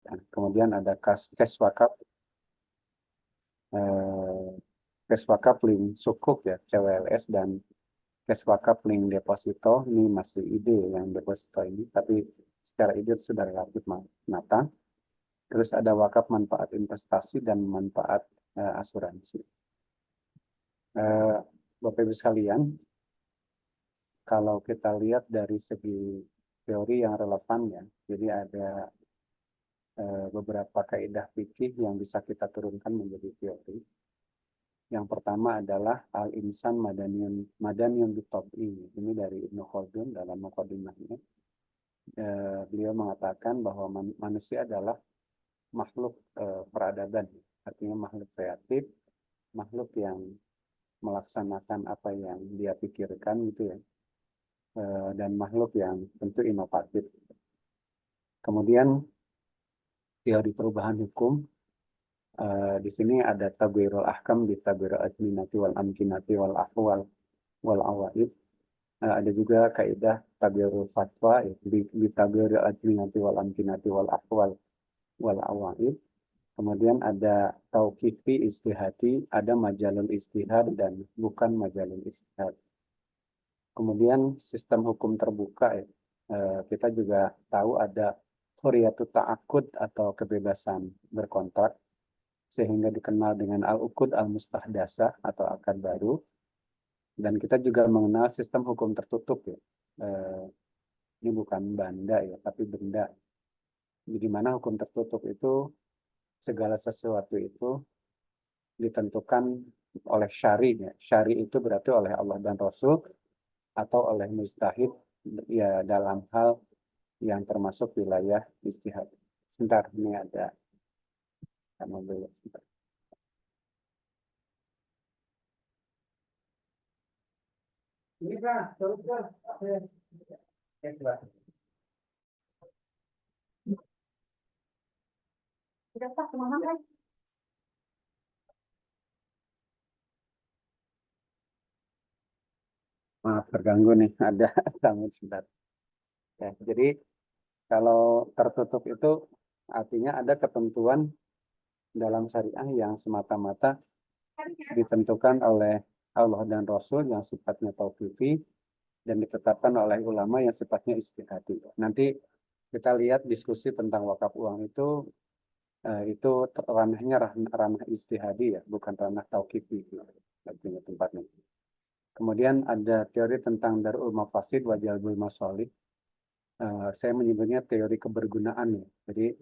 Nah, kemudian ada cash wakaf, cash wakaf link sukuk ya, CWLS, dan cash wakaf link deposito. Ini masih ide yang deposito ini, tapi secara ide sudah relatif matang. Terus ada wakaf manfaat investasi dan manfaat asuransi. Bapak Ibu sekalian, kalau kita lihat dari segi teori yang relevan ya, jadi ada beberapa kaidah fikih yang bisa kita turunkan menjadi teori. Yang pertama adalah al-insan madaniyun bitab'i. Ini dari Ibnu Khaldun dalam Muqaddimahnya. Beliau mengatakan bahwa manusia adalah makhluk peradaban, artinya makhluk kreatif, makhluk yang melaksanakan apa yang dia pikirkan gitu ya, dan makhluk yang tentu inovatif. Kemudian teori perubahan hukum, di sini ada tabwirul ahkam di tabwirul azminati wal amkinati wal ahwal wal awaid. Ada juga kaidah tabwirul fatwa di tabwirul azminati wal amkinati wal ahwal wal awaid. Kemudian ada tauqifi istihadi, ada majalul istihad dan bukan majalul istihad. Kemudian sistem hukum terbuka ya. Kita juga tahu ada hurriyatut ta'aqqud atau kebebasan berkontrak, sehingga dikenal dengan al-uqud al-mustahdasah atau akad baru. Dan kita juga mengenal sistem hukum tertutup ya. Ini bukan benda ya, tapi benda. Di mana hukum tertutup itu segala sesuatu itu ditentukan oleh syari ya. Syari itu berarti oleh Allah dan Rasul atau oleh mujtahid ya, dalam hal yang termasuk wilayah istihad. Sebentar, ini ada sama dulu. Ini kan, terus maaf terganggu nih, ada tamu sebentar. Ya, jadi kalau tertutup itu artinya ada ketentuan dalam syariah yang semata-mata ditentukan oleh Allah dan Rasul yang sifatnya tauqifi dan ditetapkan oleh ulama yang sifatnya ijtihadi. Nanti kita lihat diskusi tentang wakaf uang itu ranahnya ranah ijtihadi ya, bukan ranah tauqifi artinya tempatnya. Kemudian ada teori tentang darul mafasid wa jalbul masalih. Saya menyebutnya teori kebergunaan ya. Jadi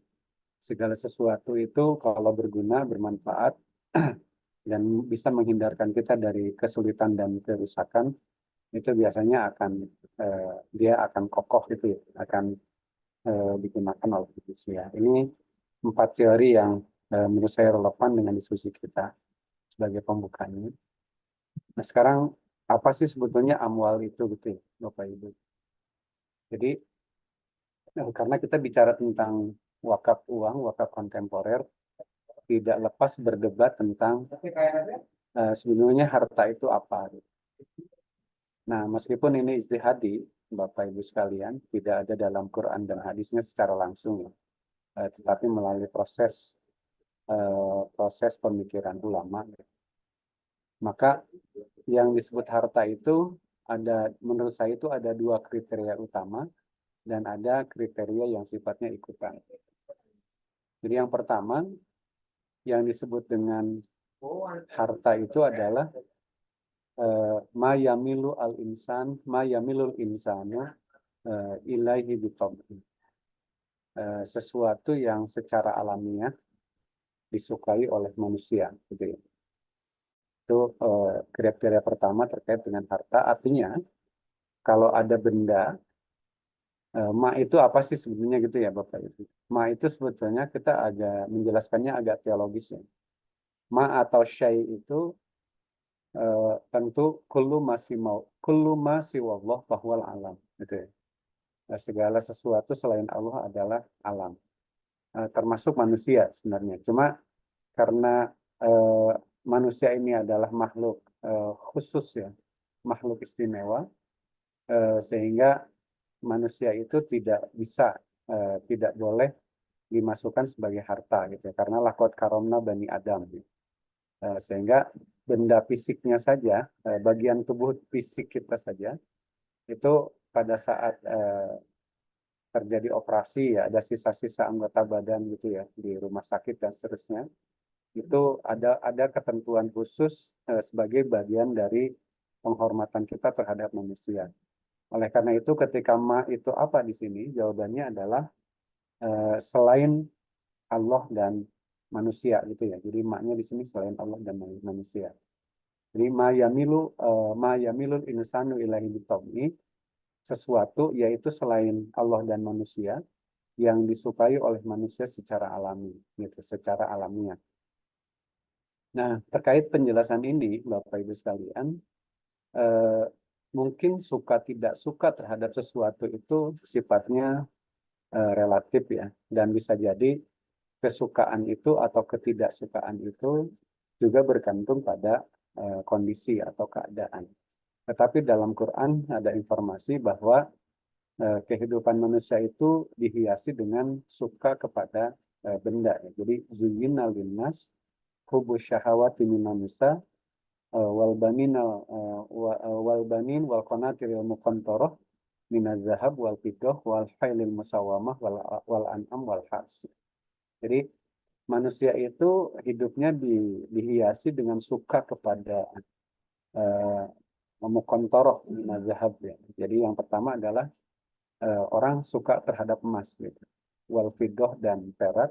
segala sesuatu itu kalau berguna, bermanfaat, dan bisa menghindarkan kita dari kesulitan dan kerusakan, itu biasanya dia akan kokoh gitu ya, akan digunakan oleh manusia. Ini 4 teori yang menurut saya relevan dengan diskusi kita sebagai pembukanya. Nah sekarang apa sih sebetulnya amwal itu gitu ya, Bapak Ibu? Jadi karena kita bicara tentang wakaf uang, wakaf kontemporer, tidak lepas berdebat tentang sebenarnya harta itu apa. Nah, meskipun ini ijtihadi, Bapak Ibu sekalian, tidak ada dalam Quran dan hadisnya secara langsung, tetapi melalui proses pemikiran ulama. Maka yang disebut harta itu menurut saya itu ada 2 kriteria utama dan ada kriteria yang sifatnya ikutan. Jadi yang pertama yang disebut dengan harta itu adalah ma yamilul insanu ilaihi bitab'i. Sesuatu yang secara alamiah disukai oleh manusia gitu ya. Itu kriteria pertama terkait dengan harta. Artinya kalau ada benda, ma itu apa sih sebenarnya gitu ya Bapak Ibu. Ma itu sebetulnya kita agak menjelaskannya agak teologis ya. Ma atau syai itu tentu kullu masih wallah bahwal alam gitu ya. Segala sesuatu selain Allah adalah alam. Termasuk manusia sebenarnya. Cuma karena manusia ini adalah makhluk khusus ya, makhluk istimewa, sehingga manusia itu tidak boleh dimasukkan sebagai harta gitu ya, karena laqad karomna bani Adam gitu. Sehingga benda fisiknya saja, bagian tubuh fisik kita saja itu pada saat terjadi operasi ya ada sisa-sisa anggota badan gitu ya di rumah sakit dan seterusnya, itu ada ketentuan khusus sebagai bagian dari penghormatan kita terhadap manusia. Oleh karena itu ketika ma itu apa di sini, jawabannya adalah selain Allah dan manusia gitu ya. Jadi maknya di sini selain Allah dan manusia. Jadi ma yamilul insanu ilahi bitobni, sesuatu yaitu selain Allah dan manusia yang disukai oleh manusia secara alami gitu, secara alamiah. Nah, terkait penjelasan ini Bapak Ibu sekalian, mungkin suka tidak suka terhadap sesuatu itu sifatnya relatif ya, dan bisa jadi kesukaan itu atau ketidaksukaan itu juga bergantung pada kondisi atau keadaan. Tetapi dalam Quran ada informasi bahwa kehidupan manusia itu dihiasi dengan suka kepada benda. Jadi zuyyina linnas hubbu syahawati minan nisa wal banin wal qanatiril muqantarah minaz zahab wal fiddah wal khailil musawwamah wal an'am wal has. Jadi manusia itu hidupnya dihiasi dengan suka kepada muqantarah minaz zahab ya. Jadi yang pertama adalah orang suka terhadap emas gitu. Wal fiddah dan perak,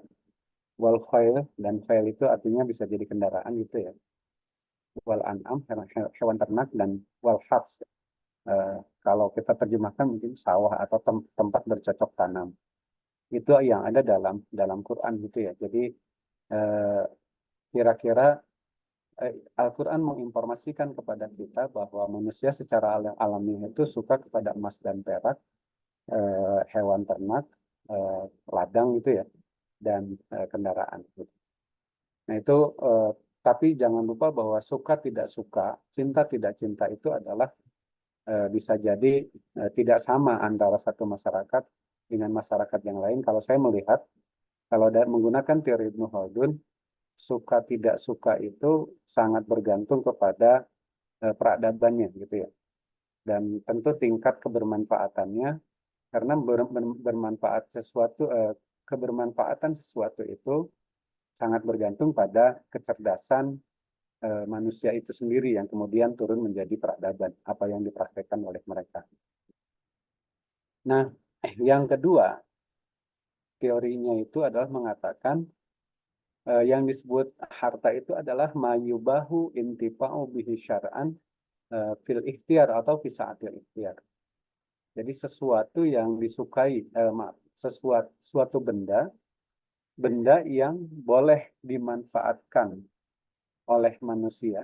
wal khail, dan khail itu artinya bisa jadi kendaraan gitu ya. Wal an'am hewan ternak, dan wal hars kalau kita terjemahkan mungkin sawah atau tempat bercocok tanam. Itu yang ada dalam Quran gitu ya. Jadi kira-kira Al-Quran menginformasikan kepada kita bahwa manusia secara alami itu suka kepada emas dan perak, hewan ternak, ladang gitu ya, dan kendaraan. Nah itu, tapi jangan lupa bahwa suka tidak suka, cinta tidak cinta itu adalah bisa jadi tidak sama antara satu masyarakat dengan masyarakat yang lain. Kalau saya melihat, kalau menggunakan teori Ibnu Khaldun, suka tidak suka itu sangat bergantung kepada peradabannya gitu ya. Dan tentu tingkat kebermanfaatannya, karena bermanfaat sesuatu, kebermanfaatan sesuatu itu sangat bergantung pada kecerdasan manusia itu sendiri yang kemudian turun menjadi peradaban, apa yang dipraktekkan oleh mereka. Nah, yang kedua, teorinya itu adalah mengatakan yang disebut harta itu adalah mayubahu intifa'u bihi syar'an fil ikhtiar atau fi sa'atil ikhtiar. Jadi sesuatu yang disukai, suatu benda yang boleh dimanfaatkan oleh manusia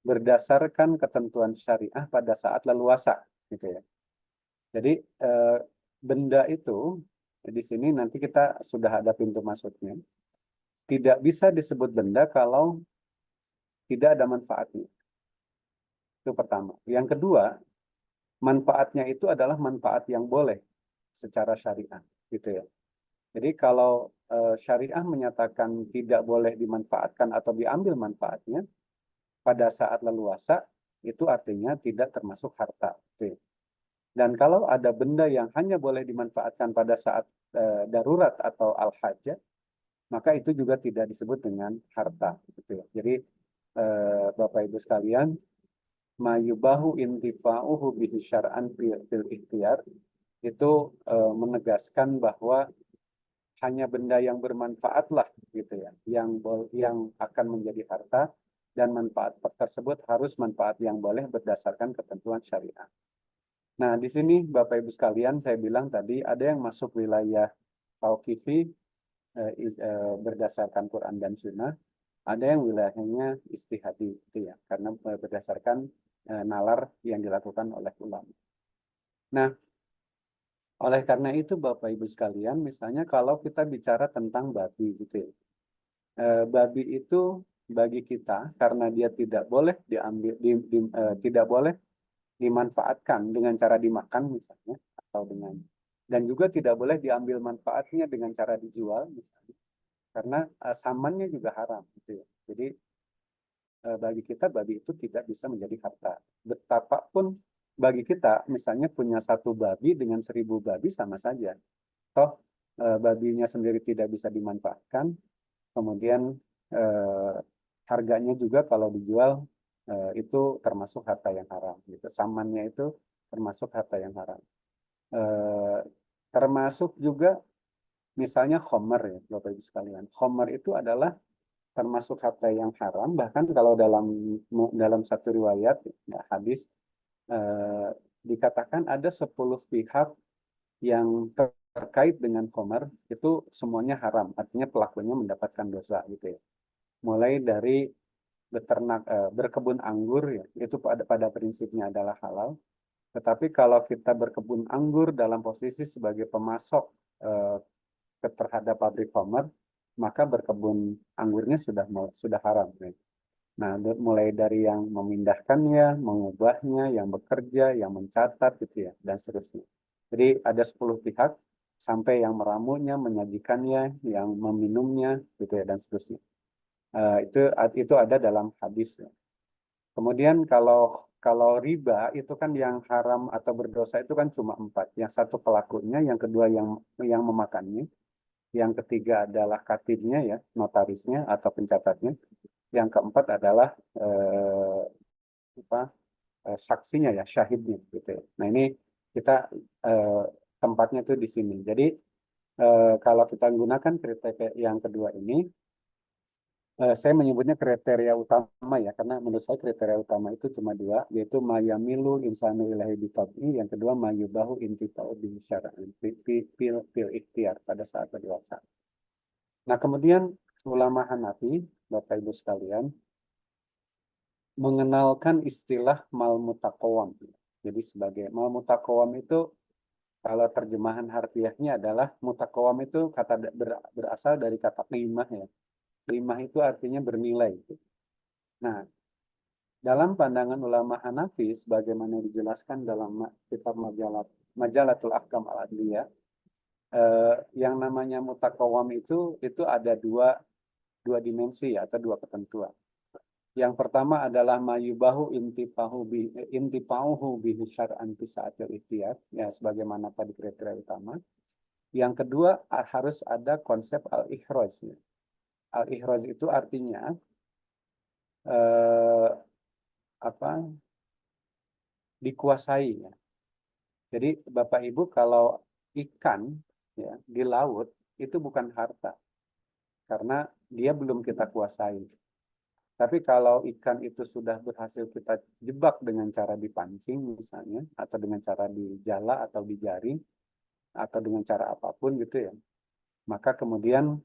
berdasarkan ketentuan syariah pada saat leluasa, gitu ya. Jadi benda itu di sini nanti kita sudah ada pintu masuknya. Tidak bisa disebut benda kalau tidak ada manfaatnya. Itu pertama. Yang kedua, manfaatnya itu adalah manfaat yang boleh secara syariah, gitu ya. Jadi kalau syariah menyatakan tidak boleh dimanfaatkan atau diambil manfaatnya pada saat leluasa, itu artinya tidak termasuk harta. Gitu ya. Dan kalau ada benda yang hanya boleh dimanfaatkan pada saat darurat atau al-hajah, maka itu juga tidak disebut dengan harta. Gitu ya. Jadi Bapak Ibu sekalian, mayubahu intifa'uhu bihi syar'an fil ikhtiyar itu menegaskan bahwa hanya benda yang bermanfaatlah gitu ya, yang akan menjadi harta, dan manfaat tersebut harus manfaat yang boleh berdasarkan ketentuan syariah. Nah, di sini Bapak Ibu sekalian, saya bilang tadi ada yang masuk wilayah tauqifi berdasarkan Quran dan Sunnah, ada yang wilayahnya istihadi gitu ya, karena berdasarkan nalar yang dilakukan oleh ulama. Nah, oleh karena itu Bapak Ibu sekalian, misalnya kalau kita bicara tentang babi gitu ya, babi itu bagi kita karena dia tidak boleh diambil, tidak boleh dimanfaatkan dengan cara dimakan misalnya, atau dengan Dan juga tidak boleh diambil manfaatnya dengan cara dijual, misalnya, karena samannya juga haram, gitu ya. Jadi bagi kita babi itu tidak bisa menjadi harta. Betapapun bagi kita, misalnya punya 1 babi dengan 1000 babi sama saja. Toh babinya sendiri tidak bisa dimanfaatkan, kemudian eh, harganya juga kalau dijual itu termasuk harta yang haram. Gitu. Samannya itu termasuk harta yang haram. Eh, Termasuk juga misalnya khomer ya, Bapak Ibu sekalian. Khomer itu adalah termasuk harta yang haram, bahkan kalau dalam satu riwayat ya, hadis eh, dikatakan ada 10 pihak yang terkait dengan khomer itu semuanya haram, artinya pelakunya mendapatkan dosa gitu ya. Mulai dari berkebun anggur ya, itu pada prinsipnya adalah halal. Tetapi kalau kita berkebun anggur dalam posisi sebagai pemasok eh, terhadap pabrik khomer, maka berkebun anggurnya sudah haram. Ya. Nah, mulai dari yang memindahkannya, mengubahnya, yang bekerja, yang mencatat gitu ya, dan seterusnya. Jadi ada 10 pihak sampai yang meramunya, menyajikannya, yang meminumnya gitu ya, dan seterusnya. Itu ada dalam hadis. Ya. Kemudian kalau riba itu kan yang haram atau berdosa itu kan cuma 4. Yang satu pelakunya, yang kedua yang memakannya, yang ketiga adalah katibnya ya, notarisnya atau pencatatnya. Yang keempat adalah apa, saksinya ya, syahidnya gitu ya. Nah ini kita tempatnya tuh di sini. Jadi kalau kita gunakan kriteria yang kedua ini, saya menyebutnya kriteria utama ya, karena menurut saya kriteria utama itu cuma 2, yaitu mayamilu insanu ilahi bitab'i, yang kedua mayubahu intita'u bihi syara'an, fil ikhtiar pada saat berdosa. Nah kemudian ulama Hanafi, Bapak Ibu sekalian, mengenalkan istilah mal mutakawam. Jadi sebagai mal mutakawam itu kalau terjemahan harfiahnya adalah mutakawam itu berasal dari kata qimah ya. Qimah itu artinya bernilai. Nah, dalam pandangan ulama Hanafi sebagaimana dijelaskan dalam kitab Majalatul Ahkam Al-Adliyah, yang namanya mutakawam itu ada dua dimensi ya, atau 2 ketentuan. Yang pertama adalah mayubahu intipauhu bihi syar'an fi sa'atil ikhtiyar, ya sebagaimana tadi kriteria utama. Yang kedua harus ada konsep al-ikhraj. Ya. Al-ikhraj itu artinya eh, apa? Dikuasai ya. Jadi Bapak Ibu kalau ikan ya di laut itu bukan harta karena dia belum kita kuasai. Tapi kalau ikan itu sudah berhasil kita jebak dengan cara dipancing misalnya, atau dengan cara dijala atau dijaring, atau dengan cara apapun gitu ya, maka kemudian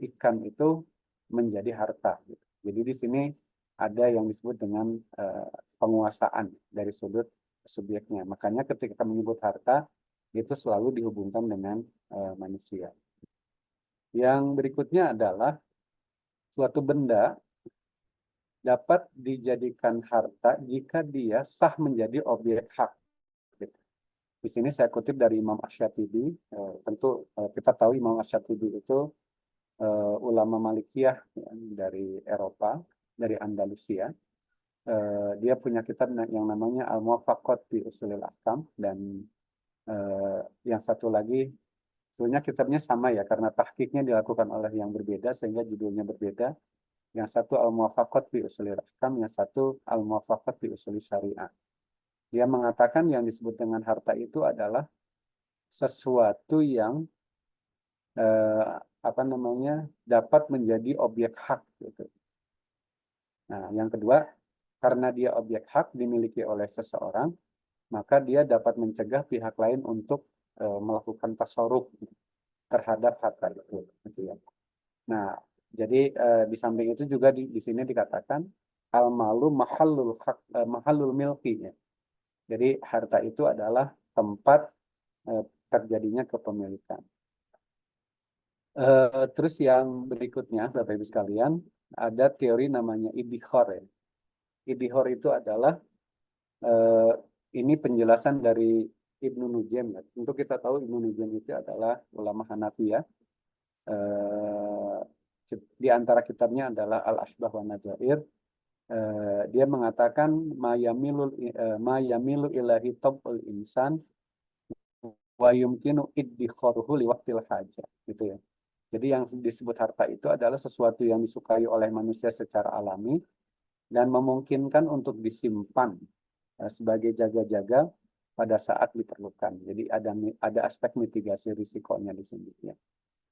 ikan itu menjadi harta. Gitu. Jadi di sini ada yang disebut dengan penguasaan dari sudut subjeknya. Makanya ketika kita menyebut harta, itu selalu dihubungkan dengan manusia. Yang berikutnya adalah suatu benda dapat dijadikan harta jika dia sah menjadi objek hak. Gitu. Di sini saya kutip dari Imam Asy-Syatibi. Tentu kita tahu Imam Asy-Syatibi itu ulama Malikiyah ya, dari Eropa, dari Andalusia. Dia punya kitab yang namanya Al-Muwafaqat fi Ushulil Ahkam, dan yang satu lagi sebenarnya kitabnya sama ya karena tahqiqnya dilakukan oleh yang berbeda sehingga judulnya berbeda. Yang satu Al-Muwafaqat fi Ushulil Ahkam, yang satu Al-Muwafaqat fi Ushul Syariah. Dia mengatakan yang disebut dengan harta itu adalah sesuatu yang apa namanya dapat menjadi objek hak gitu. Nah, yang kedua, karena dia objek hak dimiliki oleh seseorang, maka dia dapat mencegah pihak lain untuk melakukan tasarruf terhadap harta itu. Gitu ya. Nah, jadi di samping itu juga di sini dikatakan al-malu mahallul milki. Ya. Jadi harta itu adalah tempat terjadinya kepemilikan. Terus yang berikutnya, Bapak Ibu sekalian, ada teori namanya idhor. Ya. Idhor itu adalah ini penjelasan dari Ibnu Nujaim ya. Untuk kita tahu Ibnu Nujaim itu adalah ulama Hanafi ya. Di antara kitabnya adalah Al-Ashbah wa Nadzair. Dia mengatakan ma yamilu ilahi tab'ul insan wa yumkinu iddikharuhu liwaqtil hajah gitu ya. Jadi yang disebut harta itu adalah sesuatu yang disukai oleh manusia secara alami dan memungkinkan untuk disimpan sebagai jaga-jaga pada saat diperlukan. Jadi ada aspek mitigasi risikonya di sini ya.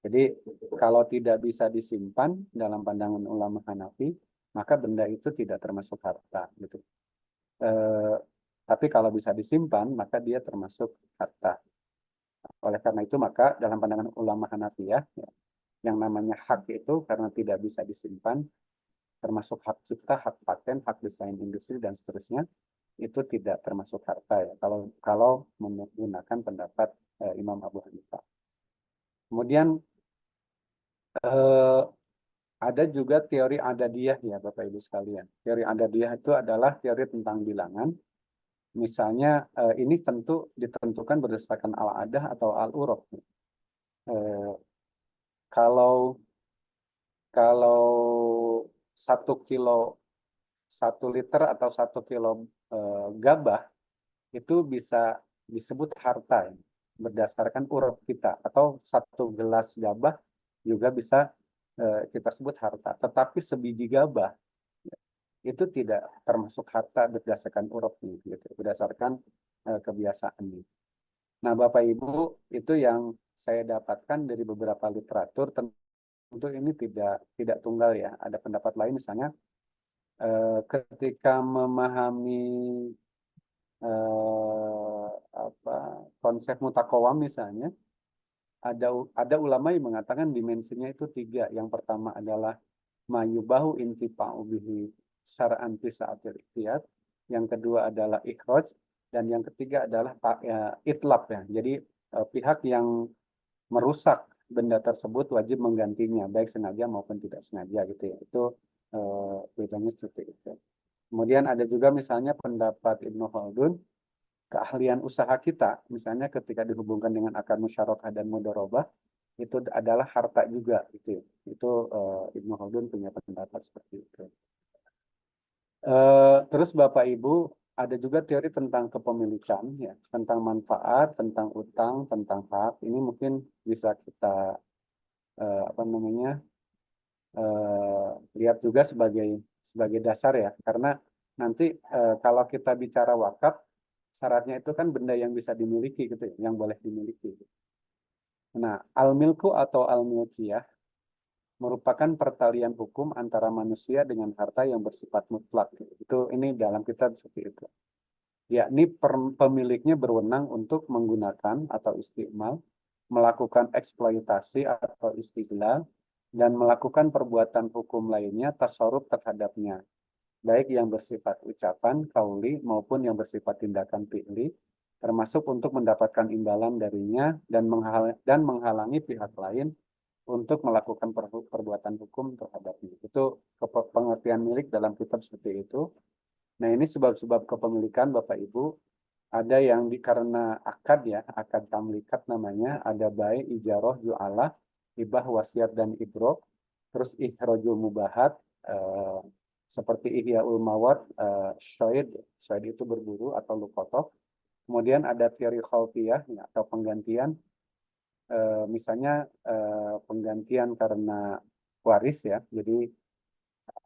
Jadi kalau tidak bisa disimpan dalam pandangan ulama Hanafi, maka benda itu tidak termasuk harta gitu. Tapi kalau bisa disimpan, maka dia termasuk harta. Oleh karena itu, maka dalam pandangan ulama Hanafi ya, yang namanya hak itu karena tidak bisa disimpan, termasuk hak cipta, hak paten, hak desain industri dan seterusnya, itu tidak termasuk harta ya. Kalau menggunakan pendapat Imam Abu Hanifah. Kemudian ada juga teori adadiyah ya Bapak Ibu sekalian. Teori adadiyah itu adalah teori tentang bilangan. Misalnya ini tentu ditentukan berdasarkan al-adah atau al-uruf. Kalau 1 liter atau 1 kilo gabah itu bisa disebut harta ya, berdasarkan uruf kita, atau 1 gelas gabah juga bisa kita sebut harta. Tetapi sebiji gabah itu tidak termasuk harta berdasarkan uruf gitu, berdasarkan kebiasaan ini. Nah, Bapak Ibu, itu yang saya dapatkan dari beberapa literatur. Tentu ini tidak tunggal ya. Ada pendapat lain misalnya ketika memahami konsep mutakawam misalnya, ada ulama yang mengatakan dimensinya itu 3. Yang pertama adalah mayubahu intifa'u bihi syara'an fi sa'atil ikhtiyar. Yang kedua adalah ikhraj, dan yang ketiga adalah itlab ya. Jadi pihak yang merusak benda tersebut wajib menggantinya, baik sengaja maupun tidak sengaja gitu ya. Itu bedanya seperti itu. Kemudian ada juga misalnya pendapat Ibnu Khaldun, keahlian usaha kita, misalnya ketika dihubungkan dengan akad musyarakah dan mudharabah, itu adalah harta juga gitu. Itu Ibnu Khaldun punya pendapat seperti itu. Terus Bapak Ibu, ada juga teori tentang kepemilikan ya, tentang manfaat, tentang utang, tentang hak. Ini mungkin bisa kita lihat juga sebagai dasar ya, karena nanti kalau kita bicara wakaf, syaratnya itu kan benda yang bisa dimiliki gitu ya, yang boleh dimiliki. Nah, al-milku atau al-milkiyah merupakan pertalian hukum antara manusia dengan harta yang bersifat mutlak. Ini dalam kitab seperti itu. Yakni pemiliknya berwenang untuk menggunakan atau istimal, melakukan eksploitasi atau istighlal, dan melakukan perbuatan hukum lainnya tasarruf terhadapnya, baik yang bersifat ucapan, kauli, maupun yang bersifat tindakan fi'li, termasuk untuk mendapatkan imbalan darinya dan menghalangi pihak lain untuk melakukan perbuatan hukum terhadapnya. Itu pengertian milik dalam kitab seperti itu. Nah, ini sebab-sebab kepemilikan Bapak Ibu. Ada yang karena akad ya, akad tamlikat namanya, ada baik, ijaroh, ju'alah, hibah, wasiat, dan ibro. Terus ihrojul mubahat, seperti ihyaul mawad, syaid itu berburu atau lukotoh. Kemudian ada teori khalfiyah ya, atau penggantian, misalnya penggantian karena waris ya. Jadi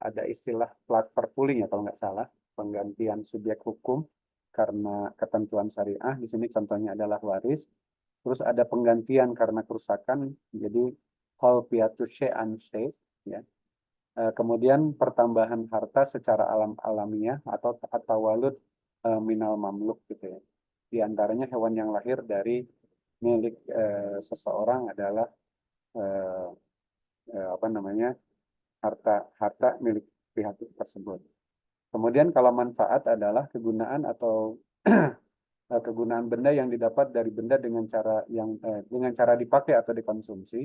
ada istilah plat perpuling ya kalau nggak salah, penggantian subjek hukum karena ketentuan syariah. Di sini contohnya adalah waris. Terus ada penggantian karena kerusakan, jadi khalfiyatu syai'an syai' ya. Kemudian pertambahan harta secara alamiah atau tawalud minal mamluk gitu ya. Di antaranya hewan yang lahir dari milik seseorang adalah harta milik pihak tersebut. Kemudian kalau manfaat adalah kegunaan atau kegunaan benda yang didapat dari benda dengan cara dipakai atau dikonsumsi.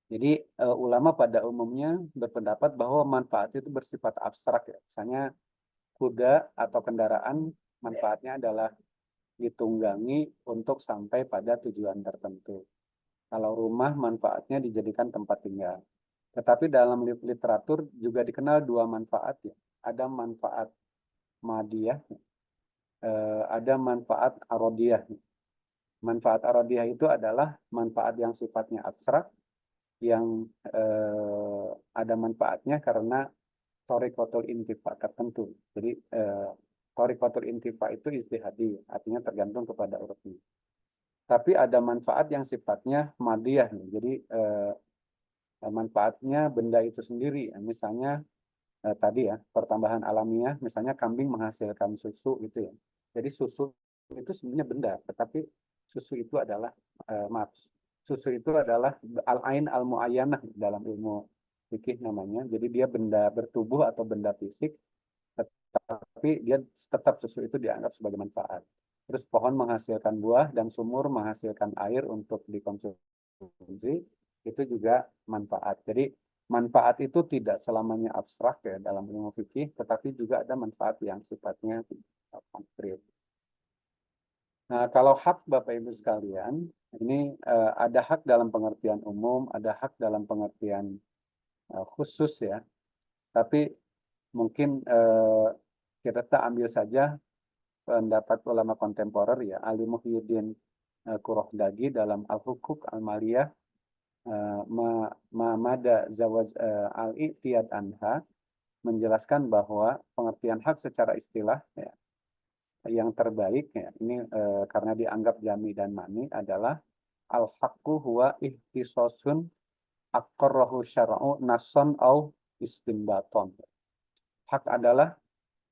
Jadi ulama pada umumnya berpendapat bahwa manfaat itu bersifat abstrak ya. Misalnya kuda atau kendaraan, manfaatnya adalah ditunggangi untuk sampai pada tujuan tertentu. Kalau rumah manfaatnya dijadikan tempat tinggal. Tetapi dalam literatur juga dikenal dua manfaat ya. Ada manfaat madiyah, ada manfaat arodiyah. Manfaat arodiyah itu adalah manfaat yang sifatnya abstrak, yang ada manfaatnya karena thoriqatul intifa tertentu. Jadi thoriqatul intifa itu istihadi, artinya tergantung kepada urutnya. Tapi ada manfaat yang sifatnya madiyah. Jadi manfaatnya benda itu sendiri. Misalnya tadi ya, pertambahan alamiah, misalnya kambing menghasilkan susu gitu ya. Jadi susu itu sebenarnya benda, tetapi susu itu adalah maaf, susu itu adalah al-ain al-muayyanah dalam ilmu fikih namanya. Jadi dia benda bertubuh atau benda fisik, tetapi dia tetap susu itu dianggap sebagai manfaat. Terus pohon menghasilkan buah dan sumur menghasilkan air untuk dikonsumsi, itu juga manfaat. Jadi manfaat itu tidak selamanya abstrak ya dalam ilmu fikih, tetapi juga ada manfaat yang sifatnya konkret. Nah, kalau hak Bapak Ibu sekalian, ini ada hak dalam pengertian umum, ada hak dalam pengertian khusus ya. Tapi mungkin kita ambil saja pendapat ulama kontemporer ya, Ali Muhyiddin Qurradagi dalam Al-Hukuk Al-Maliyah Mada Zawaj Al-I'tiyad Anha menjelaskan bahwa pengertian hak secara istilah ya, yang terbaik ya, ini karena dianggap jami dan mani adalah al-haqqu huwa ihtisasun aqarrahu syara'u nasson au istinbaton. Hak adalah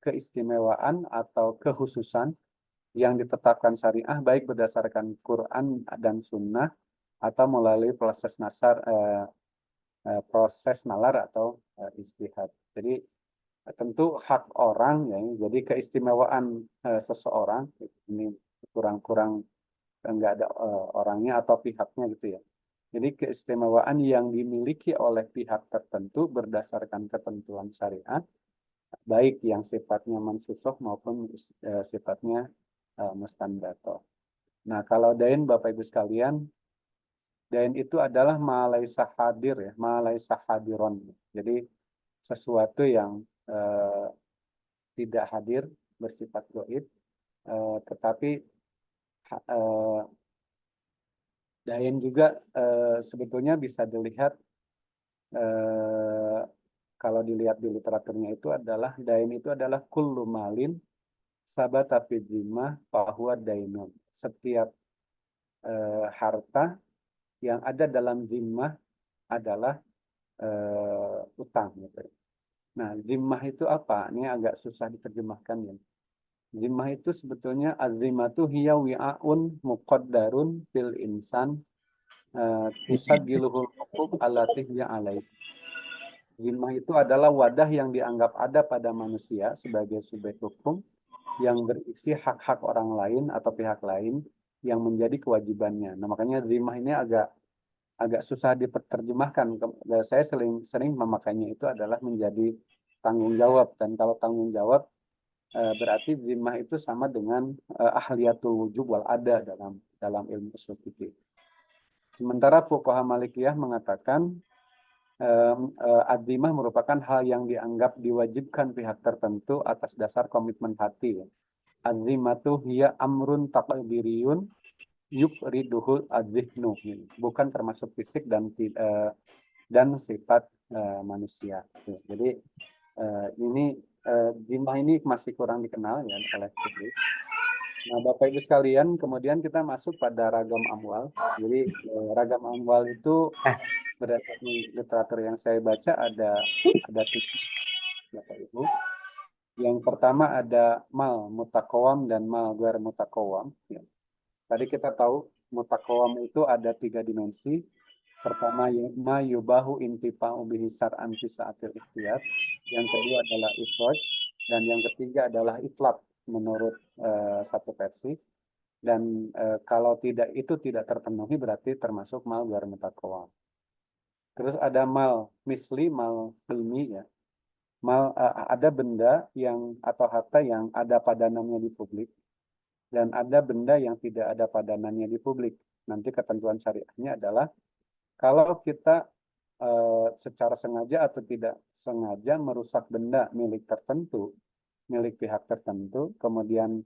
keistimewaan atau kekhususan yang ditetapkan syariah baik berdasarkan Quran dan Sunnah atau melalui proses proses nalar atau ijtihad. Jadi tentu hak orang ya, jadi keistimewaan seseorang ini kurang enggak ada orangnya atau pihaknya gitu ya. Jadi keistimewaan yang dimiliki oleh pihak tertentu berdasarkan ketentuan syariat, baik yang sifatnya mansusoh maupun sifatnya mustanbato. Nah, kalau dain Bapak Ibu sekalian, dain itu adalah malaisa hadir ya, malaisa hadiron. Jadi sesuatu yang tidak hadir bersifat goib, tetapi dain juga sebetulnya bisa dilihat kalau dilihat di literaturnya itu adalah dain itu adalah kullu malin sabata fi zimmah bahwa dainun. Setiap harta yang ada dalam zimmah adalah utang gitu. Nah, zimmah itu apa? Ini agak susah diterjemahkan ya. Zimmah itu sebetulnya azimatu hiya wi'aun muqaddarun fil insan tusagiluhul huquq allati hiya alaih. Zimmah itu adalah wadah yang dianggap ada pada manusia sebagai subjek hukum yang berisi hak-hak orang lain atau pihak lain yang menjadi kewajibannya. Nah, makanya zimmah ini agak susah diterjemahkan. Saya sering memakainya itu adalah menjadi tanggung jawab, dan kalau tanggung jawab berarti zimmah itu sama dengan ahliyatul wujub wal ada dalam ilmu ushul fikih. Sementara fuqaha Malikiyah mengatakan azimah merupakan hal yang dianggap diwajibkan pihak tertentu atas dasar komitmen hati. Azimatu hiya amrun taqdiriyun yufriduhul adzihnu, bukan termasuk fisik dan sifat manusia. Jadi ini zimah ini masih kurang dikenal ya oleh publik. Nah, Bapak Ibu sekalian, kemudian kita masuk pada ragam amwal. Jadi ragam amwal itu berdasarkan literatur yang saya baca ada tiga, Bapak Ibu. Yang pertama ada mal mutakawam dan mal ghair mutakawam. Ya. Tadi kita tahu mutakawam itu ada 3 dimensi. Pertama ma yubahu intifa'u bihi syar'an fi sa'atil ikhtiyar. Yang kedua adalah ifraj, dan yang ketiga adalah itlaq menurut satu versi. Dan kalau itu tidak terpenuhi berarti termasuk mal ghair mutakawam. Terus ada mal misli, mal ilmi ya. Ada benda yang atau harta yang ada padanannya di publik, dan ada benda yang tidak ada padanannya di publik. Nanti ketentuan syariahnya adalah kalau kita secara sengaja atau tidak sengaja merusak benda milik tertentu, milik pihak tertentu, kemudian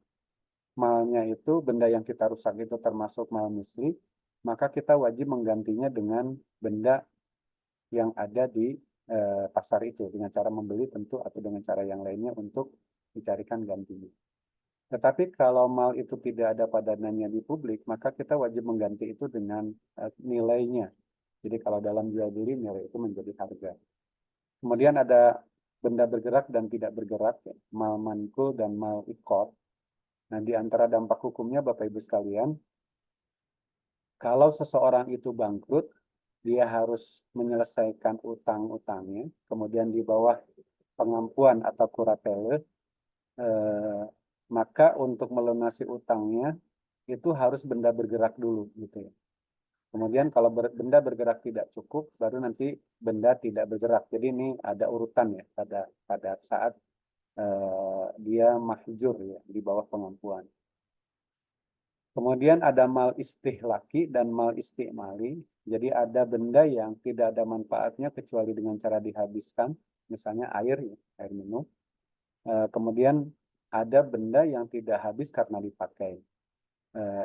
malnya itu, benda yang kita rusak itu termasuk mal misli, maka kita wajib menggantinya dengan benda yang ada di pasar itu, dengan cara membeli tentu atau dengan cara yang lainnya untuk dicarikan gantinya. Tetapi kalau mal itu tidak ada padanannya di publik, maka kita wajib mengganti itu dengan nilainya. Jadi kalau dalam jual beli, nilai itu menjadi harga. Kemudian ada benda bergerak dan tidak bergerak, mal mankul dan mal ikot. Nah, di antara dampak hukumnya, Bapak Ibu sekalian, kalau seseorang itu bangkrut, dia harus menyelesaikan utang-utangnya, kemudian di bawah pengampuan atau kuratele, maka untuk melunasi utangnya, itu harus benda bergerak dulu, gitu ya. Kemudian kalau benda bergerak tidak cukup, baru nanti benda tidak bergerak. Jadi ini ada urutan ya pada saat dia mahjur ya di bawah pengampuan. Kemudian ada mal istihlaki dan mal istimali. Jadi ada benda yang tidak ada manfaatnya kecuali dengan cara dihabiskan, misalnya air, ya, air minum. Kemudian ada benda yang tidak habis karena dipakai.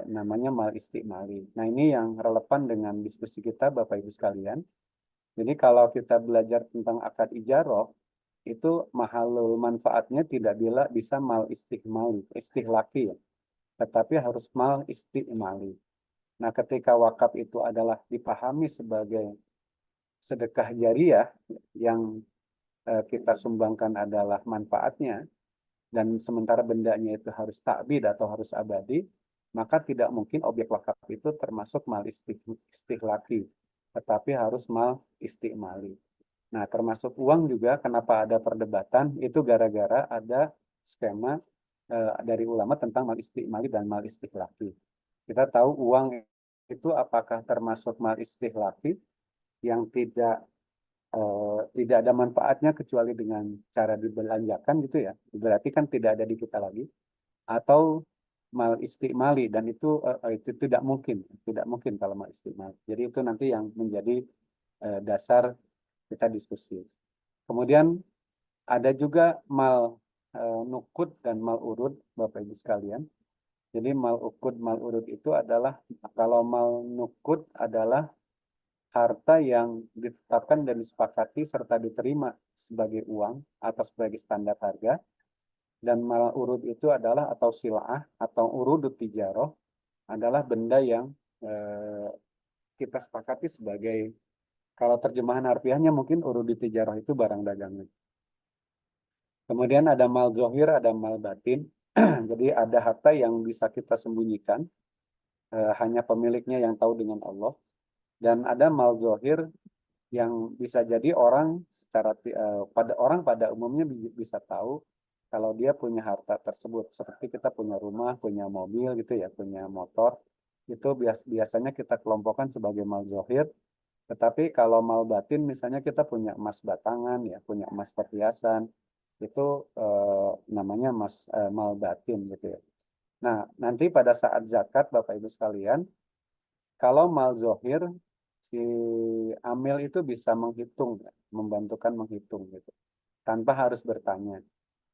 Namanya mal istimali. Nah, ini yang relevan dengan diskusi kita, Bapak Ibu sekalian. Jadi kalau kita belajar tentang akad ijaroh, itu mahalul manfaatnya tidak bisa mal istihlaki ya, tetapi harus mal istimali. Nah, ketika wakaf itu adalah dipahami sebagai sedekah jariah yang kita sumbangkan adalah manfaatnya, dan sementara bendanya itu harus takbid atau harus abadi, maka tidak mungkin objek wakaf itu termasuk mal istihlaki, tetapi harus mal istimali. Nah, termasuk uang juga, kenapa ada perdebatan, itu gara-gara ada skema dari ulama tentang mal istimali dan mal istihlaki. Kita tahu uang itu apakah termasuk mal istihlaki yang tidak ada manfaatnya kecuali dengan cara dibelanjakan gitu ya. Berarti kan tidak ada di kita lagi. Atau mal istimali, dan itu tidak mungkin kalau mal istimali. Jadi itu nanti yang menjadi dasar kita diskusi. Kemudian ada juga mal nukud dan mal urud, Bapak Ibu sekalian. Jadi mal ukud, mal urud itu adalah, kalau mal nukud adalah harta yang ditetapkan dan disepakati serta diterima sebagai uang atau sebagai standar harga. Dan mal urud itu adalah, atau sila'ah atau urudut tijaroh, adalah benda yang kita sepakati sebagai, kalau terjemahan harfiahnya mungkin urudut tijaroh itu barang dagangan. Kemudian ada mal zohir, ada mal batin. Jadi ada harta yang bisa kita sembunyikan, hanya pemiliknya yang tahu dengan Allah. Dan ada mal zohir yang bisa jadi orang pada umumnya bisa tahu kalau dia punya harta tersebut. Seperti kita punya rumah, punya mobil gitu ya, punya motor. Itu biasanya kita kelompokkan sebagai mal zohir. Tetapi kalau mal batin, misalnya kita punya emas batangan, ya, punya emas perhiasan, itu namanya mal batin gitu ya. Nah, nanti pada saat zakat, Bapak Ibu sekalian, kalau mal zohir, si amil itu bisa menghitung, ya, membantukan menghitung gitu, tanpa harus bertanya.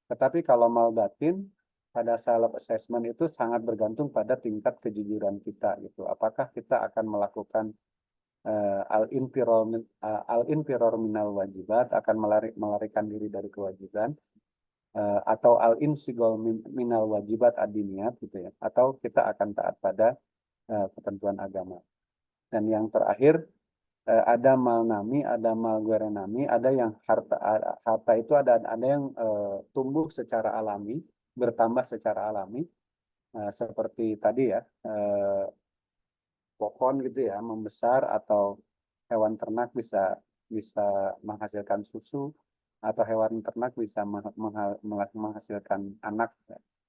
Tetapi kalau mal batin, pada self assessment itu sangat bergantung pada tingkat kejujuran kita gitu. Apakah kita akan melakukan al-infiror minal wajibat, akan melarikan diri dari kewajiban, atau al-insigol minal wajibat adiniyat gitu ya, atau kita akan taat pada ketentuan agama. Dan yang terakhir, ada mal nami, ada mal guerenami, ada yang harta itu ada yang tumbuh secara alami, bertambah secara alami, seperti tadi ya, pohon gitu ya, membesar, atau hewan ternak bisa bisa menghasilkan susu, atau hewan ternak bisa menghasilkan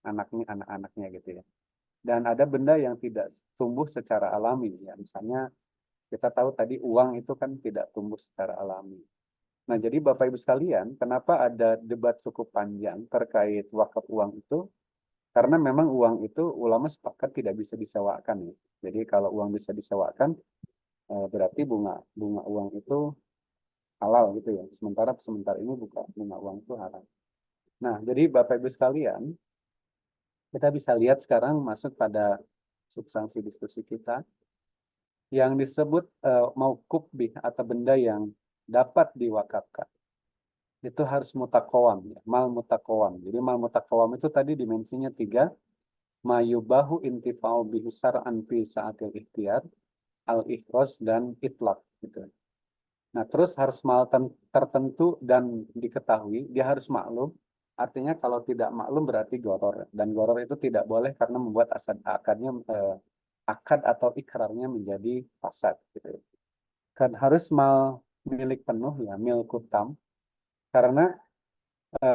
anak-anaknya gitu ya. Dan ada benda yang tidak tumbuh secara alami ya, misalnya kita tahu tadi uang itu kan tidak tumbuh secara alami. Nah, jadi Bapak Ibu sekalian, kenapa ada debat cukup panjang terkait wakaf uang itu? Karena memang uang itu ulama sepakat tidak bisa disewakan ya. Jadi kalau uang bisa disewakan berarti bunga uang itu halal gitu ya. Sementara ini bunga uang itu haram. Nah, jadi Bapak Ibu sekalian, kita bisa lihat sekarang masuk pada substansi diskusi kita yang disebut mauquf bih atau benda yang dapat diwakafkan. Itu harus mutakawam ya, mal mutakawam. Jadi mal mutakawam itu tadi dimensinya 3, mayubahu intifa'u bihi sar'an fi sa'atil ikhtiyar, al-ikhros dan itlaq gitu. Nah, terus harus mal tertentu dan diketahui, dia harus maklum. Artinya kalau tidak maklum berarti goror, dan goror itu tidak boleh karena membuat akad atau ikrarnya menjadi fasad gitu. Kan harus mal milik penuh ya, milkutam, karena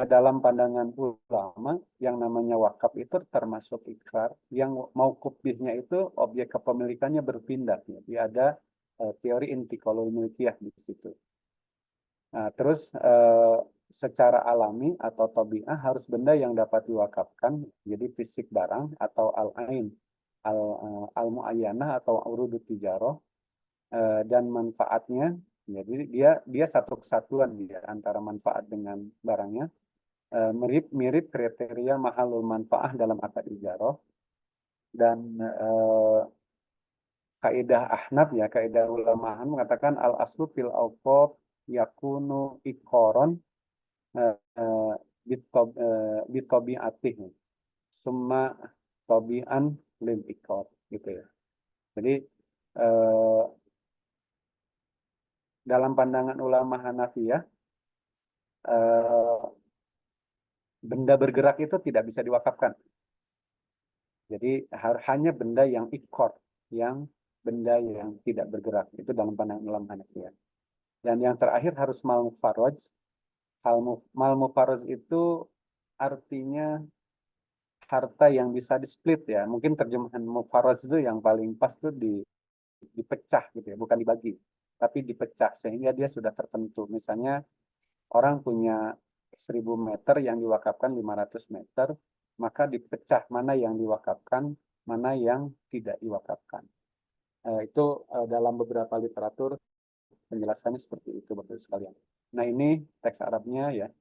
dalam pandangan ulama yang namanya wakaf itu termasuk ikrar yang mauquf bihnya itu objek kepemilikannya berpindah ya. Jadi ada teori intiqalul milkiyah di situ. Nah, terus secara alami atau tabiah harus benda yang dapat diwakafkan jadi fisik barang atau al-ain al-muayyanah atau urudut tijarah dan manfaatnya jadi dia satu kesatuan dia antara manfaat dengan barangnya mirip kriteria mahalul manfaah dalam akad ijarah dan kaidah Ahnaf ya kaidah ulama mengatakan al aslu fil awqaf yakunu ikoron bitobiatih summa tobian lil ikor gitu ya. Jadi eh, dalam pandangan ulama Hanafiyah benda bergerak itu tidak bisa diwakafkan. Jadi hanya benda yang ikor, yang benda yang tidak bergerak itu dalam pandangan ulama Hanafiyah. Dan yang terakhir harus mal mufarraj. Mal mufarraj itu artinya harta yang bisa di-split ya. Mungkin terjemahan mufarraj itu yang paling pas tuh dipecah gitu ya, bukan dibagi, tapi dipecah sehingga dia sudah tertentu. Misalnya orang punya 1000 meter yang diwakafkan 500 meter, maka dipecah mana yang diwakafkan, mana yang tidak diwakafkan. Itu dalam beberapa literatur penjelasannya seperti itu Bapak sekalian. Nah ini teks Arabnya ya.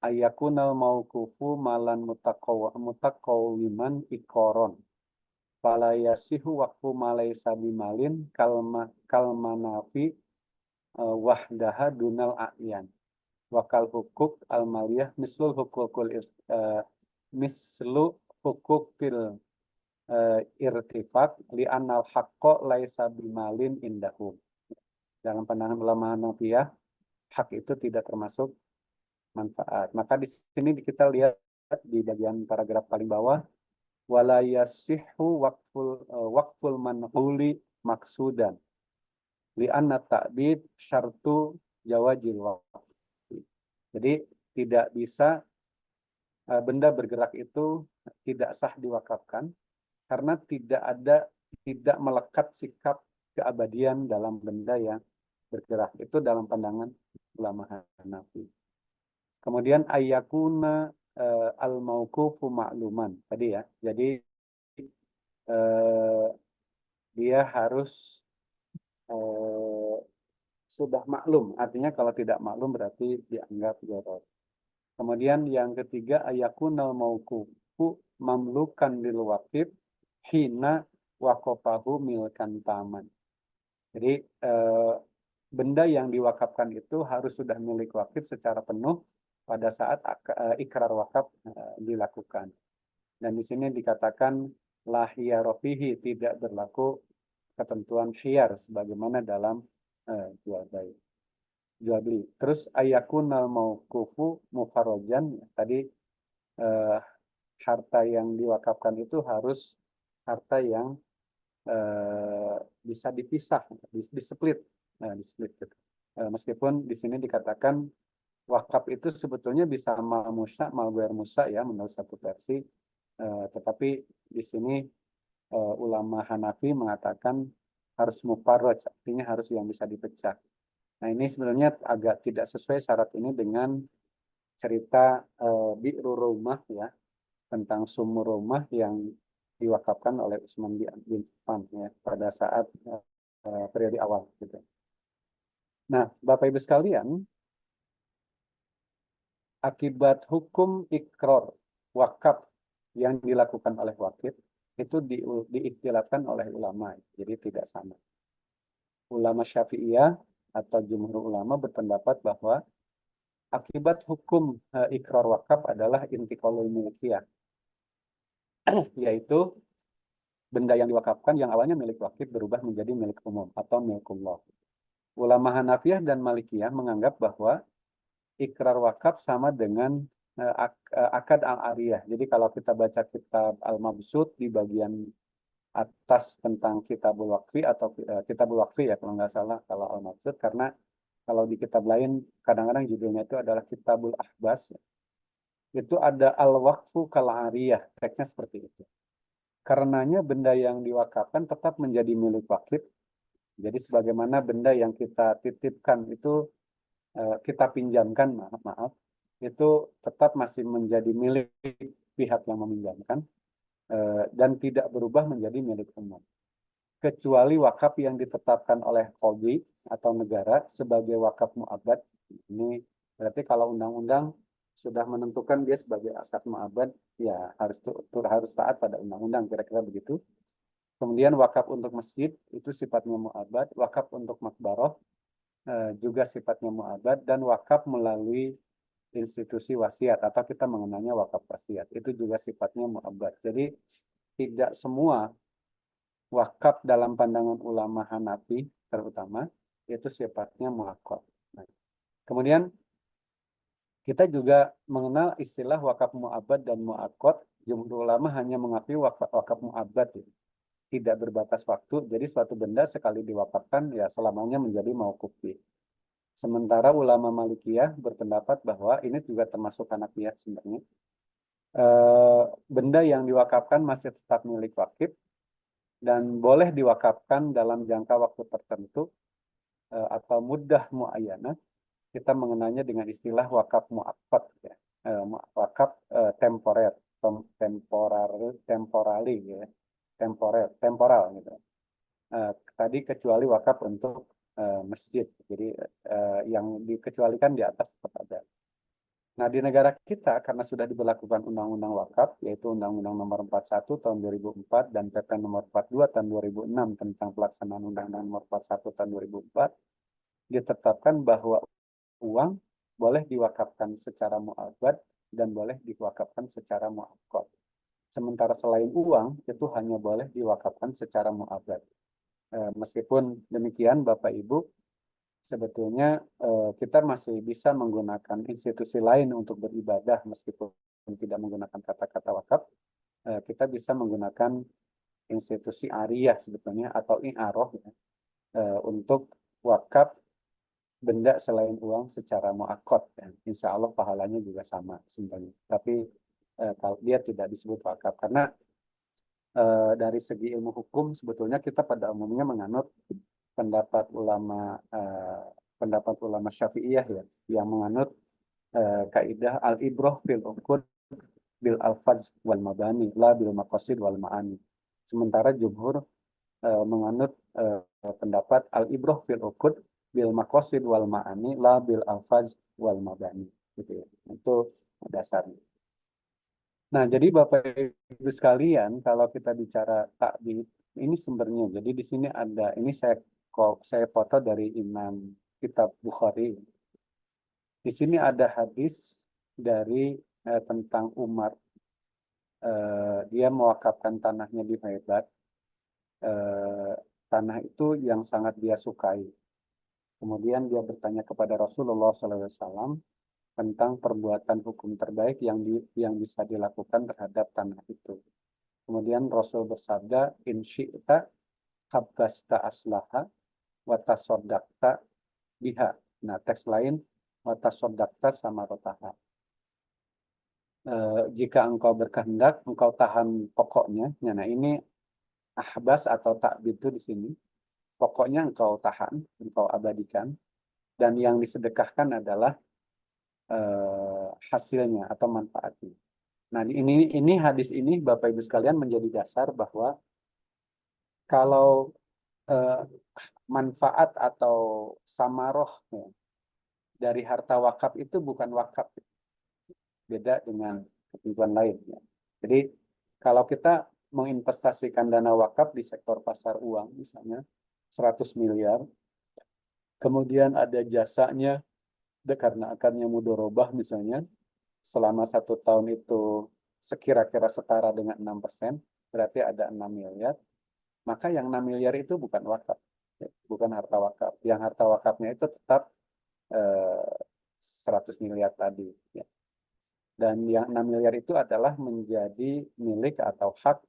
Ayakunal mauqufu malan mutaqawiman ikoron. Fala yasihu waqfu malaysa bimalin kalmanafi wahdaha dunal a'yan. Wakal hukuk al-maliyah mislu hukukil irtifak li'annal haqqo laisa bimalin indahu. Dalam pandangan ulama Hanafiyah, hak itu tidak termasuk manfaat. Maka di sini kita lihat di bagian paragraf paling bawah, wala yasihhu waqful manquli maksudan li'anna ta'bid syartu jawazil waqf. Jadi tidak bisa benda bergerak itu tidak sah diwakafkan karena tidak melekat sikap keabadian dalam benda yang bergerak. Itu dalam pandangan ulama Hanafi. Kemudian ayyakuna al-mauqufu ma'luman tadi ya. Jadi dia harus sudah maklum. Artinya kalau tidak maklum berarti dianggap gharar. Kemudian yang ketiga ayakunal mauqufu mamlukan lil waqif hina waqafahu milkan taman. Jadi benda yang diwakafkan itu harus sudah milik wakif secara penuh pada saat ikrar wakaf dilakukan. Dan di sini dikatakan la hiyarofihi tidak berlaku ketentuan khiyar sebagaimana dalam jual beli. Terus ayakunal mauqufu mufarrojan tadi harta yang diwakafkan itu harus harta yang bisa dipisah, displit, displit gitu. Meskipun di sini dikatakan wakaf itu sebetulnya bisa mal musa, mal guer musa ya menurut satu versi, tetapi di sini ulama Hanafi mengatakan harus mufarraj, artinya harus yang bisa dipecah. Nah ini sebenarnya agak tidak sesuai syarat ini dengan cerita Bi'ru Rumah ya. tentang sumur rumah yang diwakafkan oleh Utsman bin Affan ya, pada saat periode awal gitu. Nah, Bapak Ibu sekalian, akibat hukum iqrar wakaf yang dilakukan oleh wakil itu diikhtilafkan oleh ulama, jadi tidak sama. Ulama Syafi'iyah atau jumhur ulama berpendapat bahwa akibat hukum iqrar wakaf adalah intiqalul milkiyah, yaitu benda yang diwakafkan yang awalnya milik wakil berubah menjadi milik umum atau milkullah. Ulama Hanafiyah dan Malikiyah menganggap bahwa ikrar wakaf sama dengan akad al-ariyah. Jadi kalau kita baca kitab Al-Mabsut di bagian atas tentang kitabul wakfi atau kitabul wakfi ya kalau nggak salah kalau Al-Mabsut, karena kalau di kitab lain kadang-kadang judulnya itu adalah kitabul ahbas. Itu ada al-waqfu kal-ariyah, teksnya seperti itu. Karenanya benda yang diwakafkan tetap menjadi milik wakil. Jadi sebagaimana benda yang kita titipkan itu kita pinjamkan, maaf, itu tetap masih menjadi milik pihak yang meminjamkan dan tidak berubah menjadi milik umum. Kecuali wakaf yang ditetapkan oleh qadhi atau negara sebagai wakaf mu'abbad. Ini berarti kalau undang-undang sudah menentukan dia sebagai akad mu'abbad, ya harus taat pada undang-undang, kira-kira begitu. Kemudian wakaf untuk masjid itu sifatnya mu'abbad, wakaf untuk makbaroh juga sifatnya mu'abbad, dan wakaf melalui institusi wasiat atau kita mengenalnya wakaf wasiat itu juga sifatnya mu'abbad. Jadi tidak semua wakaf dalam pandangan ulama Hanafi terutama itu sifatnya mu'aqqad. Nah, kemudian kita juga mengenal istilah wakaf mu'abbad dan mu'aqqad. Jumhur ulama hanya mengakui wakaf mu'abbad, tidak berbatas waktu. Jadi suatu benda sekali diwakafkan ya selamanya menjadi mauqufi. Sementara ulama Malikiyah berpendapat bahwa ini juga termasuk Hanafiyah sebenarnya. Benda yang diwakafkan masih tetap milik wakif dan boleh diwakafkan dalam jangka waktu tertentu atau muddah muayyanah. Kita mengenalnya dengan istilah wakaf muaqqad ya. Wakaf temporer, temporali ya. Temporal gitu. Tadi kecuali wakaf untuk masjid. Jadi yang dikecualikan di atas tetap ada. Nah, di negara kita karena sudah diberlakukan Undang-Undang Wakaf, yaitu Undang-Undang Nomor 41 Tahun 2004 dan PP Nomor 42 Tahun 2006 tentang pelaksanaan Undang-Undang Nomor 41 Tahun 2004, ditetapkan bahwa uang boleh diwakafkan secara mu'abbad dan boleh diwakafkan secara mu'aqqad. Sementara selain uang, itu hanya boleh diwakafkan secara mu'abbad. Meskipun demikian, Bapak Ibu, sebetulnya kita masih bisa menggunakan institusi lain untuk beribadah meskipun tidak menggunakan kata-kata wakaf. Kita bisa menggunakan institusi ariyah sebetulnya atau i'aroh ya, untuk wakaf benda selain uang secara mu'aqqad ya. Insya Allah pahalanya juga sama sebenarnya. Tapi kalau dia tidak disebut wakaf karena dari segi ilmu hukum sebetulnya kita pada umumnya menganut pendapat ulama Syafi'iyah ya, yang menganut kaidah al-ibrah fil uqud bil alfaz wal mabani la bil maqasid wal ma'ani. Sementara jumhur menganut pendapat al-ibrah fil uqud bil maqasid wal ma'ani la bil alfaz wal mabani gitu ya. Itu dasarnya. Nah, jadi Bapak Ibu sekalian, kalau kita bicara takbir, ini sumbernya. Jadi di sini ada, ini saya foto dari Imam Kitab Bukhari. Di sini ada hadis dari tentang Umar. Dia mewakafkan tanahnya di Hebat. Tanah itu yang sangat dia sukai. Kemudian dia bertanya kepada Rasulullah SAW tentang perbuatan hukum terbaik yang bisa dilakukan terhadap tanah itu. Kemudian Rasul bersabda, in syi'ta habbasta aslaha wa tasaddaqta biha. Nah, teks lain wa tasaddaqta sama rotaha. Jika engkau berkehendak, engkau tahan pokoknya. Nah, ini ahbas atau ta'bid itu di sini. Pokoknya engkau tahan, engkau abadikan. Dan yang disedekahkan adalah hasilnya atau manfaatnya. Nah, ini hadis ini Bapak Ibu sekalian menjadi dasar bahwa kalau eh, manfaat atau samaroh ya, dari harta wakaf itu bukan wakaf, beda dengan ketentuan lain. Ya. Jadi kalau kita menginvestasikan dana wakaf di sektor pasar uang misalnya 100 miliar, kemudian ada jasanya karena akarnya mudorobah misalnya, selama 1 tahun itu sekira-kira setara dengan 6%, berarti ada 6 miliar, maka yang 6 miliar itu bukan wakaf, bukan harta wakaf. Yang harta wakafnya itu tetap 100 miliar tadi. Ya. Dan yang 6 miliar itu adalah menjadi milik atau hak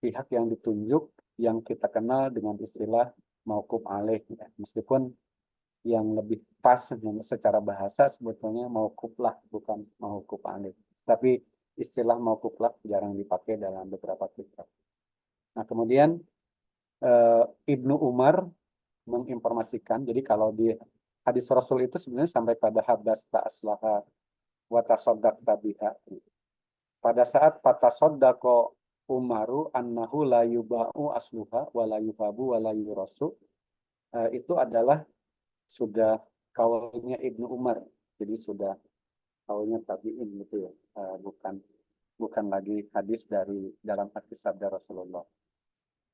pihak yang ditunjuk yang kita kenal dengan istilah mauquf alaih. Ya. Meskipun yang lebih pas secara bahasa sebetulnya mauquf lah, bukan mauquf alaih. Tapi istilah mauquf lah jarang dipakai dalam beberapa kitab. Nah, kemudian Ibnu Umar menginformasikan, jadi kalau di hadis Rasul itu sebenarnya sampai pada habas ta'aslaha wa tasaddaqta biha. Pada saat patasaddaqo Umaru annahu la yuba'u asluha wa la yuhabu wa la yurasu, itu adalah sudah kaulnya Ibnu Umar. Jadi sudah kaulnya tabi'in gitu ya. Bukan lagi hadis dari dalam hadis sabda Rasulullah.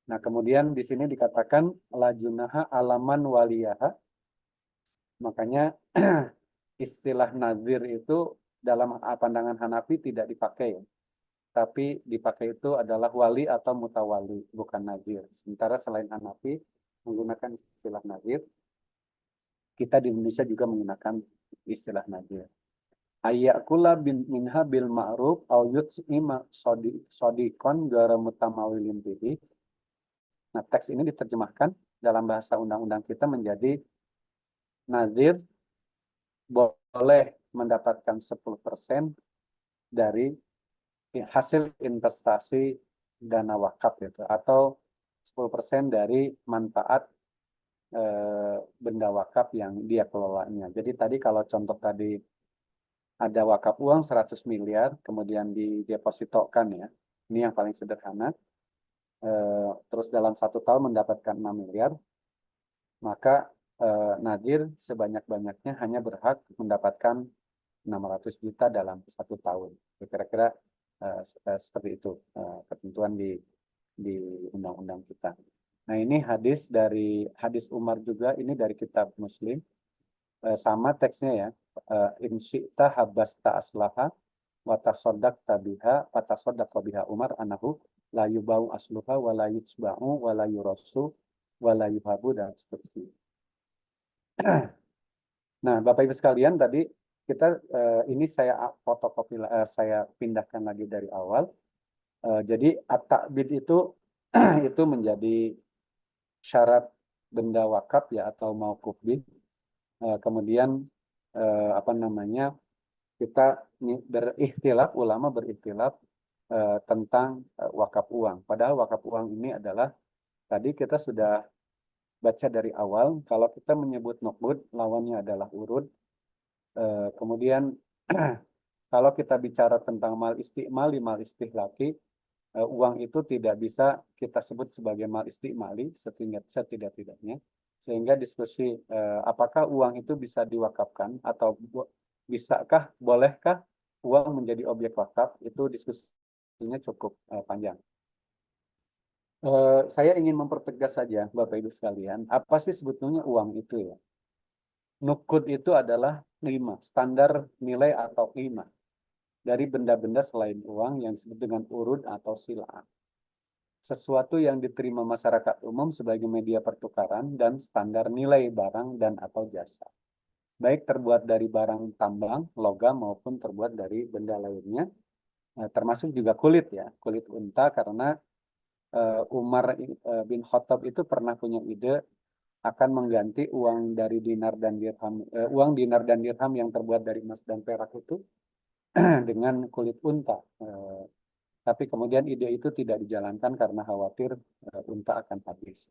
Nah, kemudian di sini dikatakan la junaha alaman waliyaha. Makanya istilah nazir itu dalam pandangan Hanafi tidak dipakai, tapi dipakai itu adalah wali atau mutawali, bukan nazir. Sementara selain Hanafi menggunakan istilah nazir, kita di Indonesia juga menggunakan istilah nazir. Ayyakula bin minha bil ma'ruf au yut'ima sodikon gara mutamawilin bihi. Nah, teks ini diterjemahkan dalam bahasa undang-undang kita menjadi nazir boleh mendapatkan 10% dari hasil investasi dana wakaf itu, atau 10% dari manfaat benda wakaf yang dia kelolanya. Jadi tadi kalau contoh tadi ada wakaf uang 100 miliar, kemudian didepositokan ya, ini yang paling sederhana, terus dalam 1 tahun mendapatkan 6 miliar, maka nadir sebanyak-banyaknya hanya berhak mendapatkan 600 juta dalam 1 tahun. Kira-kira seperti itu ketentuan di undang-undang kita. Nah, ini hadis dari hadis Umar juga, ini dari kitab Muslim. Sama teksnya ya. In syi'ta habasta aslaha wa tasaddaqta biha wa tasaddaqa biha Umar anahu la yubau asluha wa la yutsba'u wa la yurasu wa la yuhabu dan seterusnya. Nah, Bapak Ibu sekalian, tadi kita ini saya fotokopi, saya pindahkan lagi dari awal. Jadi at-ta'bid itu itu menjadi syarat benda wakaf ya, atau mauquf bid. Kemudian apa namanya, kita berikhtilaf, ulama berikhtilaf tentang wakaf uang. Padahal wakaf uang ini adalah, tadi kita sudah baca dari awal, kalau kita menyebut nuqud, lawannya adalah urud. Kemudian kalau kita bicara tentang mal istimali, mal istihlaki, uang itu tidak bisa kita sebut sebagai mal istimali setidak-tidaknya. Sehingga diskusi apakah uang itu bisa diwakafkan atau bisakah, bolehkah uang menjadi objek wakaf, itu diskusinya cukup panjang. Saya ingin mempertegas saja Bapak Ibu sekalian, apa sih sebetulnya uang itu ya? Nukud itu adalah standar nilai atau qimah dari benda-benda selain uang yang disebut dengan urud atau sil'ah. Sesuatu yang diterima masyarakat umum sebagai media pertukaran dan standar nilai barang dan atau jasa. Baik terbuat dari barang tambang, logam maupun terbuat dari benda lainnya, termasuk juga kulit ya, kulit unta, karena Umar bin Khattab itu pernah punya ide akan mengganti uang dari dinar dan dirham, uang dinar dan dirham yang terbuat dari emas dan perak itu dengan kulit unta. Tapi kemudian ide itu tidak dijalankan karena khawatir unta akan habis.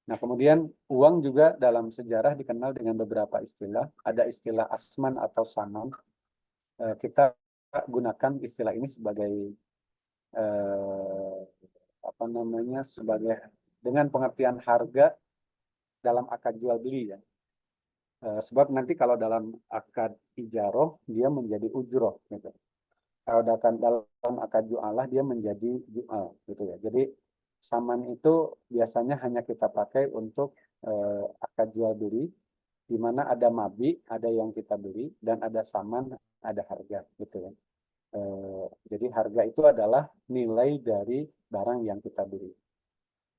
Nah, kemudian uang juga dalam sejarah dikenal dengan beberapa istilah. Ada istilah asman atau saman. Kita gunakan istilah ini sebagai apa namanya, sebagai dengan pengertian harga dalam akad jual beli ya. Sebab nanti kalau dalam akad ijaroh dia menjadi ujroh gitu. Kalau dalam akad jualah dia menjadi jual gitu ya. Jadi saman itu biasanya hanya kita pakai untuk akad jual beli, di mana ada mabi, ada yang kita beli, dan ada saman, ada harga gitu ya. Jadi harga itu adalah nilai dari barang yang kita beli.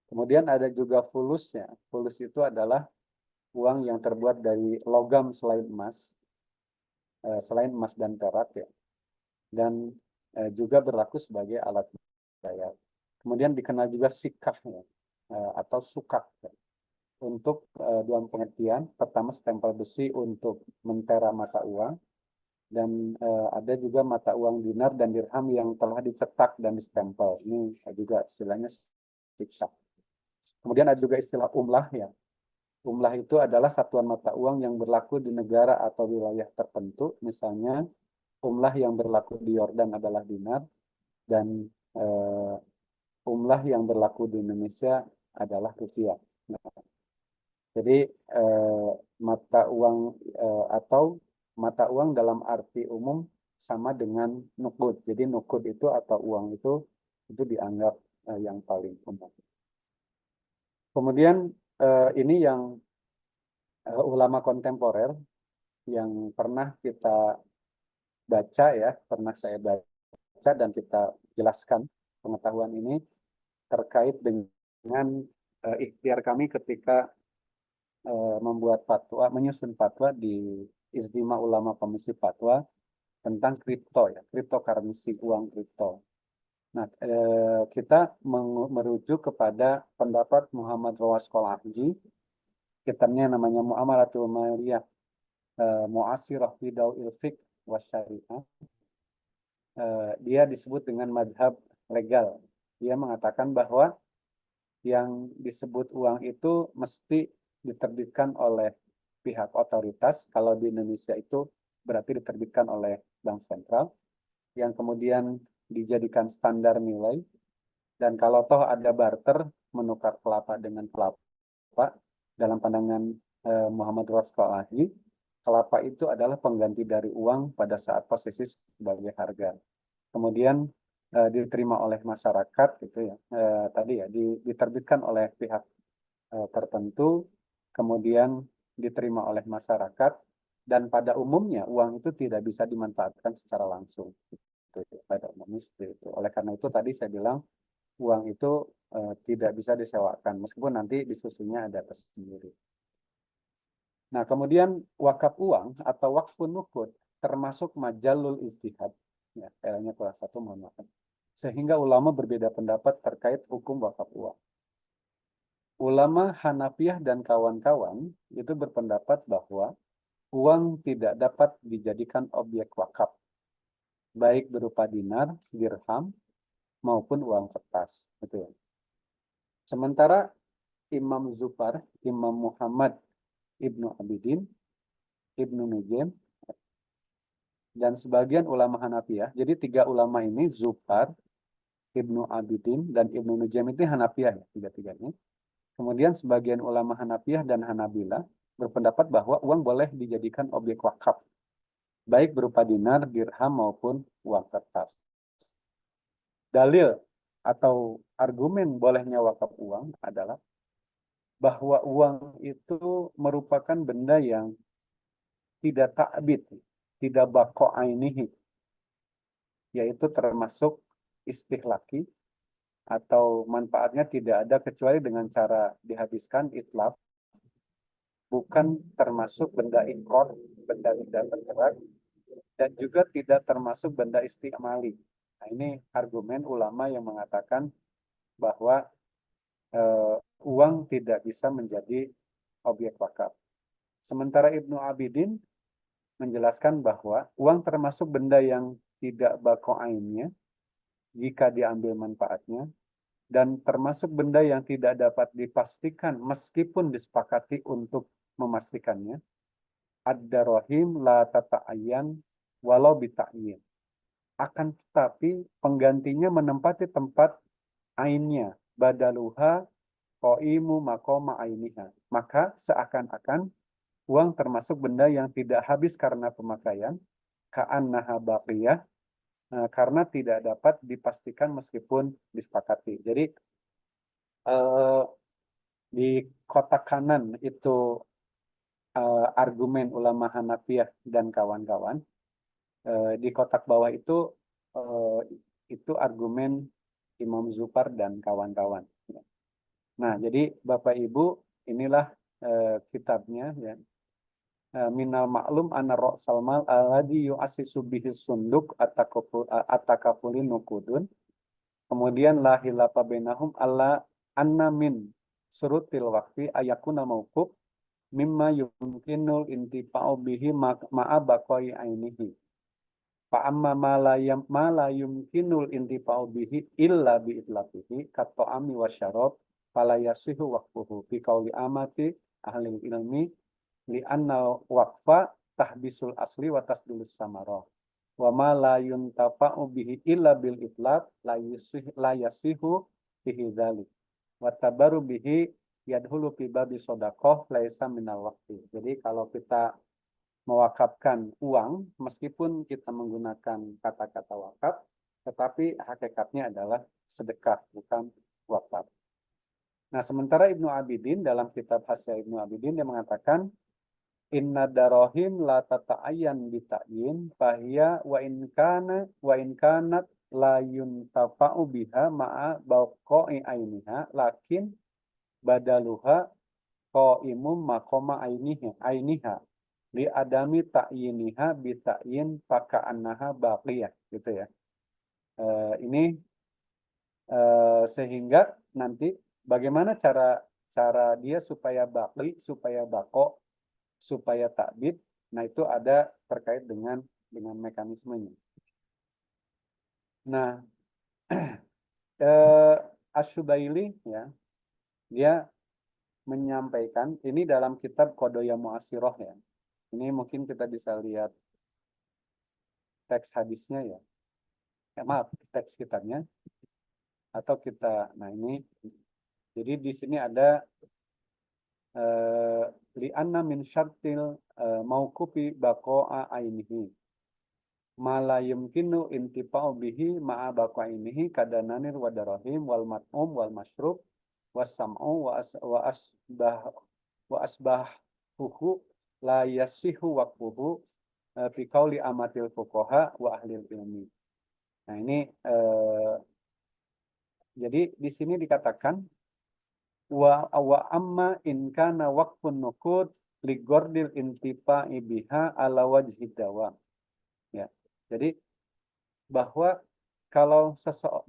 Kemudian ada juga fulusnya. Fulus itu adalah uang yang terbuat dari logam selain emas dan perak ya. Dan juga berlaku sebagai alat bayar. Kemudian dikenal juga sikah ya, atau sukak ya. Untuk dua pengertian, pertama stempel besi untuk mentera mata uang, dan ada juga mata uang dinar dan dirham yang telah dicetak dan distempel. Ini juga istilahnya sikah. Kemudian ada juga istilah umlah ya. Umlah itu adalah satuan mata uang yang berlaku di negara atau wilayah tertentu. Misalnya umlah yang berlaku di Yordan adalah dinar, dan umlah yang berlaku di Indonesia adalah rupiah. Nah, jadi mata uang atau mata uang dalam arti umum sama dengan nukud. Jadi nukud itu atau uang itu dianggap yang paling umum. Kemudian ini yang ulama kontemporer yang pernah kita baca ya, pernah saya baca dan kita jelaskan pengetahuan ini terkait dengan ikhtiar kami ketika membuat fatwa, menyusun fatwa di Ijtima Ulama Komisi Fatwa tentang kripto ya, cryptocurrency, uang kripto. Nah, kita merujuk kepada pendapat Muhammad Rawas Qol'aji, kitabnya namanya Mu'amalatul Maliyah Mu'asirah fi Daw'il Fiqh wa Syariah. Dia disebut dengan madhab legal. Dia mengatakan bahwa yang disebut uang itu mesti diterbitkan oleh pihak otoritas. Kalau di Indonesia itu berarti diterbitkan oleh Bank Sentral, yang kemudian dijadikan standar nilai. Dan kalau toh ada barter, menukar kelapa dengan kelapa, dalam pandangan Muhammad Rasulullah, kelapa itu adalah pengganti dari uang pada saat posisi sebagai harga. Kemudian diterima oleh masyarakat gitu ya, tadi ya diterbitkan oleh pihak tertentu, kemudian diterima oleh masyarakat, dan pada umumnya uang itu tidak bisa dimanfaatkan secara langsung gitu, pada umumnya seperti itu. Oleh karena itu tadi saya bilang uang itu tidak bisa disewakan, meskipun nanti diskusinya ada tersendiri. Nah, kemudian wakaf uang atau wakfun nuqud termasuk majalul ijtihad. Ya, L-nya kelas 1, mohon maaf. Sehingga ulama berbeda pendapat terkait hukum wakaf uang. Ulama Hanafiyah dan kawan-kawan itu berpendapat bahwa uang tidak dapat dijadikan objek wakaf, baik berupa dinar, dirham, maupun uang kertas. Gitu ya. Sementara Imam Zufar, Imam Muhammad Ibnu Abidin, Ibnu Nujaim, dan sebagian ulama Hanafiyah. Jadi tiga ulama ini, Zufar, Ibnu Abidin, dan Ibnu Nujaim itu Hanafiyah ya, tiga-tiganya. Kemudian sebagian ulama Hanafiyah dan Hanabilah berpendapat bahwa uang boleh dijadikan objek wakaf, baik berupa dinar, dirham, maupun uang kertas. Dalil atau argumen bolehnya wakaf uang adalah bahwa uang itu merupakan benda yang tidak ta'bid, tidak bako ainihi, yaitu termasuk istihlaki, atau manfaatnya tidak ada kecuali dengan cara dihabiskan, itlaf, bukan termasuk benda inkor, benda tidak bergerak, dan juga tidak termasuk benda istimali. Nah, ini argumen ulama yang mengatakan bahwa uang tidak bisa menjadi objek wakaf. Sementara Ibnu Abidin menjelaskan bahwa uang termasuk benda yang tidak bako ainnya jika diambil manfaatnya, dan termasuk benda yang tidak dapat dipastikan meskipun disepakati untuk memastikannya. Ad-darahim la tata'ayyan walau bita'yin. akan tetapi penggantinya menempati tempat ainnya, badaluha qaimu maqama ainiha. Maka seakan-akan uang termasuk benda yang tidak habis karena pemakaian, ka'annaha baqiyah, karena tidak dapat dipastikan meskipun disepakati. Jadi di kotak kanan itu argumen ulama Hanafiyah dan kawan-kawan. Di kotak bawah itu argumen Imam Zufar dan kawan-kawan. Nah, jadi Bapak Ibu, inilah kitabnya ya. Minal ma'lum anna ra'sal mal alladhi yu'assisu bihi sunduk atakafuli nukudun. Kemudian la hilafa bainahum alla anna min surutil waqfi ayakuna mauquf mimma yumkinul intifa'u bihi ma'a baqai ainihi. Fa amma ma la yumkinul intifa'u bihi illa bi itlaqihi kat'ami wasyarab fala yasihu waqfuhu fi qauli amati ahli ilmi li anna waqfa tahbisul asli wa tasdulus samarah wa ma la yuntafa'u bihi illa bil itlaq la yasihu bihi dzalik wa tabaru bihi yadhulu fi babi shadaqah laisa minal waqfi. Jadi kalau kita mewakafkan uang, meskipun kita menggunakan kata-kata wakaf, tetapi hakikatnya adalah sedekah, bukan wakaf. Nah, sementara Ibnu Abidin dalam kitab Hasya Ibnu Abidin dia mengatakan, Inna darohim la tata'ayyan bita'yin, fahiya wa in kanat la yuntafa'u biha ma'a baqa'i ainiha, lakin badaluha qaimum maqama ainiha li adami ta'yiniha bi ta'yin faka'annaha baqiyah gitu ya. Ini sehingga nanti bagaimana cara dia supaya baqi, supaya baqo, supaya ta'bid. Nah, itu ada terkait dengan mekanismenya. Nah, Asy-Syubaili ya, dia menyampaikan ini dalam kitab Qodoya Mu'asyirah ya. Ini mungkin kita bisa lihat teks hadisnya ya. Maaf, teks kitabnya. Atau kita, nah ini. Jadi di sini ada li'anna min syartil mauqufi baqa'a ainihi. Ma la yumkinu intifa'u bihi ma'a baqa'inihi kadananir wa darahim wal mat'um wal masyrub was sam'u wa asbahuhu la yasihu waqfuhu fi qauli amatil fuqaha wa ahlil ilmi. Nah, ini jadi di sini dikatakan wa amma in kana waqfun nuqud li gordil intifa'i biha ala wajhi dawam. Ya. Jadi bahwa kalau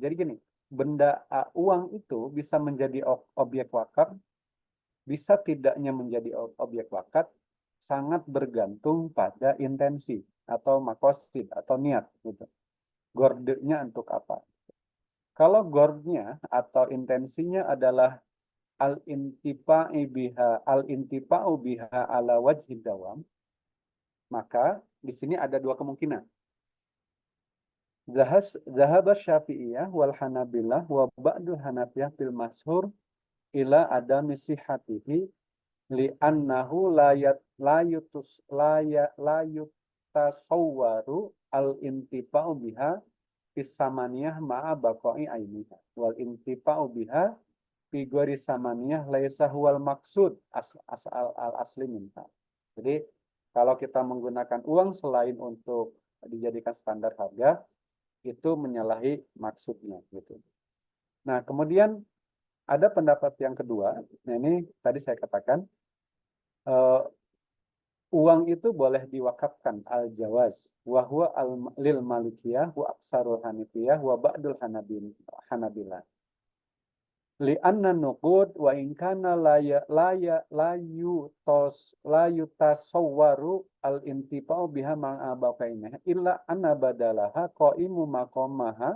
jadi gini, benda uang itu bisa menjadi objek wakaf, bisa tidaknya menjadi objek wakaf sangat bergantung pada intensi atau makosid atau niat gitu. Gordenya untuk apa? Kalau gordnya atau intensinya adalah al-intifa'u biha ala wajhi dawam, maka di sini ada dua kemungkinan. Zahaba Syafi'iyah wal Hanabilah wa ba'dul Hanafiyah fil mashhur ila adami sihhatihi li'annahu la yutasawwaru al-intifa'u biha fisamaniyah ma'a baqa'i ainiha wal intifa'u biha fi ghairi samaniyah laisa huwal maksud al-asli minha. Jadi kalau kita menggunakan uang selain untuk dijadikan standar harga, itu menyalahi maksudnya gitu. Nah, kemudian ada pendapat yang kedua. Nah, ini tadi saya katakan uang itu boleh diwakafkan al-jawaz wa huwa lil malikiyah wa aksarul hanifiyah wa ba'dul hanabilah. Li'anna nuqud wa in kana la yutasawwaru al-intifa'u biha ma'a baqainah illa anna badalaha qaimu maqamaha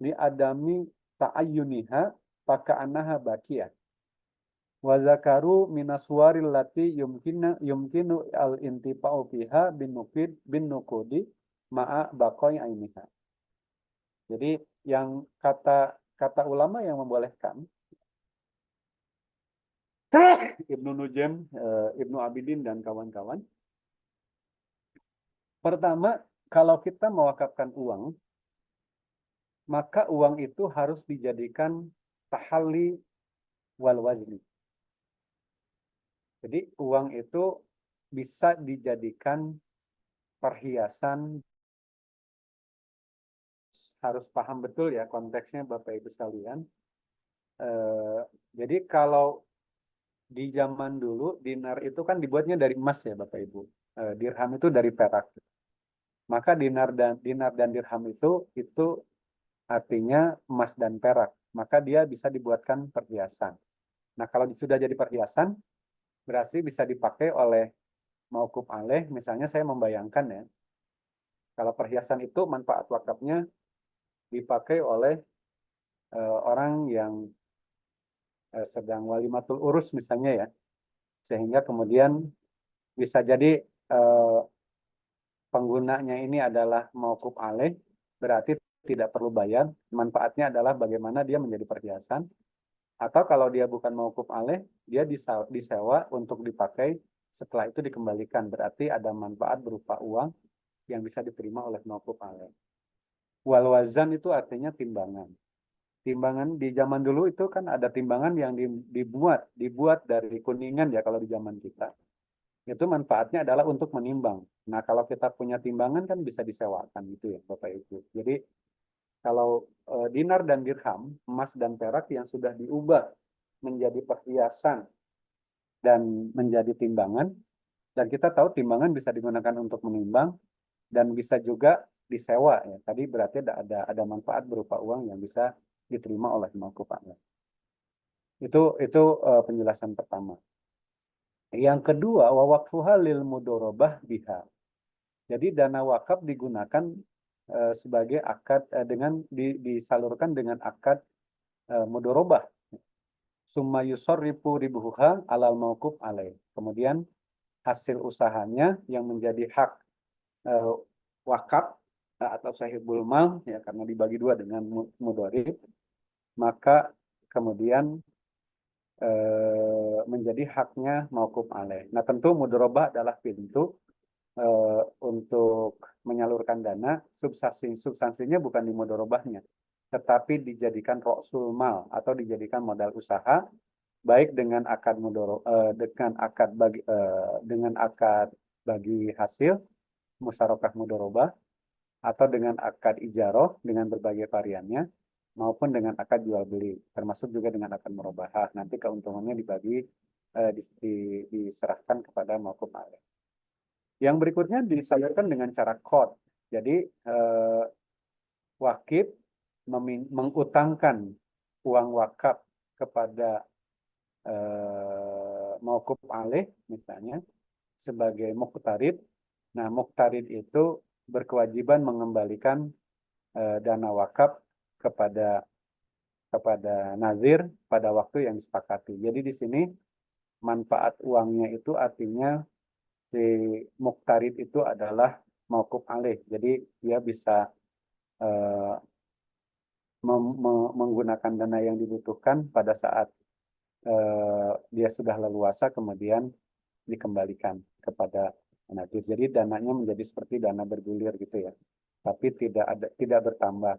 li adami ta'ayyuniha faka'annaha baqiyah. Wa zakaru minaswaril lati yumkinu al-intifa'u biha bin nuqudi ma'a baqai ainiha. Jadi yang kata ulama yang membolehkan Ibnu Nujem, Ibnu Abidin dan kawan-kawan. Pertama, kalau kita mewakafkan uang, maka uang itu harus dijadikan tahalli wal wazni. Jadi uang itu bisa dijadikan perhiasan, harus paham betul ya konteksnya Bapak Ibu sekalian. Jadi kalau di zaman dulu dinar itu kan dibuatnya dari emas ya Bapak Ibu. Dirham itu dari perak. Maka dinar dan dirham itu artinya emas dan perak. Maka dia bisa dibuatkan perhiasan. Nah, kalau sudah jadi perhiasan, berarti bisa dipakai oleh mauquf alaih. Misalnya saya membayangkan ya, kalau perhiasan itu manfaat wakafnya dipakai oleh orang yang sedang walimatul urus misalnya ya, sehingga kemudian bisa jadi penggunanya ini adalah mauquf alaih, berarti tidak perlu bayar. Manfaatnya adalah bagaimana dia menjadi perhiasan. Atau kalau dia bukan mauquf alaih, dia disewa untuk dipakai, setelah itu dikembalikan. Berarti ada manfaat berupa uang yang bisa diterima oleh mauquf alaih. Wal wazan itu artinya timbangan. Timbangan di zaman dulu itu kan ada timbangan yang dibuat dari kuningan ya kalau di zaman kita. Itu manfaatnya adalah untuk menimbang. Nah, kalau kita punya timbangan kan bisa disewakan gitu ya Bapak Ibu. Jadi kalau dinar dan dirham, emas dan perak yang sudah diubah menjadi perhiasan dan menjadi timbangan, dan kita tahu timbangan bisa digunakan untuk menimbang dan bisa juga disewa ya. Tadi berarti ada manfaat berupa uang yang bisa diterima oleh mauquf alaih. Itu penjelasan pertama. Yang kedua, wa waqfuha lil mudorobah biha. Jadi dana wakaf digunakan sebagai akad disalurkan dengan akad mudorobah. Summa yusorrifu ribuha alal mauquf alaih. Kemudian hasil usahanya yang menjadi hak wakaf atau sahibul mal ya, karena dibagi dua dengan mudorib, maka kemudian menjadi haknya mauquf alaih. Nah, tentu mudorobah adalah pintu untuk menyalurkan dana. Substansinya bukan di mudorobahnya, tetapi dijadikan roksul mal atau dijadikan modal usaha, baik dengan akad dengan akad bagi hasil musyarakah mudorobah, atau dengan akad ijaroh dengan berbagai variannya, maupun dengan akad jual beli, termasuk juga dengan akad murabahah. Nanti keuntungannya dibagi diserahkan kepada mauquf alaih. Yang berikutnya disalurkan dengan cara qard. Jadi wakif mengutangkan uang wakaf kepada mauquf alaih misalnya sebagai muqtarid. Nah, muqtarid itu berkewajiban mengembalikan dana wakaf kepada nazir pada waktu yang disepakati. Jadi di sini manfaat uangnya itu artinya si muqtarid itu adalah mauquf alaih. Jadi dia bisa menggunakan dana yang dibutuhkan pada saat dia sudah leluasa, kemudian dikembalikan kepada nazir. Jadi dananya menjadi seperti dana bergulir gitu ya, tapi tidak bertambah.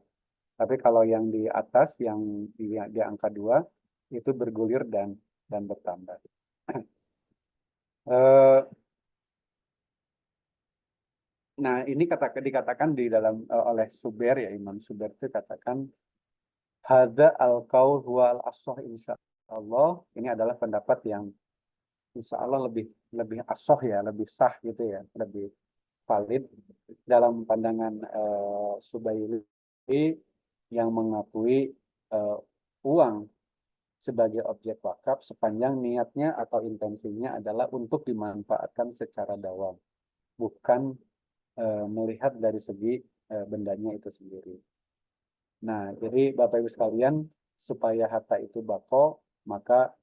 Tapi kalau yang di atas, yang di angka 2, itu bergulir dan bertambah. Nah, ini dikatakan di dalam oleh Suber ya, Imam Suber itu katakan hadza al-qaul huwa al-ashah insyaallah. Ini adalah pendapat yang insya Allah lebih asoh ya, lebih sah gitu ya, lebih valid dalam pandangan Subaili yang mengakui uang sebagai objek wakaf sepanjang niatnya atau intensinya adalah untuk dimanfaatkan secara dawam, bukan melihat dari segi bendanya itu sendiri. Nah, jadi Bapak Ibu sekalian, supaya harta itu bako, maka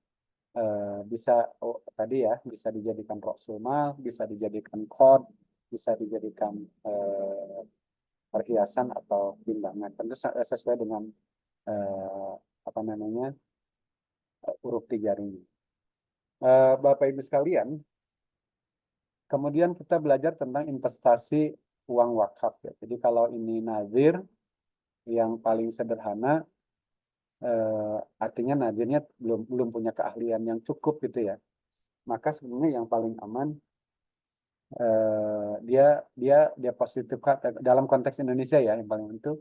bisa tadi ya, bisa dijadikan roksul mal, bisa dijadikan qard, bisa dijadikan perhiasan atau timbangan. Tentu sesuai dengan apa namanya huruf 3 ini. Bapak Ibu sekalian, kemudian kita belajar tentang investasi uang wakaf ya. Jadi kalau ini nazir yang paling sederhana, artinya nazirnya belum punya keahlian yang cukup gitu ya. Maka sebenarnya yang paling aman dia positif dalam konteks Indonesia ya yang paling itu.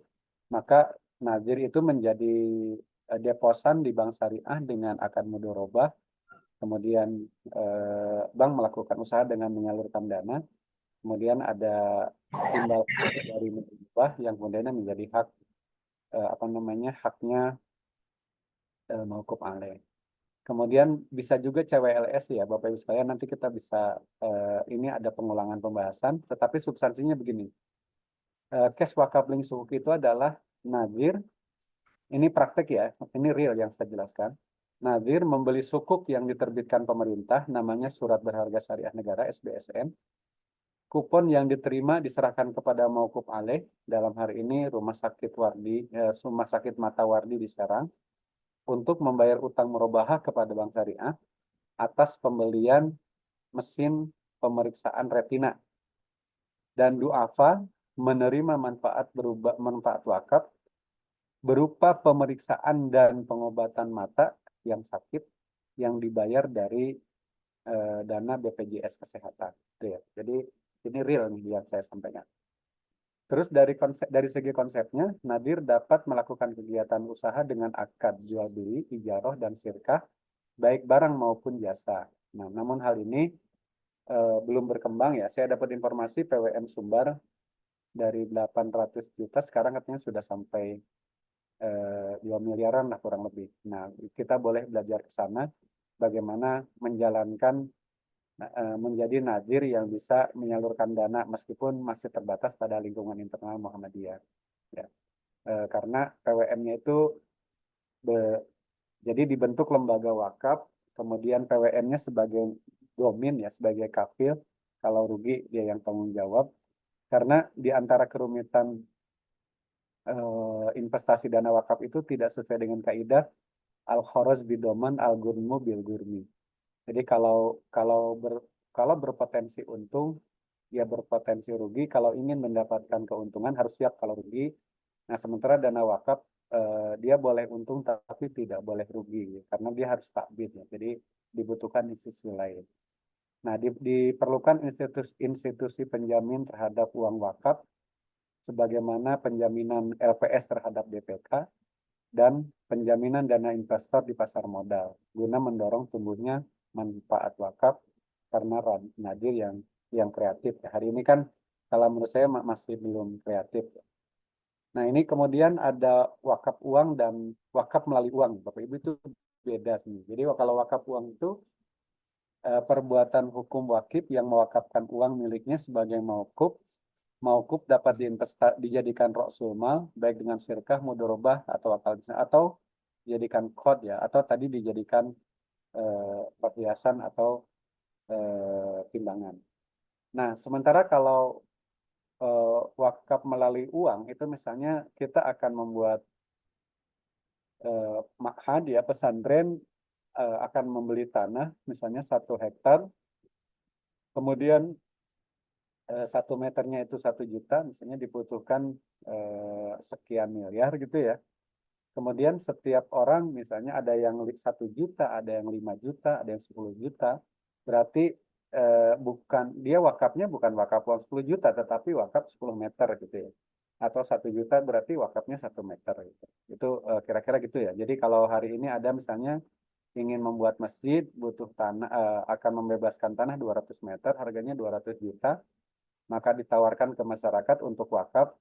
Maka nazir itu menjadi deposan di bank syariah dengan akad mudharabah. Kemudian bank melakukan usaha dengan menyalurkan dana. Kemudian ada timbal dari mudharabah yang kemudian menjadi hak apa namanya haknya mauquf alaih. Kemudian bisa juga CWLS ya Bapak Ibu sekalian, nanti kita bisa ini ada pengulangan pembahasan, tetapi substansinya begini. Cash wakaf link sukuk itu adalah nazir, ini praktek ya, ini real yang saya jelaskan. Nazir membeli sukuk yang diterbitkan pemerintah, namanya Surat Berharga Syariah Negara (SBSN). Kupon yang diterima diserahkan kepada mauquf alaih, dalam hari ini Rumah Sakit Mata Wardi di Serang, untuk membayar utang murabahah kepada Bank Syariah atas pembelian mesin pemeriksaan retina. Dan duafa menerima manfaat wakaf berupa pemeriksaan dan pengobatan mata yang sakit yang dibayar dari dana BPJS Kesehatan. Gitu ya. Jadi ini real nih yang saya sampaikan. Terus dari segi konsepnya, Nadir dapat melakukan kegiatan usaha dengan akad jual beli, ijaroh, dan sirkah, baik barang maupun jasa. Nah, namun hal ini belum berkembang ya. Saya dapat informasi PWM Sumbar dari 800 juta, sekarang katanya sudah sampai 2 miliaran lah kurang lebih. Nah, kita boleh belajar ke sana bagaimana menjalankan menjadi nadir yang bisa menyalurkan dana meskipun masih terbatas pada lingkungan internal Muhammadiyah. Ya. Karena PWM-nya itu jadi dibentuk lembaga wakaf, kemudian PWM-nya sebagai domin ya, sebagai kafil, kalau rugi dia yang tanggung jawab. Karena di antara kerumitan investasi dana wakaf itu tidak sesuai dengan kaidah al-kharaz bidoman al-gunmu bil gurmi. Jadi kalau berpotensi untung, ya berpotensi rugi. Kalau ingin mendapatkan keuntungan harus siap kalau rugi. Nah, sementara dana wakaf dia boleh untung tapi tidak boleh rugi karena dia harus takbid ya. Jadi dibutuhkan institusi lain. Nah, diperlukan institusi penjamin terhadap uang wakaf sebagaimana penjaminan LPS terhadap DPK dan penjaminan dana investor di pasar modal guna mendorong tumbuhnya manfaat wakaf karena nadir yang kreatif. Hari ini kan kalau menurut saya masih belum kreatif. Nah, ini kemudian ada wakaf uang dan wakaf melalui uang. Bapak Ibu itu beda sih. Jadi kalau wakaf uang itu perbuatan hukum wakif yang mewakafkan uang miliknya sebagai mauquf. Mauquf dapat dijadikan ra'sul mal baik dengan sirkah, mudharabah atau wakal atau dijadikan qad ya, atau tadi dijadikan perhiasan atau timbangan. Nah, sementara kalau wakaf melalui uang itu misalnya kita akan membuat ma'had ya, pesantren akan membeli tanah misalnya 1 hektar, kemudian 1 meternya itu 1 juta, misalnya dibutuhkan sekian miliar gitu ya. Kemudian setiap orang misalnya ada yang 1 juta, ada yang 5 juta, ada yang 10 juta. Berarti bukan dia wakafnya bukan wakaf uang 10 juta, tetapi wakaf 10 meter gitu ya. Atau 1 juta berarti wakafnya 1 meter gitu. Itu kira-kira gitu ya. Jadi kalau hari ini ada misalnya ingin membuat masjid, butuh tanah, akan membebaskan tanah 200 meter, harganya 200 juta, maka ditawarkan ke masyarakat untuk wakaf.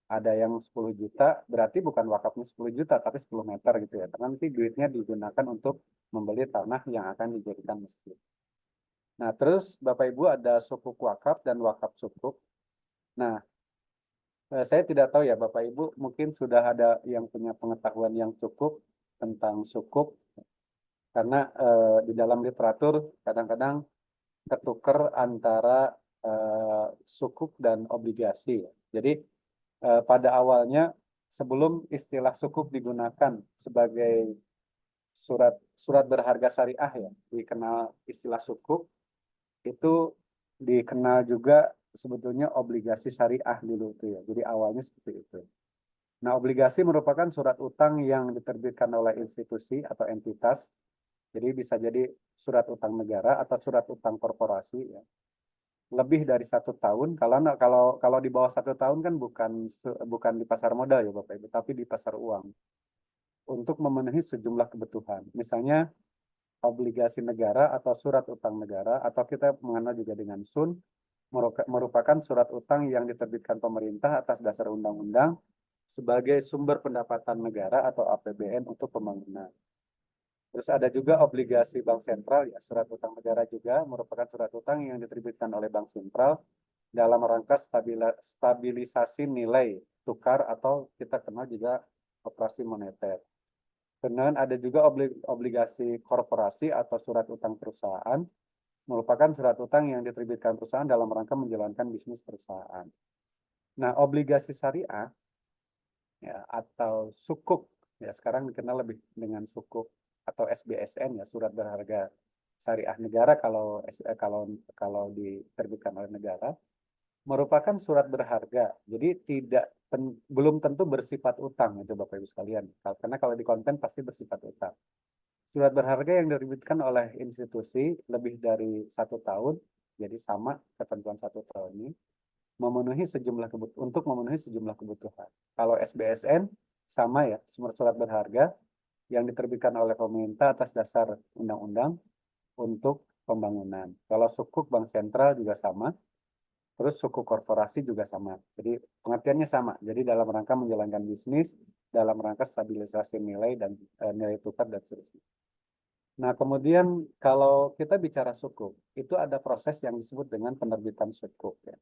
Ada yang 10 juta, berarti bukan wakafnya 10 juta, tapi 10 meter gitu ya. Karena nanti duitnya digunakan untuk membeli tanah yang akan dijadikan masjid. Nah, terus Bapak Ibu ada sukuk wakaf dan wakaf sukuk. Nah, saya tidak tahu ya Bapak Ibu, mungkin sudah ada yang punya pengetahuan yang cukup tentang sukuk. Karena di dalam literatur kadang-kadang ketukar antara sukuk dan obligasi. Jadi pada awalnya sebelum istilah sukuk digunakan sebagai surat berharga syariah ya, dikenal istilah sukuk, itu dikenal juga sebetulnya obligasi syariah dulu tuh ya. Jadi awalnya seperti itu. Nah, obligasi merupakan surat utang yang diterbitkan oleh institusi atau entitas. Jadi bisa jadi surat utang negara atau surat utang korporasi ya. Lebih dari 1 tahun. Kalau di bawah 1 tahun kan bukan di pasar modal ya Bapak Ibu, tapi di pasar uang untuk memenuhi sejumlah kebutuhan. Misalnya obligasi negara atau surat utang negara atau kita mengenal juga dengan SUN merupakan surat utang yang diterbitkan pemerintah atas dasar undang-undang sebagai sumber pendapatan negara atau APBN untuk pembangunan. Terus ada juga obligasi bank sentral, ya surat utang negara juga merupakan surat utang yang diterbitkan oleh bank sentral dalam rangka stabilisasi nilai tukar atau kita kenal juga operasi moneter. Kemudian ada juga obligasi korporasi atau surat utang perusahaan, merupakan surat utang yang diterbitkan perusahaan dalam rangka menjalankan bisnis perusahaan. Nah, obligasi syariah ya, atau sukuk, ya sekarang dikenal lebih dengan sukuk atau SBSN ya, surat berharga syariah negara kalau diterbitkan oleh negara, merupakan surat berharga. Jadi belum tentu bersifat utang itu Bapak Ibu sekalian. Karena kalau di konten pasti bersifat utang. Surat berharga yang diterbitkan oleh institusi lebih dari 1 tahun, jadi sama ketentuan 1 tahun ini, untuk memenuhi sejumlah kebutuhan. Kalau SBSN sama ya, surat berharga yang diterbitkan oleh pemerintah atas dasar undang-undang untuk pembangunan. Kalau sukuk bank sentral juga sama, terus sukuk korporasi juga sama. Jadi pengertiannya sama. Jadi dalam rangka menjalankan bisnis, dalam rangka stabilisasi nilai dan nilai tukar dan seterusnya. Nah, kemudian kalau kita bicara sukuk, itu ada proses yang disebut dengan penerbitan sukuk. Ya.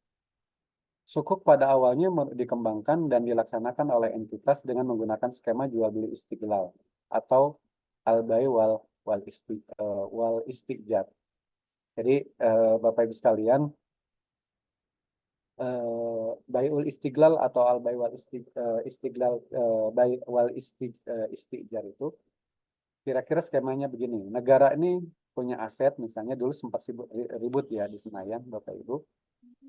Sukuk pada awalnya dikembangkan dan dilaksanakan oleh entitas dengan menggunakan skema jual beli istiqlal atau al-bai wal istiqjar. Jadi Bapak Ibu sekalian, baiul istiqlal atau al-bai wal istiqlal istiqjar itu kira-kira skemanya begini. Negara ini punya aset, misalnya dulu sempat ribut ya di Senayan, Bapak Ibu.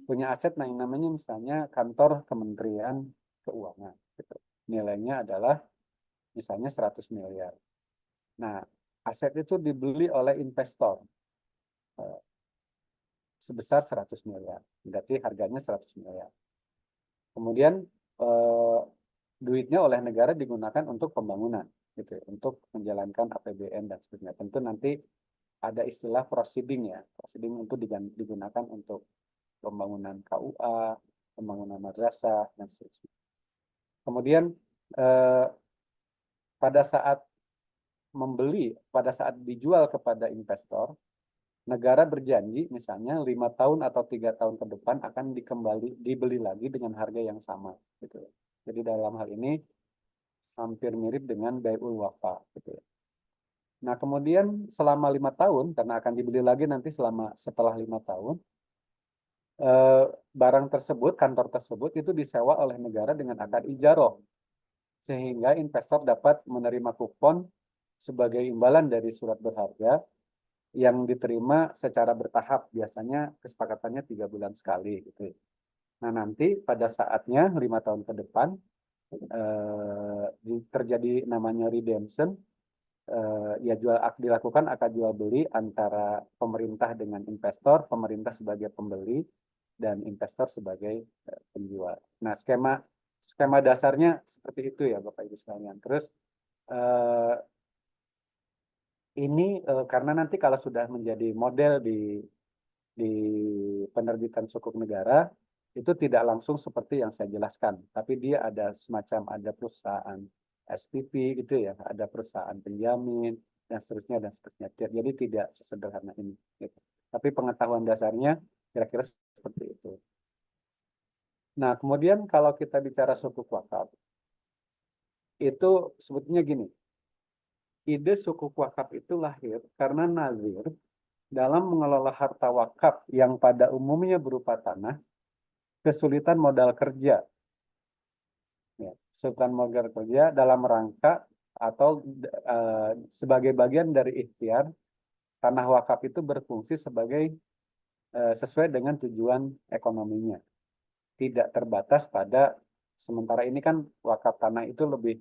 Punya aset yang namanya misalnya kantor Kementerian Keuangan. Gitu. Nilainya adalah misalnya 100 miliar. Nah, aset itu dibeli oleh investor sebesar 100 miliar. Berarti harganya 100 miliar. Kemudian duitnya oleh negara digunakan untuk pembangunan. Gitu, untuk menjalankan APBN dan sebagainya. Tentu nanti ada istilah proceeding ya. Proceeding itu digunakan untuk pembangunan KUA, pembangunan madrasah, dan seterusnya. Kemudian pada saat dijual kepada investor, negara berjanji misalnya 5 tahun atau 3 tahun ke depan akan dibeli lagi dengan harga yang sama. Gitu. Jadi dalam hal ini hampir mirip dengan bai'ul wafa. Gitu. Nah, kemudian selama 5 tahun, karena akan dibeli lagi nanti setelah 5 tahun, barang tersebut, kantor tersebut itu disewa oleh negara dengan akad ijaroh. Sehingga investor dapat menerima kupon sebagai imbalan dari surat berharga yang diterima secara bertahap. Biasanya kesepakatannya 3 bulan sekali. Gitu. Nah, nanti pada saatnya 5 tahun ke depan, terjadi namanya redemption, ya dilakukan akad jual beli antara pemerintah dengan investor, pemerintah sebagai pembeli dan investor sebagai penjual. Nah, skema dasarnya seperti itu ya Bapak Ibu sekalian. Terus ini karena nanti kalau sudah menjadi model di penerbitan sukuk negara itu tidak langsung seperti yang saya jelaskan, tapi dia ada perusahaan SPP gitu ya, ada perusahaan penjamin dan seterusnya dan seterusnya. Jadi tidak sesederhana ini. Gitu. Tapi pengetahuan dasarnya kira-kira seperti itu. Nah, kemudian kalau kita bicara sukuk wakaf, itu sebetulnya gini, ide sukuk wakaf itu lahir karena nazir dalam mengelola harta wakaf yang pada umumnya berupa tanah, kesulitan modal kerja Ya, Sultan Mogar Koja dalam rangka atau sebagai bagian dari ikhtiar tanah wakaf itu berfungsi sebagai sesuai dengan tujuan ekonominya, tidak terbatas pada sementara ini kan wakaf tanah itu lebih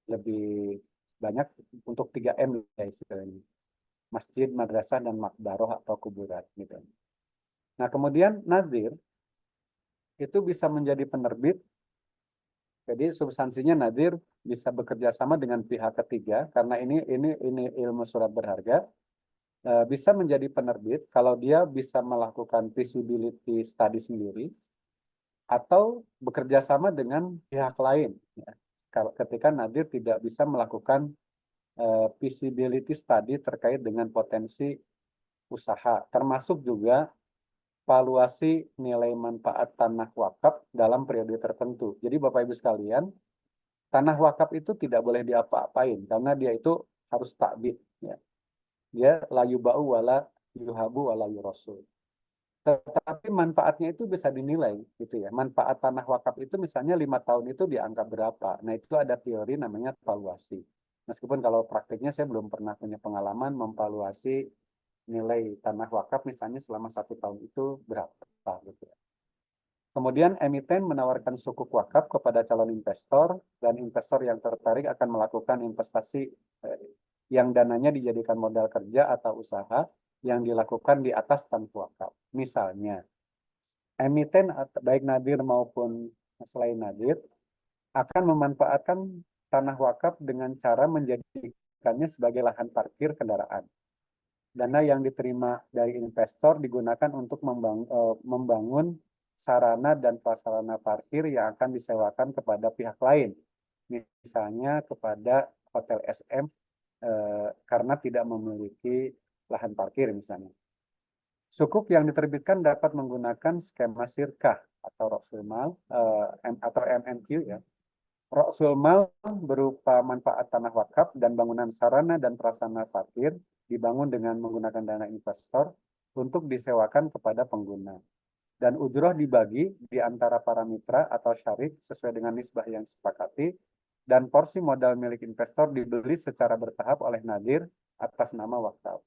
lebih banyak untuk 3M ya istilahnya, masjid, madrasah, dan makbaroh atau kuburan gitu. Nah kemudian nadir itu bisa menjadi penerbit. Jadi substansinya nadir bisa bekerja sama dengan pihak ketiga karena ini ilmu surat berharga. Bisa menjadi penerbit kalau dia bisa melakukan feasibility study sendiri atau bekerja sama dengan pihak lain. Ya. Kalau ketika nadir tidak bisa melakukan feasibility study terkait dengan potensi usaha, termasuk juga valuasi nilai manfaat tanah wakaf dalam periode tertentu. Jadi Bapak Ibu sekalian, tanah wakaf itu tidak boleh diapa-apain karena dia itu harus takbid. Ya. Dia layu ba'u wala yuhabu wala yurasul. Tetapi manfaatnya itu bisa dinilai gitu ya. Manfaat tanah wakaf itu misalnya 5 tahun itu dianggap berapa. Nah itu ada teori namanya valuasi. Meskipun kalau praktiknya saya belum pernah punya pengalaman memvaluasi nilai tanah wakaf misalnya selama 1 tahun itu berapa gitu ya. Kemudian emiten menawarkan sukuk wakaf kepada calon investor dan investor yang tertarik akan melakukan investasi yang dananya dijadikan modal kerja atau usaha yang dilakukan di atas tanah wakaf. Misalnya, emiten baik nadir maupun selain nadir akan memanfaatkan tanah wakaf dengan cara menjadikannya sebagai lahan parkir kendaraan. Dana yang diterima dari investor digunakan untuk membangun sarana dan prasarana parkir yang akan disewakan kepada pihak lain, misalnya kepada hotel SM karena tidak memiliki lahan parkir misalnya. Sukuk yang diterbitkan dapat menggunakan skema sirkah atau Roksul Mal atau MNQ ya. Roksul Mal berupa manfaat tanah wakaf dan bangunan sarana dan prasarana parkir dibangun dengan menggunakan dana investor untuk disewakan kepada pengguna. Dan ujroh dibagi di antara para mitra atau syarik sesuai dengan nisbah yang disepakati, dan porsi modal milik investor dibeli secara bertahap oleh nadir atas nama wakaf.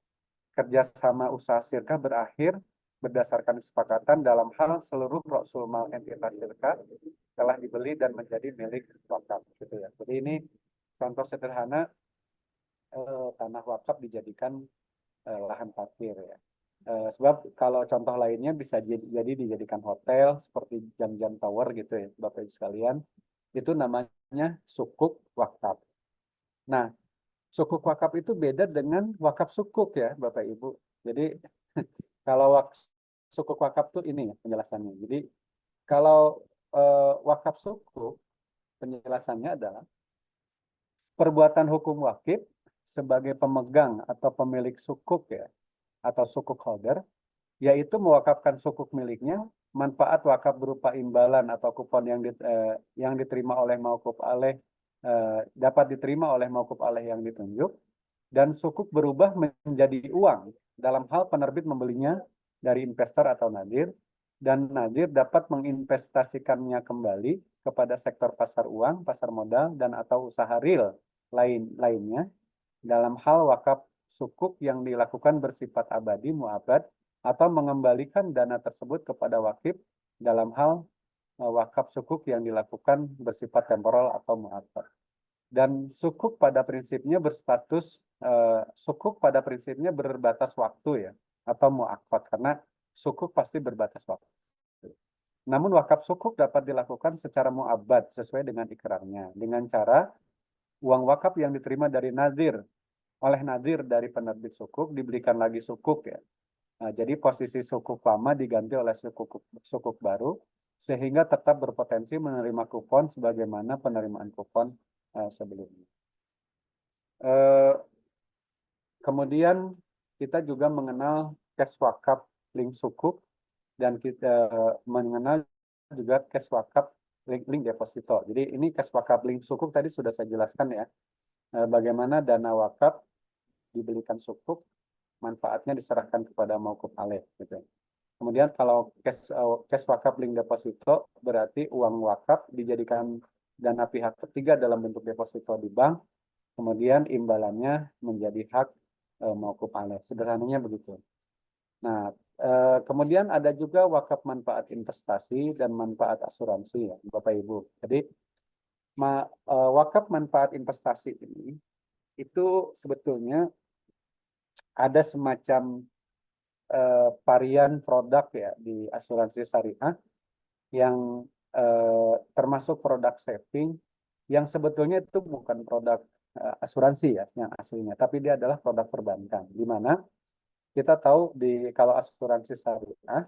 Kerjasama usaha sirkah berakhir berdasarkan kesepakatan dalam hal seluruh Roksul Mal entitas sirkah telah dibeli dan menjadi milik wakaf. Gitu ya. Jadi ini contoh sederhana tanah wakaf dijadikan lahan parkir ya. Sebab kalau contoh lainnya bisa jadi dijadikan hotel seperti jam-jam tower gitu ya Bapak Ibu sekalian. Itu namanya sukuk wakaf. Nah, sukuk wakaf itu beda dengan wakaf sukuk ya Bapak Ibu. Jadi kalau sukuk wakaf tuh ini ya penjelasannya. Jadi kalau wakaf sukuk penjelasannya adalah perbuatan hukum wakif sebagai pemegang atau pemilik sukuk ya atau sukuk holder, yaitu mewakafkan sukuk miliknya, manfaat wakaf berupa imbalan atau kupon yang diterima oleh mauquf alaih dapat diterima oleh mauquf alaih yang ditunjuk, dan sukuk berubah menjadi uang dalam hal penerbit membelinya dari investor atau nadir, dan nadir dapat menginvestasikannya kembali kepada sektor pasar uang, pasar modal, dan atau usaha real lainnya dalam hal wakaf sukuk yang dilakukan bersifat abadi muabad atau mengembalikan dana tersebut kepada wakif dalam hal wakaf sukuk yang dilakukan bersifat temporal atau muabad. Dan sukuk pada prinsipnya berbatas waktu ya atau muakkad karena sukuk pasti berbatas waktu. Namun wakaf sukuk dapat dilakukan secara muabad sesuai dengan ikrarnya dengan cara uang wakaf yang diterima dari nadir oleh nadir dari penerbit sukuk diberikan lagi sukuk ya. Nah, jadi posisi sukuk lama diganti oleh sukuk baru sehingga tetap berpotensi menerima kupon sebagaimana penerimaan kupon sebelumnya. Kemudian kita juga mengenal cash wakaf link sukuk dan kita mengenal juga cash wakaf link deposito. Jadi ini cash wakaf link sukuk tadi sudah saya jelaskan ya. Bagaimana dana wakaf dibelikan sukuk, manfaatnya diserahkan kepada mauquf alaih gitu. Kemudian kalau cash wakaf link deposito berarti uang wakaf dijadikan dana pihak ketiga dalam bentuk deposito di bank, kemudian imbalannya menjadi hak mauquf alaih. Sederhananya begitu. Nah, kemudian ada juga wakaf manfaat investasi dan manfaat asuransi ya, Bapak Ibu. Jadi wakaf manfaat investasi ini itu sebetulnya ada semacam varian produk ya di asuransi syariah yang termasuk produk saving yang sebetulnya itu bukan produk asuransi ya yang aslinya, tapi dia adalah produk perbankan. Di mana kita tahu kalau asuransi syariah,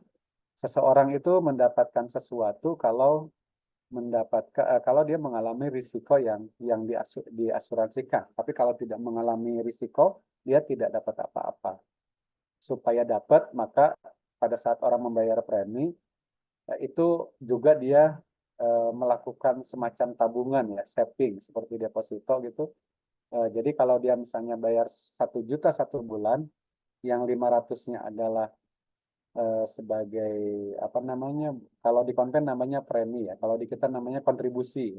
seseorang itu mendapatkan sesuatu kalau kalau dia mengalami risiko yang diasuransikan. Tapi kalau tidak mengalami risiko, dia tidak dapat apa-apa. Supaya dapat, maka pada saat orang membayar premi, itu juga dia melakukan semacam tabungan ya, saving seperti deposito gitu. Jadi kalau dia misalnya bayar 1 juta 1 bulan, yang 500-nya adalah sebagai apa namanya, kalau di konven namanya premi ya, kalau di kita namanya kontribusi.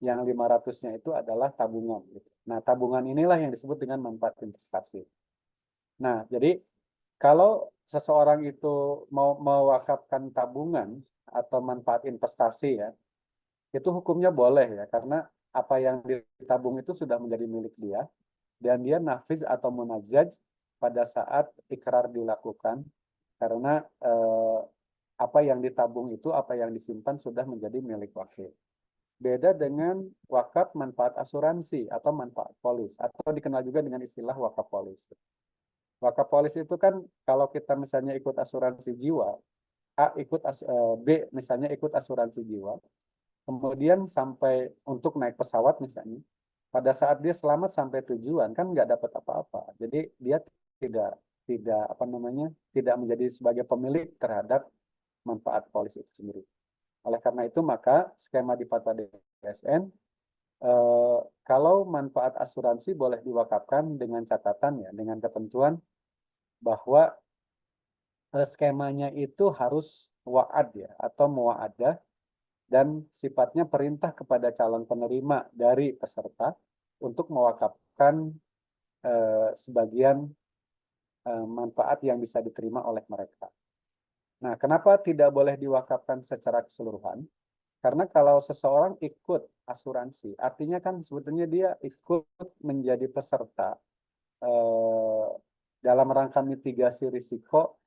Yang 500-nya itu adalah tabungan gitu. Nah, tabungan inilah yang disebut dengan manfaat investasi. Nah, jadi kalau seseorang itu mau mewakafkan tabungan atau manfaat investasi ya, itu hukumnya boleh ya, karena apa yang ditabung itu sudah menjadi milik dia, dan dia nafiz atau munajjaj pada saat ikrar dilakukan, karena apa yang ditabung itu, apa yang disimpan sudah menjadi milik wakil. Beda dengan wakaf manfaat asuransi atau manfaat polis, atau dikenal juga dengan istilah wakaf polis. Wakaf polis itu kan kalau kita misalnya ikut asuransi jiwa, B misalnya ikut asuransi jiwa, kemudian sampai untuk naik pesawat misalnya, pada saat dia selamat sampai tujuan kan nggak dapat apa-apa. Jadi dia tidak tidak apa namanya tidak menjadi sebagai pemilik terhadap manfaat polis itu sendiri. Oleh karena itu maka skema di Fatwa DSN kalau manfaat asuransi boleh diwakafkan dengan catatan ya, dengan ketentuan bahwa skemanya itu harus wa'ad ya atau muwa'adah, dan sifatnya perintah kepada calon penerima dari peserta untuk mewakafkan sebagian manfaat yang bisa diterima oleh mereka. Nah, kenapa tidak boleh diwakafkan secara keseluruhan? Karena kalau seseorang ikut asuransi, artinya kan sebetulnya dia ikut menjadi peserta dalam rangka mitigasi risiko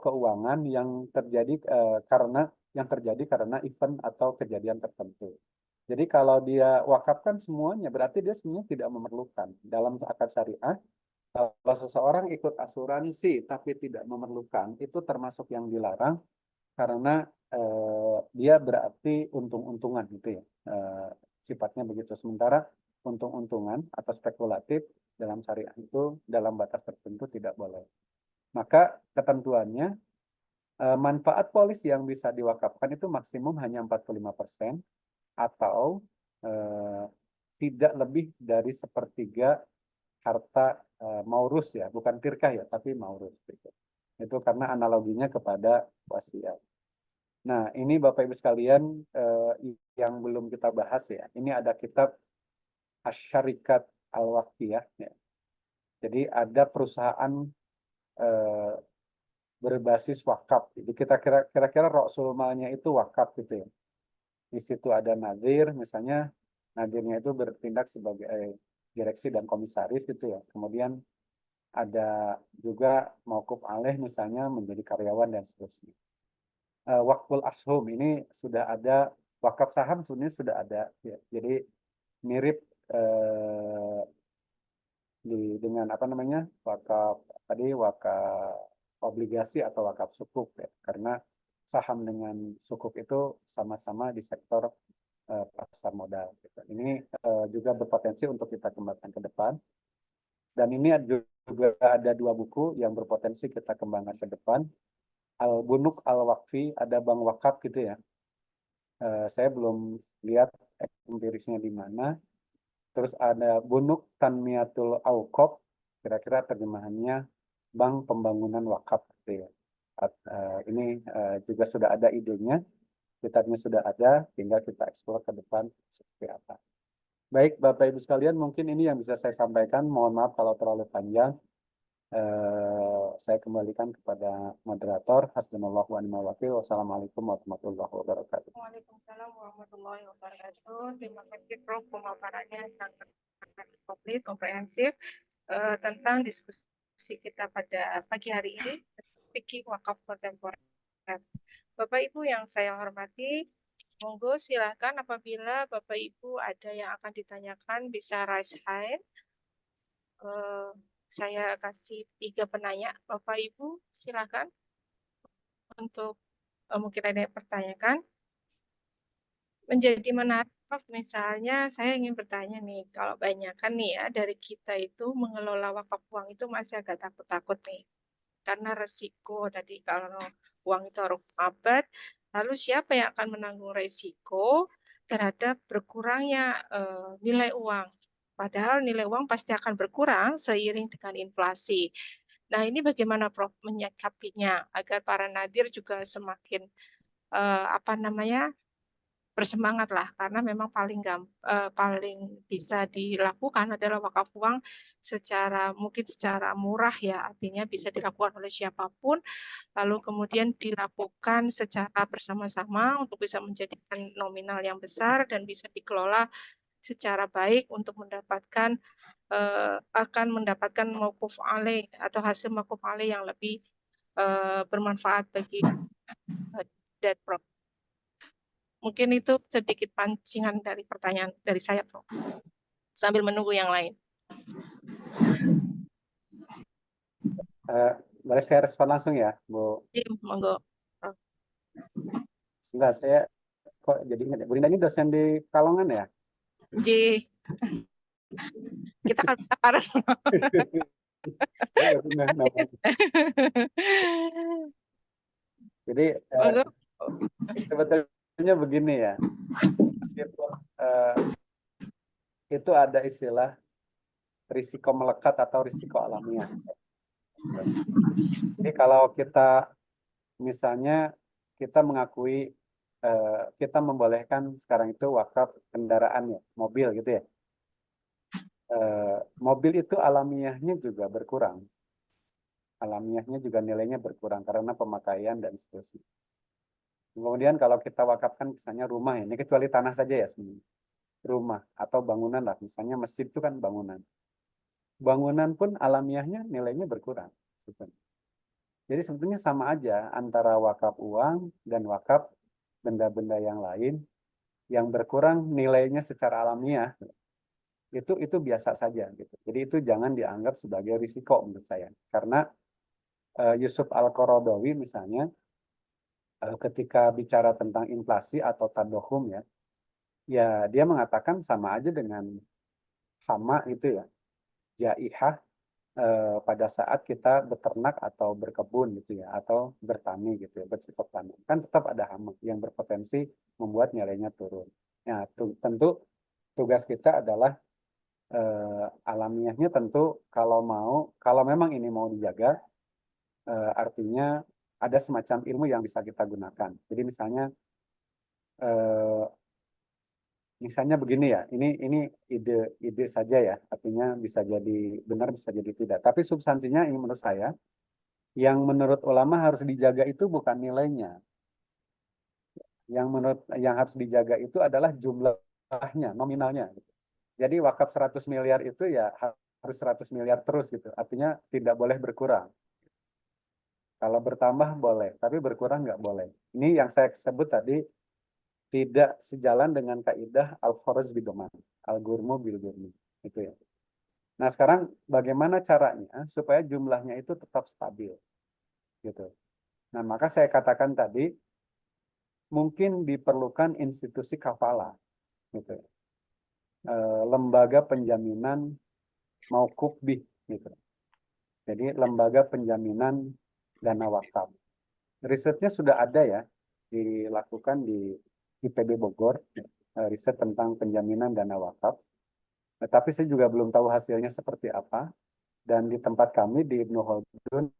keuangan yang terjadi karena event atau kejadian tertentu. Jadi kalau dia wakafkan semuanya, berarti dia sebenarnya tidak memerlukan. Dalam akad syariah, kalau seseorang ikut asuransi tapi tidak memerlukan, itu termasuk yang dilarang karena dia berarti untung-untungan gitu ya. Sifatnya begitu. Sementara untung-untungan atau spekulatif dalam syariah itu dalam batas tertentu tidak boleh. Maka ketentuannya manfaat polis yang bisa diwakafkan itu maksimum hanya 45% atau tidak lebih dari 1/3 harta maurus ya, bukan tirkah ya, tapi maurus gitu. Itu karena analoginya kepada wasiat. Nah, ini Bapak Ibu sekalian yang belum kita bahas ya. Ini ada kitab Asy-Syarikat Al-Waqfiyah ya. Jadi ada perusahaan berbasis wakaf. Jadi kita kira-kira Rasul malnya itu wakaf gitu ya. Di situ ada nadir, misalnya nadirnya itu bertindak sebagai direksi dan komisaris gitu ya. Kemudian ada juga mauquf alaih misalnya menjadi karyawan dan seterusnya. Wakful ashum ini sudah ada, wakaf saham sebenarnya sudah ada ya. Jadi mirip dengan apa namanya wakaf obligasi atau wakaf sukuk ya, karena saham dengan sukuk itu sama-sama di sektor pasar modal gitu. Ini juga berpotensi untuk kita kembangkan ke depan, dan ini juga ada 2 buku yang berpotensi kita kembangkan ke depan. Al-Bunuk Al-Waqfi, ada bank wakaf gitu ya. Saya belum lihat empirisnya di mana. Terus ada Bunuk Tanmiyatul Auqaf, kira-kira terjemahannya Bank Pembangunan Wakaf gitu ya. Ini juga sudah ada idenya. kitabnya sudah ada, tinggal kita eksplor ke depan seperti apa. Baik, Bapak Ibu sekalian, mungkin ini yang bisa saya sampaikan. Mohon maaf kalau terlalu panjang. Saya kembalikan kepada moderator. Hasbunallahu wa ni'mal wakil. Wassalamualaikum warahmatullahi wabarakatuh. Waalaikumsalam warahmatullahi wabarakatuh. Terima kasih Prof. Pemaparannya sangat komplit, komprehensif tentang diskusi kita pada pagi hari ini, fikih wakaf kontemporer. Bapak Ibu yang saya hormati, monggo silakan apabila Bapak Ibu ada yang akan ditanyakan bisa raise hand. Saya kasih 3 penanya, Bapak Ibu silakan untuk mungkin ada yang pertanyakan. Menjadi menarik, Prof. Misalnya saya ingin bertanya nih, kalau banyak kan nih ya dari kita itu mengelola wakaf uang itu masih agak takut-takut nih, karena resiko tadi kalau uang itu harus abad, lalu siapa yang akan menanggung resiko terhadap berkurangnya nilai uang? Padahal nilai uang pasti akan berkurang seiring dengan inflasi. Nah ini bagaimana Prof menyikapinya agar para nadir juga semakin bersemangat lah, karena memang paling bisa dilakukan adalah wakaf uang mungkin secara murah ya, artinya bisa dilakukan oleh siapapun, lalu kemudian dilakukan secara bersama-sama untuk bisa menjadikan nominal yang besar dan bisa dikelola secara baik untuk akan mendapatkan mauquf alaih atau hasil mauquf alaih yang lebih bermanfaat bagi debt Prof. Mungkin itu sedikit pancingan dari pertanyaan dari saya, Prof. Sambil menunggu yang lain. Boleh saya respon langsung ya, Bu? Iya, monggo, Prof. Enggak, saya kok jadi ingat ya. Bu Linda ini dosen di Kalongan ya? Ji, kita kan bareng. Jadi Monggo. sebetulnya begini ya, meskipun itu ada istilah risiko melekat atau risiko alamiah. Jadi kalau kita misalnya kita mengakui kita membolehkan sekarang itu wakaf kendaraan ya, mobil gitu ya. Mobil itu alamiahnya juga berkurang. Alamiahnya juga nilainya berkurang karena pemakaian dan seterusnya. Kemudian kalau kita wakafkan misalnya rumah, ini kecuali tanah saja ya sebenarnya. Rumah atau bangunan lah, misalnya masjid itu kan bangunan. Bangunan pun alamiahnya nilainya berkurang. Jadi sebetulnya sama aja antara wakaf uang dan wakaf benda-benda yang lain yang berkurang nilainya secara alamiah itu biasa saja gitu. Jadi itu jangan dianggap sebagai risiko menurut saya. Karena Yusuf Al-Qaradawi misalnya ketika bicara tentang inflasi atau tadohum ya dia mengatakan sama aja dengan hama itu ya, jaihah pada saat kita beternak atau berkebun gitu ya, atau bertani gitu ya, bercocok tanam. Kan tetap ada hama yang berpotensi membuat nilainya turun. Ya, tentu tugas kita adalah alamiahnya tentu kalau memang ini mau dijaga, artinya ada semacam ilmu yang bisa kita gunakan. Jadi misalnya begini ya, ini ide saja ya, artinya bisa jadi benar, bisa jadi tidak. Tapi substansinya ini menurut saya, yang menurut ulama harus dijaga itu bukan nilainya. Yang harus dijaga itu adalah jumlahnya, nominalnya. Jadi wakaf 100 miliar itu ya harus 100 miliar terus gitu. Artinya tidak boleh berkurang. Kalau bertambah boleh, tapi berkurang nggak boleh. Ini yang saya sebut tadi tidak sejalan dengan kaidah al-kharaj bidoman, al-gurmu bil gurmi. Itu ya. Nah, sekarang bagaimana caranya supaya jumlahnya itu tetap stabil? Gitu. Nah, maka saya katakan tadi mungkin diperlukan institusi kafalah gitu. Lembaga penjaminan mauquf bih gitu. Jadi lembaga penjaminan dana wakaf. Risetnya sudah ada ya, dilakukan di IPB Bogor, riset tentang penjaminan dana wakaf. Tapi saya juga belum tahu hasilnya seperti apa. Dan di tempat kami di Ibnu Khaldun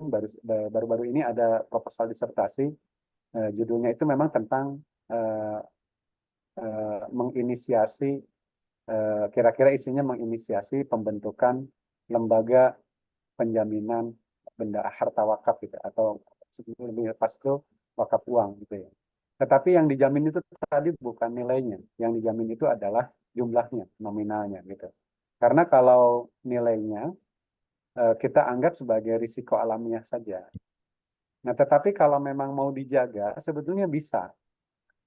baru-baru ini ada proposal disertasi, judulnya itu memang tentang eh, menginisiasi, kira-kira isinya menginisiasi pembentukan lembaga penjaminan benda harta wakaf gitu, atau lebih pas itu wakaf uang gitu ya. Tetapi yang dijamin itu tadi bukan nilainya, yang dijamin itu adalah jumlahnya, nominalnya gitu. Karena kalau nilainya kita anggap sebagai risiko alamiah saja. Nah, tetapi kalau memang mau dijaga, sebetulnya bisa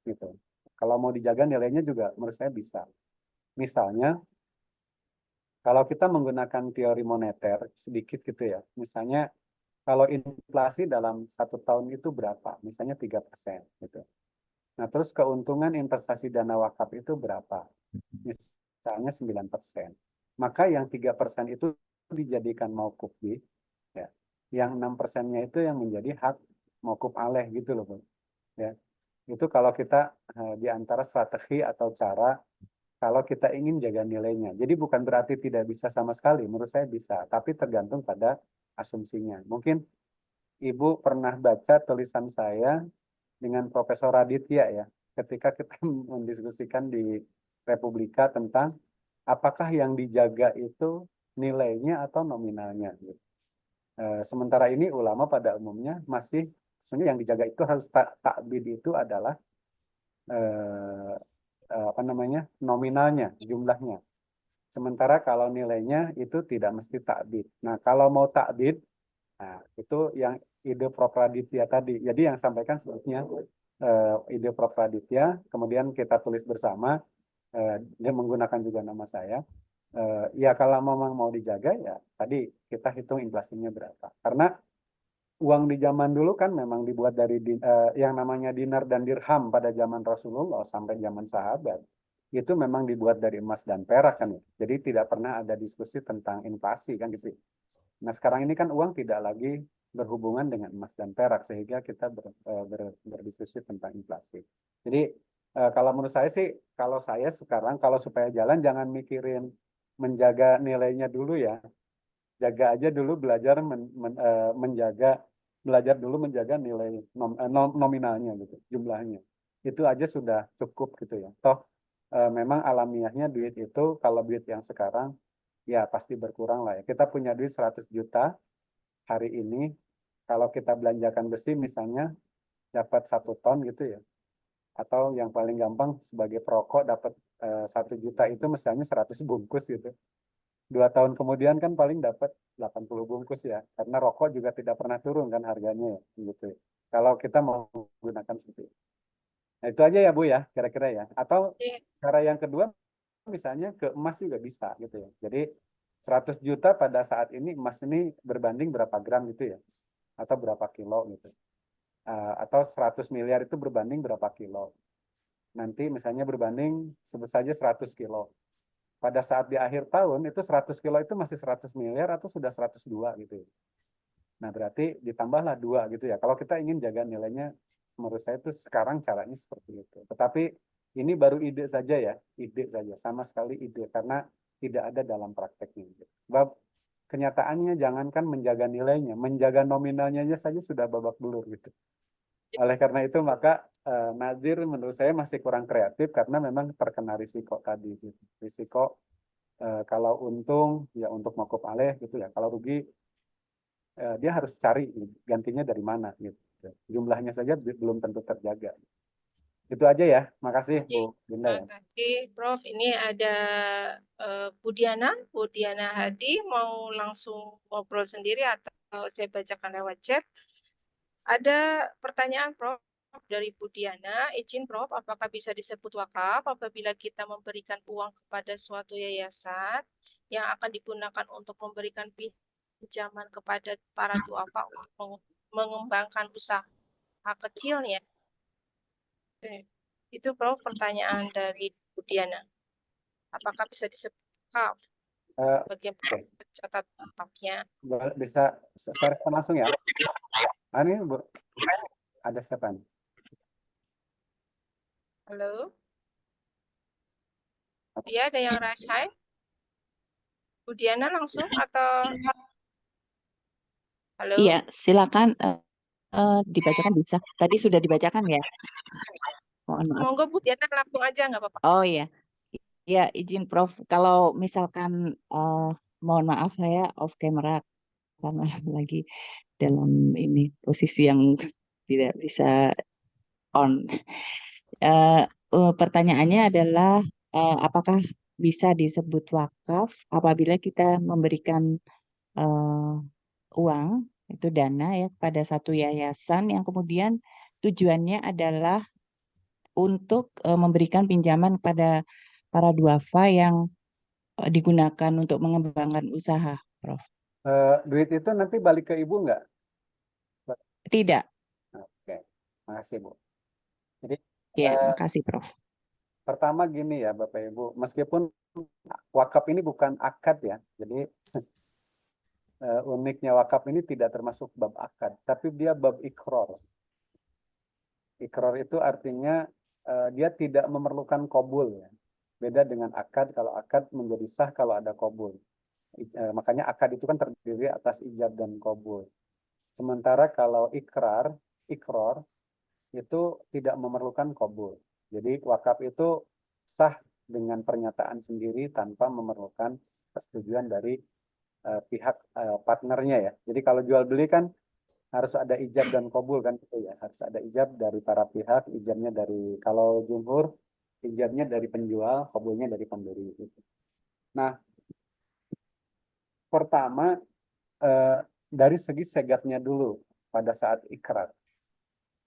gitu. Kalau mau dijaga nilainya juga menurut saya bisa. Misalnya, kalau kita menggunakan teori moneter sedikit gitu ya, misalnya kalau inflasi dalam 1 tahun itu berapa? Misalnya 3% gitu. Nah, terus keuntungan investasi dana wakaf itu berapa? Misalnya 9%. Maka yang 3% itu dijadikan mauquf bih, ya. Yang 6%-nya itu yang menjadi hak mauquf alaih gitu loh, Bu. Ya. Itu kalau kita di antara strategi atau cara kalau kita ingin jaga nilainya. Jadi bukan berarti tidak bisa sama sekali, menurut saya bisa, tapi tergantung pada asumsinya. Mungkin Ibu pernah baca tulisan saya dengan Profesor Raditya ya, ketika kita mendiskusikan di Republika tentang apakah yang dijaga itu nilainya atau nominalnya. Gitu. Sementara ini ulama pada umumnya masih, sebenarnya yang dijaga itu harus takbid itu adalah eh, apa namanya nominalnya, jumlahnya. Sementara kalau nilainya itu tidak mesti takbid. Nah, kalau mau takbid, nah itu yang ide Prof. Raditya tadi. Jadi yang sampaikan sebetulnya ide Prof. Raditya, kemudian kita tulis bersama, dia menggunakan juga nama saya. Ya kalau memang mau dijaga ya tadi kita hitung inflasinya berapa. Karena uang di zaman dulu kan memang dibuat dari yang namanya dinar dan dirham pada zaman Rasulullah sampai zaman sahabat. Itu memang dibuat dari emas dan perak kan ya. Jadi tidak pernah ada diskusi tentang inflasi kan gitu. Nah sekarang ini kan uang tidak lagi berhubungan dengan emas dan perak sehingga kita berdiskusi tentang inflasi. Jadi kalau menurut saya sih, kalau saya sekarang kalau supaya jalan jangan mikirin menjaga nilainya dulu ya, jaga aja dulu belajar dulu menjaga nilai nominalnya gitu, jumlahnya. Itu aja sudah cukup gitu ya. Toh memang alamiahnya duit itu kalau duit yang sekarang ya pasti berkurang lah ya. Kita punya duit 100 juta hari ini, kalau kita belanjakan besi misalnya dapat 1 ton gitu ya. Atau yang paling gampang sebagai perokok dapat 1 juta itu misalnya 100 bungkus gitu. 2 tahun kemudian kan paling dapat 80 bungkus ya, karena rokok juga tidak pernah turun kan harganya ya, gitu. Kalau kita mau menggunakan seperti itu. Nah, itu aja ya Bu ya, kira-kira ya. Atau cara yang kedua misalnya ke emas juga bisa gitu ya. Jadi 100 juta pada saat ini emas ini berbanding berapa gram gitu ya, atau berapa kilo gitu. Atau 100 miliar itu berbanding berapa kilo. Nanti misalnya berbanding sebut saja 100 kilo. Pada saat di akhir tahun itu 100 kilo itu masih 100 miliar atau sudah 102 gitu ya. Nah berarti ditambahlah 2 gitu ya. Kalau kita ingin jaga nilainya, menurut saya itu sekarang caranya seperti itu. Tetapi ini baru ide saja ya, ide saja, sama sekali ide karena tidak ada dalam prakteknya. Sebab kenyataannya jangankan menjaga nilainya, menjaga nominalnya saja sudah babak belur gitu. Oleh karena itu maka Nazir menurut saya masih kurang kreatif karena memang terkena risiko tadi. Gitu. Risiko kalau untung ya untuk mokop aleh gitu ya. Kalau rugi dia harus cari gantinya dari mana gitu. Jumlahnya saja belum tentu terjaga. Itu aja ya. Makasih Bu Dinda ya. Terima kasih Prof. Ini ada Bu Diana Hadi mau langsung ngobrol sendiri atau saya bacakan lewat chat. Ada pertanyaan Prof dari Bu Diana, izin Prof, apakah bisa disebut wakaf apabila kita memberikan uang kepada suatu yayasan yang akan digunakan untuk memberikan pinjaman kepada para duafa untuk mengembangkan usaha kecilnya? Itu Prof pertanyaan dari Bu Diana. Apakah bisa disebut wakaf? Bagaimana catatannya? Bisa saya respon langsung ya. Ini Bu, ada siapa nih? Halo? Ya, ada yang raise hand? Bu Diana langsung atau halo? Iya, silakan dibacakan bisa. Tadi sudah dibacakan ya. mohon maaf. Monggo Bu Diana langsung aja nggak apa-apa. Oh iya, ya izin Prof. Kalau misalkan mohon maaf saya off camera karena lagi dalam ini posisi yang tidak bisa on. Eh, Pertanyaannya adalah apakah bisa disebut wakaf apabila kita memberikan eh, uang itu dana ya kepada satu yayasan yang kemudian tujuannya adalah untuk memberikan pinjaman kepada para duafa yang digunakan untuk mengembangkan usaha, Prof. Duit itu nanti balik ke ibu nggak? Tidak. Oke, makasih Bu. Jadi Ya, eh, makasih, Prof. pertama gini ya Bapak Ibu, meskipun wakaf ini bukan akad ya, jadi uniknya wakaf ini tidak termasuk bab akad, tapi dia bab ikror. Ikror itu artinya dia tidak memerlukan kobul ya. Beda dengan akad, kalau akad menjadi sah kalau ada kobul. Makanya akad itu kan terdiri atas ijab dan kobul. Sementara kalau ikror itu tidak memerlukan kobul. Jadi wakaf itu sah dengan pernyataan sendiri tanpa memerlukan persetujuan dari pihak partnernya ya. Jadi kalau jual beli kan harus ada ijab dan kobul kan gitu ya. Harus ada ijab dari para pihak, ijabnya dari kalau jumhur ijabnya dari penjual, kobulnya dari pembeli gitu. Nah, pertama dari segi segatnya dulu pada saat ikrar.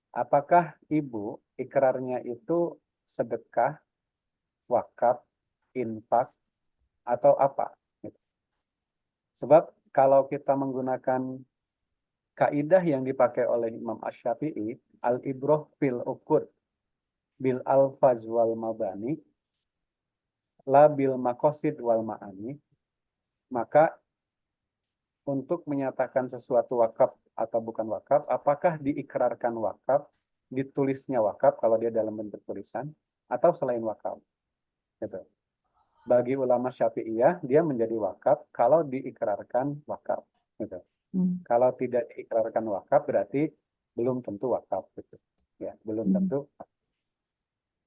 Apakah ibu ikrarnya itu sedekah, wakaf, infak, atau apa? Gitu. Sebab kalau kita menggunakan kaidah yang dipakai oleh Imam Asy-Syafi'i, al-ibroh fil uqud bil alfaz wal mabani, la bil maqasid wal ma'ani, maka untuk menyatakan sesuatu wakaf atau bukan wakaf, apakah diikrarkan wakaf, ditulisnya wakaf kalau dia dalam bentuk tulisan, atau selain wakaf. Gitu. Bagi ulama Syafi'iyah, dia menjadi wakaf kalau diikrarkan wakaf. Gitu. Kalau tidak diikrarkan wakaf, berarti belum tentu wakaf. Gitu. Ya, belum tentu.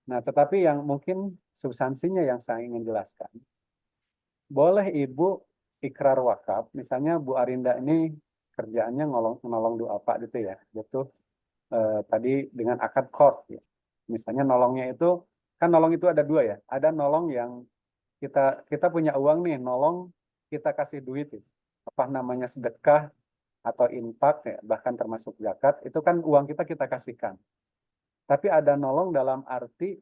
Nah, tetapi yang mungkin substansinya yang saya ingin jelaskan, boleh ibu ikrar wakaf, misalnya Bu Arinda ini kerjaannya nolong duafa gitu ya, butuh tadi dengan akad qard ya. Misalnya nolongnya itu, kan nolong itu ada dua ya, ada nolong yang kita punya uang nih, nolong kita kasih duit ya. Apa namanya sedekah atau infak ya, bahkan termasuk zakat, itu kan uang kita kasihkan. Tapi ada nolong dalam arti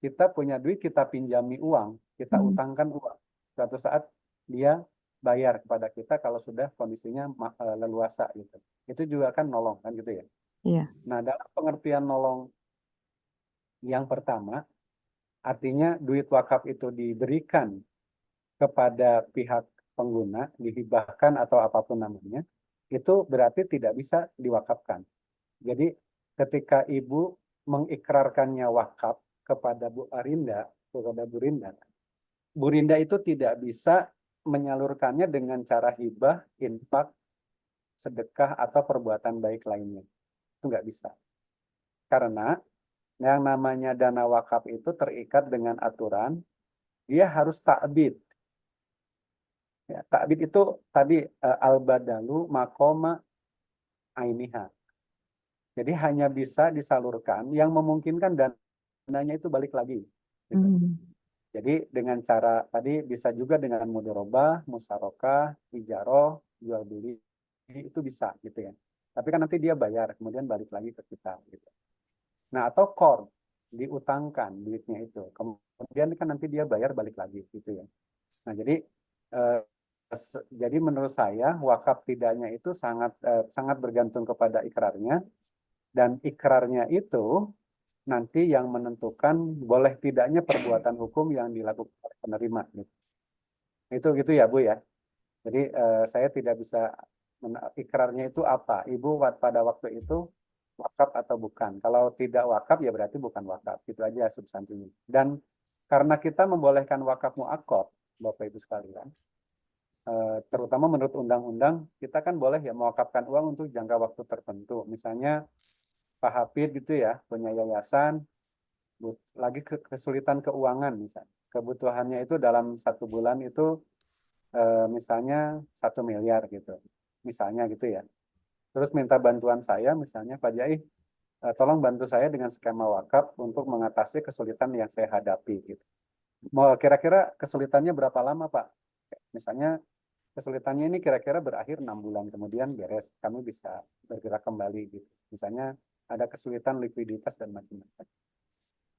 kita punya duit, kita pinjami uang, kita utangkan uang. Suatu saat dia bayar kepada kita kalau sudah kondisinya leluasa gitu. Itu juga kan nolong kan gitu ya. Iya. Nah, dalam pengertian nolong yang pertama, artinya duit wakaf itu diberikan kepada pihak pengguna, dihibahkan atau apapun namanya, itu berarti tidak bisa diwakafkan. Jadi ketika ibu mengikrarkannya wakaf kepada Bu Arinda, kepada Bu Rinda itu tidak bisa menyalurkannya dengan cara hibah, infak, sedekah, atau perbuatan baik lainnya. Itu nggak bisa. Karena yang namanya dana wakaf itu terikat dengan aturan, dia harus ta'bid. Ya, ta'bid itu tadi al-badalu makoma ainiha. Jadi hanya bisa disalurkan yang memungkinkan dananya itu balik lagi. Gitu. Jadi dengan cara tadi bisa juga dengan mudharabah, musyarakah, ijarah, jual beli itu bisa gitu ya. Tapi kan nanti dia bayar kemudian balik lagi ke kita gitu. Nah, atau qard diutangkan duitnya itu. Kemudian kan nanti dia bayar balik lagi gitu ya. Nah, eh, jadi menurut saya wakaf tidaknya itu sangat bergantung kepada ikrarnya, dan ikrarnya itu nanti yang menentukan boleh tidaknya perbuatan hukum yang dilakukan oleh penerima. Itu gitu ya Bu ya. Jadi saya tidak bisa ikrarnya itu apa. Ibu pada waktu itu wakaf atau bukan. Kalau tidak wakaf ya berarti bukan wakaf. Itu aja substansinya. Dan karena kita membolehkan wakaf mu'aqqad, Bapak Ibu sekalian, terutama menurut undang-undang, kita kan boleh ya mewakafkan uang untuk jangka waktu tertentu. Misalnya Pak Hafid gitu ya, punya yayasan, lagi kesulitan keuangan misalnya. Kebutuhannya itu dalam 1 bulan itu misalnya 1 miliar gitu. Misalnya gitu ya. Terus minta bantuan saya misalnya, Pak Jai, tolong bantu saya dengan skema wakaf untuk mengatasi kesulitan yang saya hadapi gitu. Mau kira-kira kesulitannya berapa lama, Pak? Misalnya kesulitannya ini kira-kira berakhir 6 bulan kemudian beres, kami bisa bergerak kembali gitu. Misalnya ada kesulitan likuiditas dan macam-macam.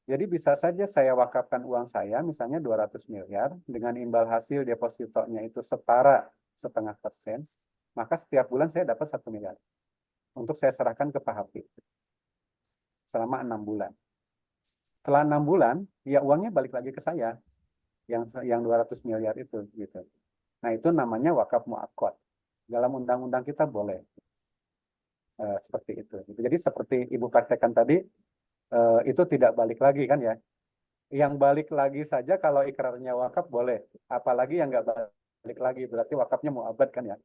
Jadi bisa saja saya wakafkan uang saya misalnya 200 miliar dengan imbal hasil depositonya itu setara 0,5%, maka setiap bulan saya dapat 1 miliar untuk saya serahkan ke Pak Hafid selama 6 bulan. Setelah 6 bulan, ya uangnya balik lagi ke saya yang 200 miliar itu gitu. Nah, itu namanya wakaf muakkad. Dalam undang-undang kita boleh seperti itu. Jadi seperti Ibu praktekkan tadi, itu tidak balik lagi kan ya. Yang balik lagi saja kalau ikrarnya wakaf boleh. Apalagi yang nggak balik lagi, berarti wakafnya muabad kan ya.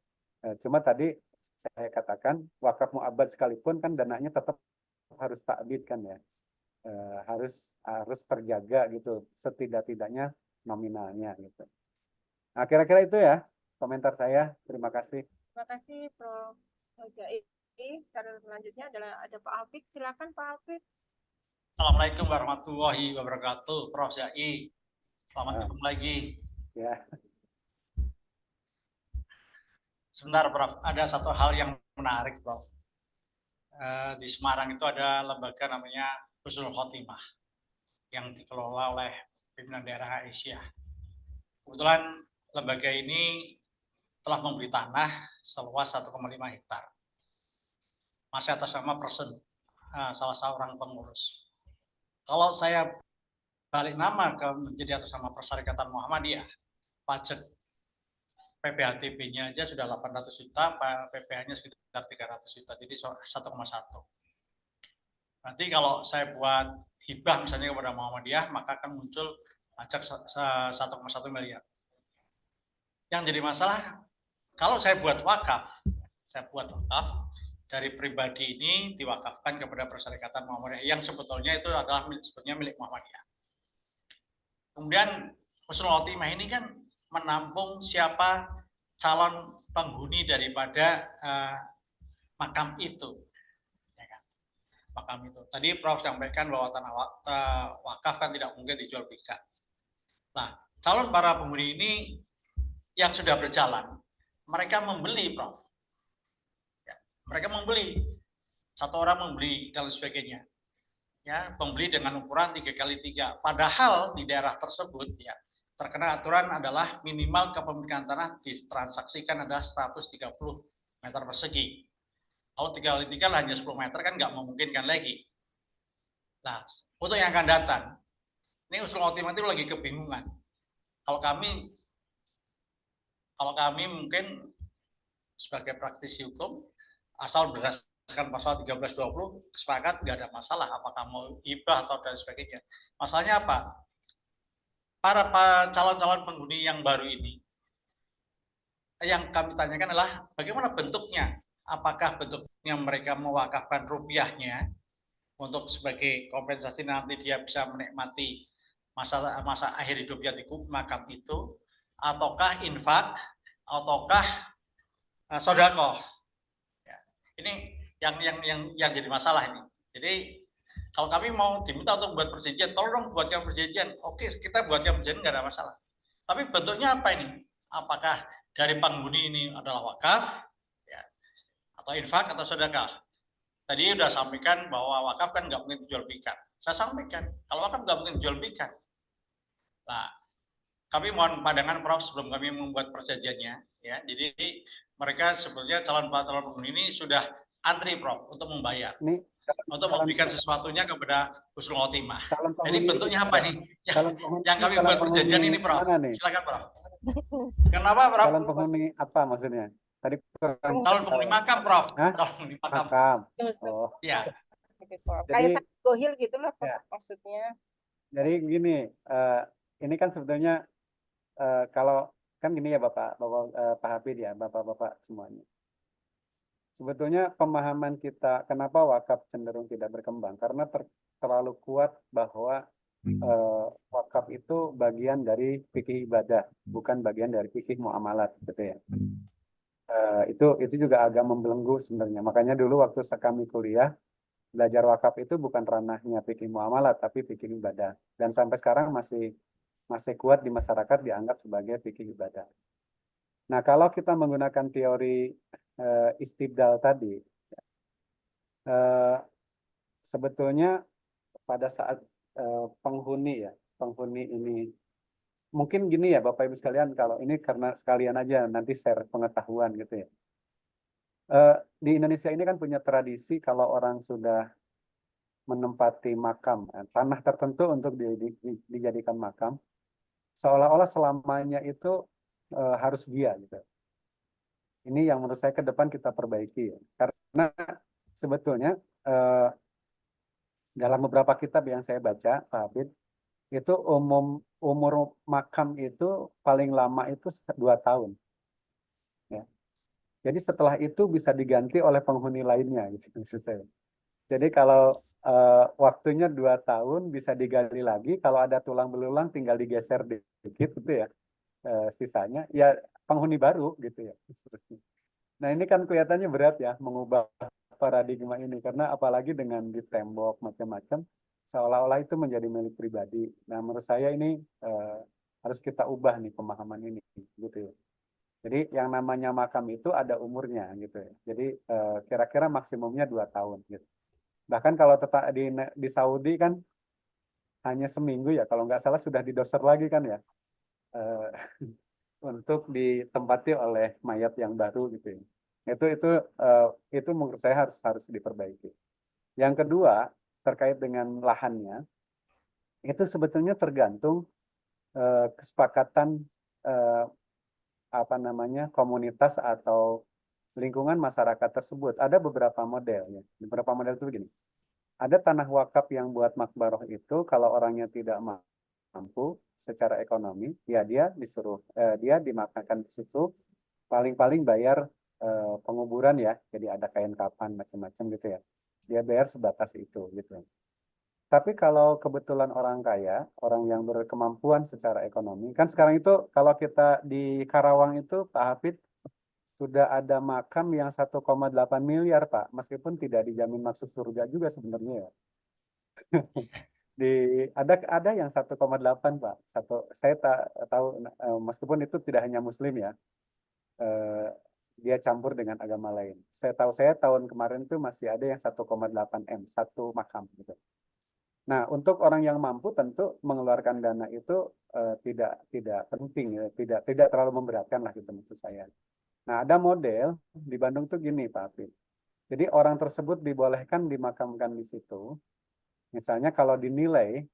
Cuma tadi saya katakan wakaf muabad sekalipun kan dananya tetap harus takbid kan ya. Harus terjaga gitu, setidak-tidaknya nominalnya gitu. Nah, kira-kira itu ya komentar saya. Terima kasih. Terima kasih Prof. Jai. Cara selanjutnya adalah ada Pak Hafid. Silakan Pak Hafid. Assalamualaikum warahmatullahi wabarakatuh, Prof. Jai. Selamat ketemu lagi. Ya. Sebentar, Prof. Ada satu hal yang menarik, Prof. Di Semarang itu ada lembaga namanya Husnul Khotimah yang dikelola oleh pimpinan daerah Asia. Kebetulan lembaga ini telah membeli tanah seluas 1,5 hektar. Masih atas nama person, salah seorang pengurus. Kalau saya balik nama menjadi atas nama Perserikatan Muhammadiyah, pajak PPHTB-nya aja sudah 800 juta, PPH-nya sekitar 300 juta, jadi 1,1. Nanti kalau saya buat hibah misalnya kepada Muhammadiyah, maka akan muncul pajak 1,1 miliar. Yang jadi masalah, kalau saya buat wakaf dari pribadi ini diwakafkan kepada Perserikatan Muhammadiyah, yang sebetulnya itu adalah milik Muhammadiyah. Kemudian Husnul Khotimah ini kan menampung siapa calon penghuni daripada makam itu, ya kan? Makam itu. Tadi Prof sampaikan bahwa tanah wakaf kan tidak mungkin dijual belikan. Nah, calon para penghuni ini yang sudah berjalan, mereka membeli, Prof. Ya, mereka membeli, satu orang membeli dan sebagainya. Ya, pembeli dengan ukuran 3x3. Padahal di daerah tersebut ya terkena aturan adalah minimal kepemilikan tanah ditransaksikan adalah 130 meter persegi. Kalau 3x3 hanya 10 meter kan nggak memungkinkan lagi. Nah, untuk yang akan datang, ini Husnul Khotimah itu lagi kebingungan. Kalau kami mungkin sebagai praktisi hukum, asal berdasarkan pasal 1320, sepakat nggak ada masalah, apakah mau hibah atau dan sebagainya. Masalahnya apa? Para calon-calon penghuni yang baru ini, yang kami tanyakan adalah bagaimana bentuknya? Apakah bentuknya mereka mewakafkan rupiahnya untuk sebagai kompensasi nanti dia bisa menikmati masa akhir hidupnya di makam itu, ataukah infak, ataukah sodako? Ya, ini yang jadi masalah ini. Jadi kalau kami mau diminta untuk buat perjanjian, tolong buatkan perjanjian. Oke, kita buatkan perjanjian nggak ada masalah. Tapi bentuknya apa ini? Apakah dari penghuni ini adalah wakaf, ya, atau infak atau sedekah? Tadi sudah sampaikan bahwa wakaf kan nggak mungkin dijual belikan. Saya sampaikan, kalau wakaf nggak mungkin dijual belikan. Nah, kami mohon pandangan Prof sebelum kami membuat perjanjiannya. Ya, jadi mereka sebetulnya calon penghuni ini sudah antri Prof untuk membayar. Ini untuk memberikan sesuatunya kepada Husnul Khotimah. Jadi penghuni, bentuknya apa nih? Yang kami buat perjanjian ini, Prof. Silakan, Prof. Kenapa, Prof? Calon penghuni apa maksudnya? Tadi calon penghuni makam, Prof. Calon penghuni makam. Oh. Ya. Kayak gohil gitu loh, ya. Maksudnya. Jadi gini, ini kan sebetulnya kalau kan gini ya Bapak Pak Hafid ya, Bapak-bapak semuanya. sebetulnya pemahaman kita kenapa wakaf cenderung tidak berkembang karena terlalu kuat bahwa wakaf itu bagian dari fikih ibadah, bukan bagian dari fikih muamalat, gitu ya. Itu juga agak membelenggu sebenarnya. Makanya dulu waktu kami kuliah belajar wakaf itu bukan ranahnya fikih muamalat, tapi fikih ibadah. Dan sampai sekarang masih kuat di masyarakat dianggap sebagai fikih ibadah. Nah, kalau kita menggunakan teori istibdal tadi, sebetulnya pada saat penghuni ini mungkin gini ya Bapak Ibu sekalian, kalau ini karena sekalian aja nanti share pengetahuan gitu ya. Di Indonesia ini kan punya tradisi kalau orang sudah menempati makam, tanah tertentu untuk dijadikan makam, seolah-olah selamanya itu harus dia gitu. Ini yang menurut saya ke depan kita perbaiki ya. Karena sebetulnya dalam beberapa kitab yang saya baca, Pak Hafid, itu umur makam itu paling lama itu 2 tahun. Ya. Jadi setelah itu bisa diganti oleh penghuni lainnya, gitu maksud saya. Jadi kalau waktunya 2 tahun bisa digali lagi, kalau ada tulang belulang tinggal digeser dikit gitu ya, sisanya ya penghuni baru gitu ya. Nah ini kan kelihatannya berat ya mengubah paradigma ini karena apalagi dengan di tembok macam-macam seolah-olah itu menjadi milik pribadi. Nah menurut saya ini harus kita ubah nih pemahaman ini gitu ya. Jadi yang namanya makam itu ada umurnya gitu ya. Jadi kira-kira maksimumnya 2 tahun gitu. Bahkan kalau tetap di Saudi kan hanya seminggu ya kalau nggak salah sudah didoser lagi kan ya. Untuk ditempati oleh mayat yang baru gitu ya. Itu menurut saya harus diperbaiki. Yang kedua terkait dengan lahannya itu sebetulnya tergantung kesepakatan komunitas atau lingkungan masyarakat tersebut. Ada beberapa model ya. Beberapa model itu begini. Ada tanah wakaf yang buat makbaroh itu kalau orangnya tidak mampu secara ekonomi, ya dia dimakamkan di situ, paling-paling bayar penguburan ya, jadi ada kain kapan macam-macam gitu ya. Dia bayar sebatas itu gitu. Tapi kalau kebetulan orang kaya, orang yang berkemampuan secara ekonomi, kan sekarang itu kalau kita di Karawang itu Pak Hafid sudah ada makam yang 1,8 miliar Pak, meskipun tidak dijamin masuk surga juga sebenarnya ya. Ada yang 1,8 Pak. Saya tak tahu meskipun itu tidak hanya Muslim ya. Dia campur dengan agama lain. Saya tahun kemarin itu masih ada yang 1,8 M, satu makam gitu. Nah, untuk orang yang mampu tentu mengeluarkan dana itu tidak penting ya, tidak terlalu memberatkan lah gitu maksud saya. Nah, ada model di Bandung tuh gini Pak Afif. Jadi orang tersebut dibolehkan dimakamkan di situ. Misalnya kalau dinilai,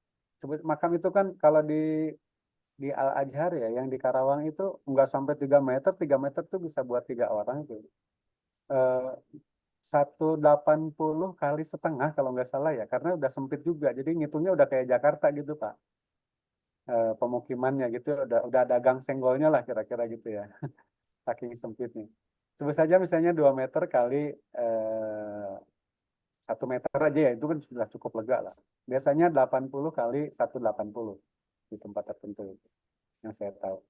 makam itu kan kalau di Al-Azhar ya, yang di Karawang itu nggak sampai 3 meter tuh bisa buat 3 orang itu. 180 kali setengah kalau nggak salah ya, karena udah sempit juga, jadi ngitungnya udah kayak Jakarta gitu Pak. Pemukimannya gitu, udah ada gang senggolnya lah kira-kira gitu ya, saking sempitnya. Sebut saja misalnya 2 meter kali 1 meter aja ya, itu kan sudah cukup lega lah. Biasanya 80 kali 180 di tempat tertentu itu, yang saya tahu.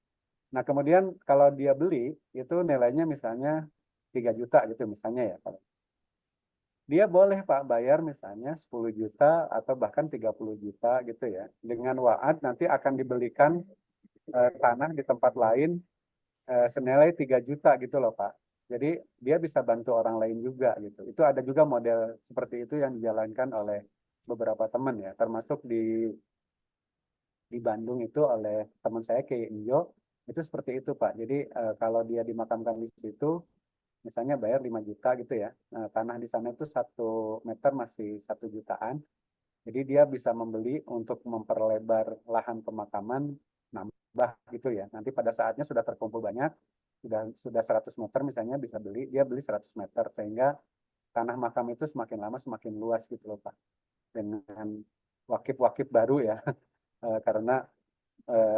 Nah kemudian kalau dia beli itu nilainya misalnya 3 juta gitu misalnya ya. Dia boleh Pak bayar misalnya 10 juta atau bahkan 30 juta gitu ya. Dengan waad nanti akan dibelikan tanah di tempat lain senilai 3 juta gitu loh Pak. Jadi dia bisa bantu orang lain juga gitu. Itu ada juga model seperti itu yang dijalankan oleh beberapa teman ya, termasuk di Bandung itu oleh teman saya Kiai Injo, itu seperti itu Pak. Jadi kalau dia dimakamkan di situ, misalnya bayar 5 juta gitu ya, tanah di sana itu 1 meter masih 1 jutaan, jadi dia bisa membeli untuk memperlebar lahan pemakaman, nambah gitu ya. Nanti pada saatnya sudah terkumpul banyak, sudah 100 meter misalnya bisa dia beli 100 meter, sehingga tanah makam itu semakin lama semakin luas gitu loh Pak. Dengan wakif-wakif baru ya, karena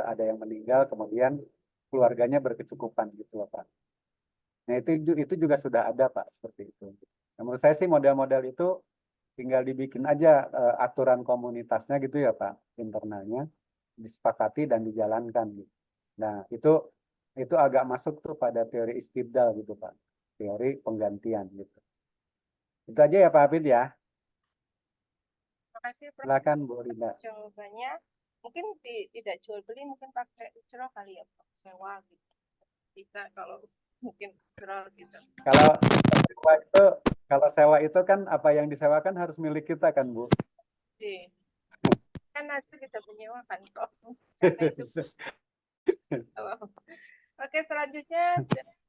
ada yang meninggal kemudian keluarganya berkecukupan gitu loh Pak. Nah, itu juga sudah ada, Pak, seperti itu. Nah, menurut saya sih model-model itu tinggal dibikin aja aturan komunitasnya gitu ya, Pak, internalnya disepakati dan dijalankan gitu. Nah, itu agak masuk tuh pada teori istibdal gitu, Pak. Teori penggantian gitu. Itu aja ya, Pak Hafid ya. Terima kasih, Prof. Silakan Bu Linda. Jawabannya mungkin tidak jual beli, mungkin pakai ujroh kali ya, Pak. Sewa gitu. Bisa kalau mungkin ujroh gitu. Kalau sewa itu kan apa yang disewakan harus milik kita kan, Bu? Iya. Kan nanti kita menyewakan kok. Karena itu. Oke, selanjutnya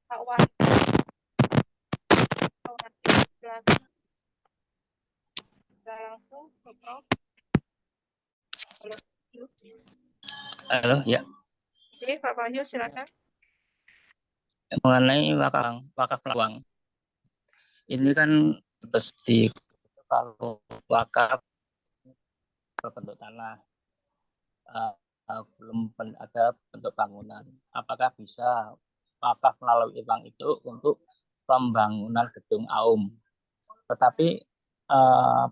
Pak Wahid. Pak Wahid, silakan. Kita langsung ke Prof. Halo, ya. Oke, Pak Wahyu silakan. Mengenai wakaf uang, ini kan pasti kalau wakaf berbentuk tanah, belum ada bentuk bangunan. Apakah bisa wakaf melalui uang itu untuk pembangunan gedung AUM? Tetapi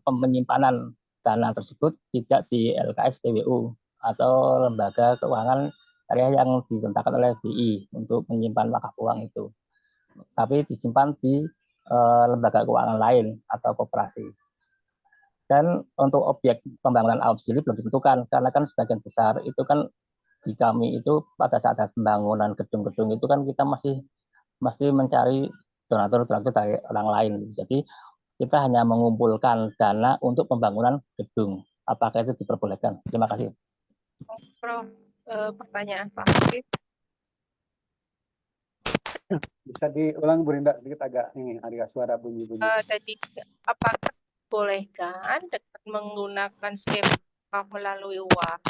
penyimpanan dana tersebut tidak di LKS PWU atau lembaga keuangan karya yang ditentukan oleh BI untuk menyimpan wakaf uang itu, tapi disimpan di lembaga keuangan lain atau koperasi. Dan untuk objek pembangunan AUM sendiri belum ditentukan, karena kan sebagian besar itu kan di kami itu pada saat ada pembangunan gedung-gedung itu kan kita mesti mencari donatur-donatur dari orang lain. Jadi kita hanya mengumpulkan dana untuk pembangunan gedung. Apakah itu diperbolehkan? Terima kasih. Prof, pertanyaan Pak Wahid. Bisa diulang Bu Rinda sedikit agak ini agak suara bunyi-bunyi. Tadi apakah bolehkan dengan menggunakan skema melalui uang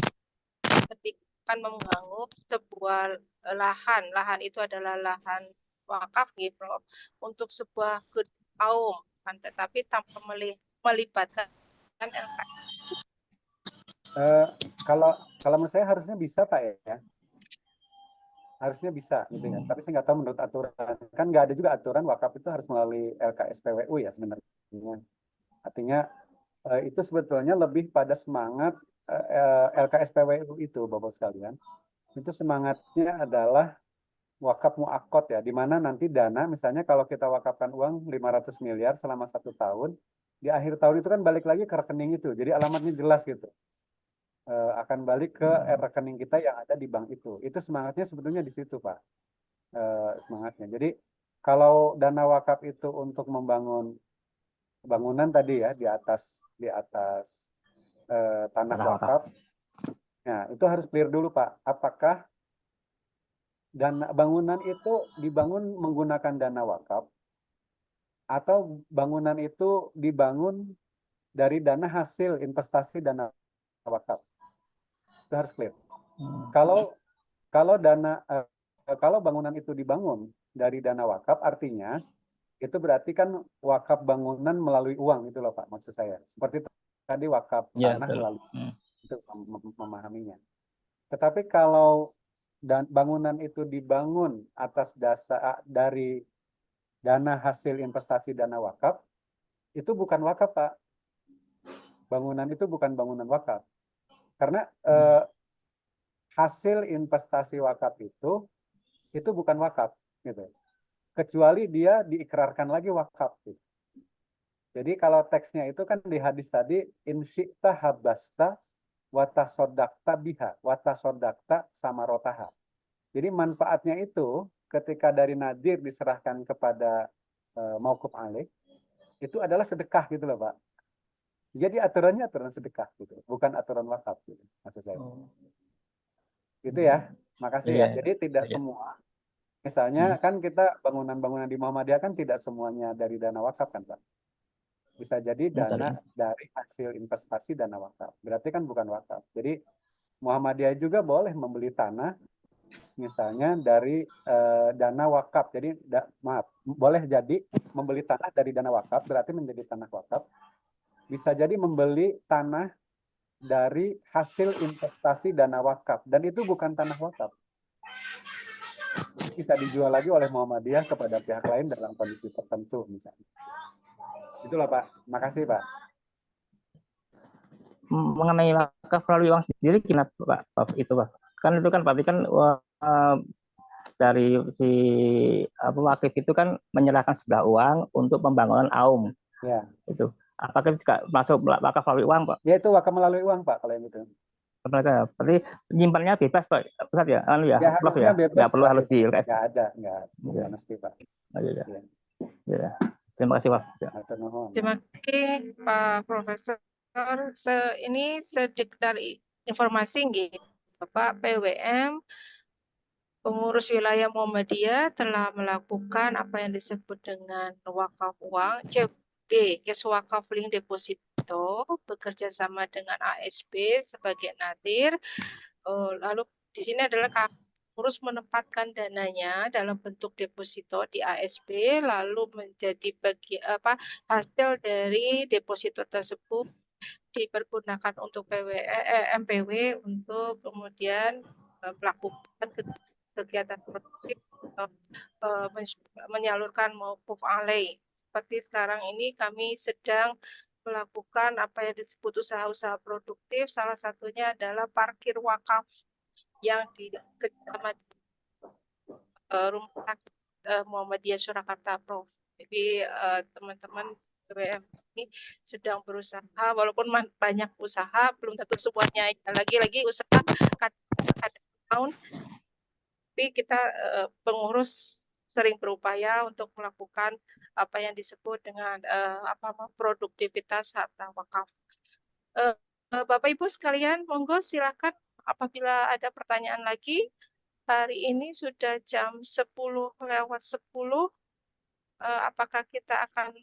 ketika akan membangun sebuah lahan itu adalah lahan wakaf gitu, Prof, untuk sebuah gedung AUM, kan, tetapi tanpa melibatkan LKS. Kalau menurut saya harusnya bisa, Pak ya. Harusnya bisa gitu ya. Tapi saya nggak tahu menurut aturan. Kan nggak ada juga aturan wakaf itu harus melalui LKS PWU ya sebenarnya. Artinya itu sebetulnya lebih pada semangat LKS PWU itu, Bapak sekalian. Itu semangatnya adalah wakaf mu'akkad ya, di mana nanti dana, misalnya kalau kita wakafkan uang 500 miliar selama 1 tahun, di akhir tahun itu kan balik lagi ke rekening itu. Jadi alamatnya jelas gitu. Akan balik ke rekening kita yang ada di bank itu. Itu semangatnya sebetulnya di situ, Pak. Semangatnya. Jadi kalau dana wakaf itu untuk membangun bangunan tadi ya di atas tanah wakaf. Nah, itu harus clear dulu, Pak. Apakah dana bangunan itu dibangun menggunakan dana wakaf atau bangunan itu dibangun dari dana hasil investasi dana wakaf? Itu harus clear. Kalau bangunan itu dibangun dari dana wakaf, artinya itu berarti kan wakaf bangunan melalui uang itu loh, Pak, maksud saya. Seperti tadi wakaf tanah melalui itu memahaminya. Tetapi kalau bangunan itu dibangun atas dasar dari dana hasil investasi dana wakaf, itu bukan wakaf, Pak. Bangunan itu bukan bangunan wakaf. Karena hasil investasi wakaf itu bukan wakaf gitu. Kecuali dia diikrarkan lagi wakaf gitu. Jadi kalau teksnya itu kan di hadis tadi in syi'ta habasta wa tasaddaqta biha wa tasaddaqta samarotaha. Jadi manfaatnya itu ketika dari nadir diserahkan kepada mauquf alaih itu adalah sedekah gitu loh, Pak. Jadi aturannya aturan sedekah gitu, bukan aturan wakaf gitu maksud saya. Gitu ya. Makasih ya. Jadi tidak semua. Misalnya kan kita bangunan-bangunan di Muhammadiyah kan tidak semuanya dari dana wakaf kan, Pak. Bisa jadi dana dari hasil investasi dana wakaf. Berarti kan bukan wakaf. Jadi Muhammadiyah juga boleh membeli tanah misalnya dari dana wakaf. Jadi boleh jadi membeli tanah dari dana wakaf berarti menjadi tanah wakaf. Bisa jadi membeli tanah dari hasil investasi dana wakaf dan itu bukan tanah wakaf. bisa dijual lagi oleh Muhammadiyah kepada pihak lain dalam kondisi tertentu misalnya. Itulah Pak. Makasih Pak. Mengenai wakaf melalui uang sendiri gimana Pak? Itu Pak. Kan itu kan berarti kan dari si wakif itu kan menyerahkan sebuah uang untuk pembangunan AUM. Ya. Itu. Apakah juga masuk wakaf melalui uang Pak? Ya itu wakaf melalui uang Pak kalau yang itu. Berarti penyimpannya bebas Pak, Ustaz ya? Ya Prof harusnya ya? bebas. Nggak perlu Pak. harus di LKS. Nggak ada, nggak Ya. mesti Pak. Oh, ya. Ya. Ya. Terima kasih Pak. Ya. Terima kasih Pak Profesor. Ini sekedar informasi nggih. Bapak PWM pengurus wilayah Muhammadiyah telah melakukan apa yang disebut dengan wakaf uang CWD, Kes Wakafling Deposito, bekerja sama dengan ASB sebagai nadir. Lalu di sini adalah harus menempatkan dananya dalam bentuk deposito di ASB, lalu menjadi hasil dari deposito tersebut dipergunakan untuk MPW untuk kemudian melakukan kegiatan produktif menyalurkan mauquf alaih. Seperti sekarang ini kami sedang melakukan apa yang disebut usaha-usaha produktif, salah satunya adalah parkir wakaf yang di Kecamatan Rumah Sakit Muhammadiyah Surakarta, Prof. Jadi teman-teman BWM ini sedang berusaha, walaupun banyak usaha, belum tentu semuanya lagi usaha kadang tahun, tapi kita pengurus sering berupaya untuk melakukan apa yang disebut dengan produktivitas harta wakaf. Bapak Ibu sekalian, monggo silakan apabila ada pertanyaan lagi. Hari ini sudah jam 10:10. Apakah kita akan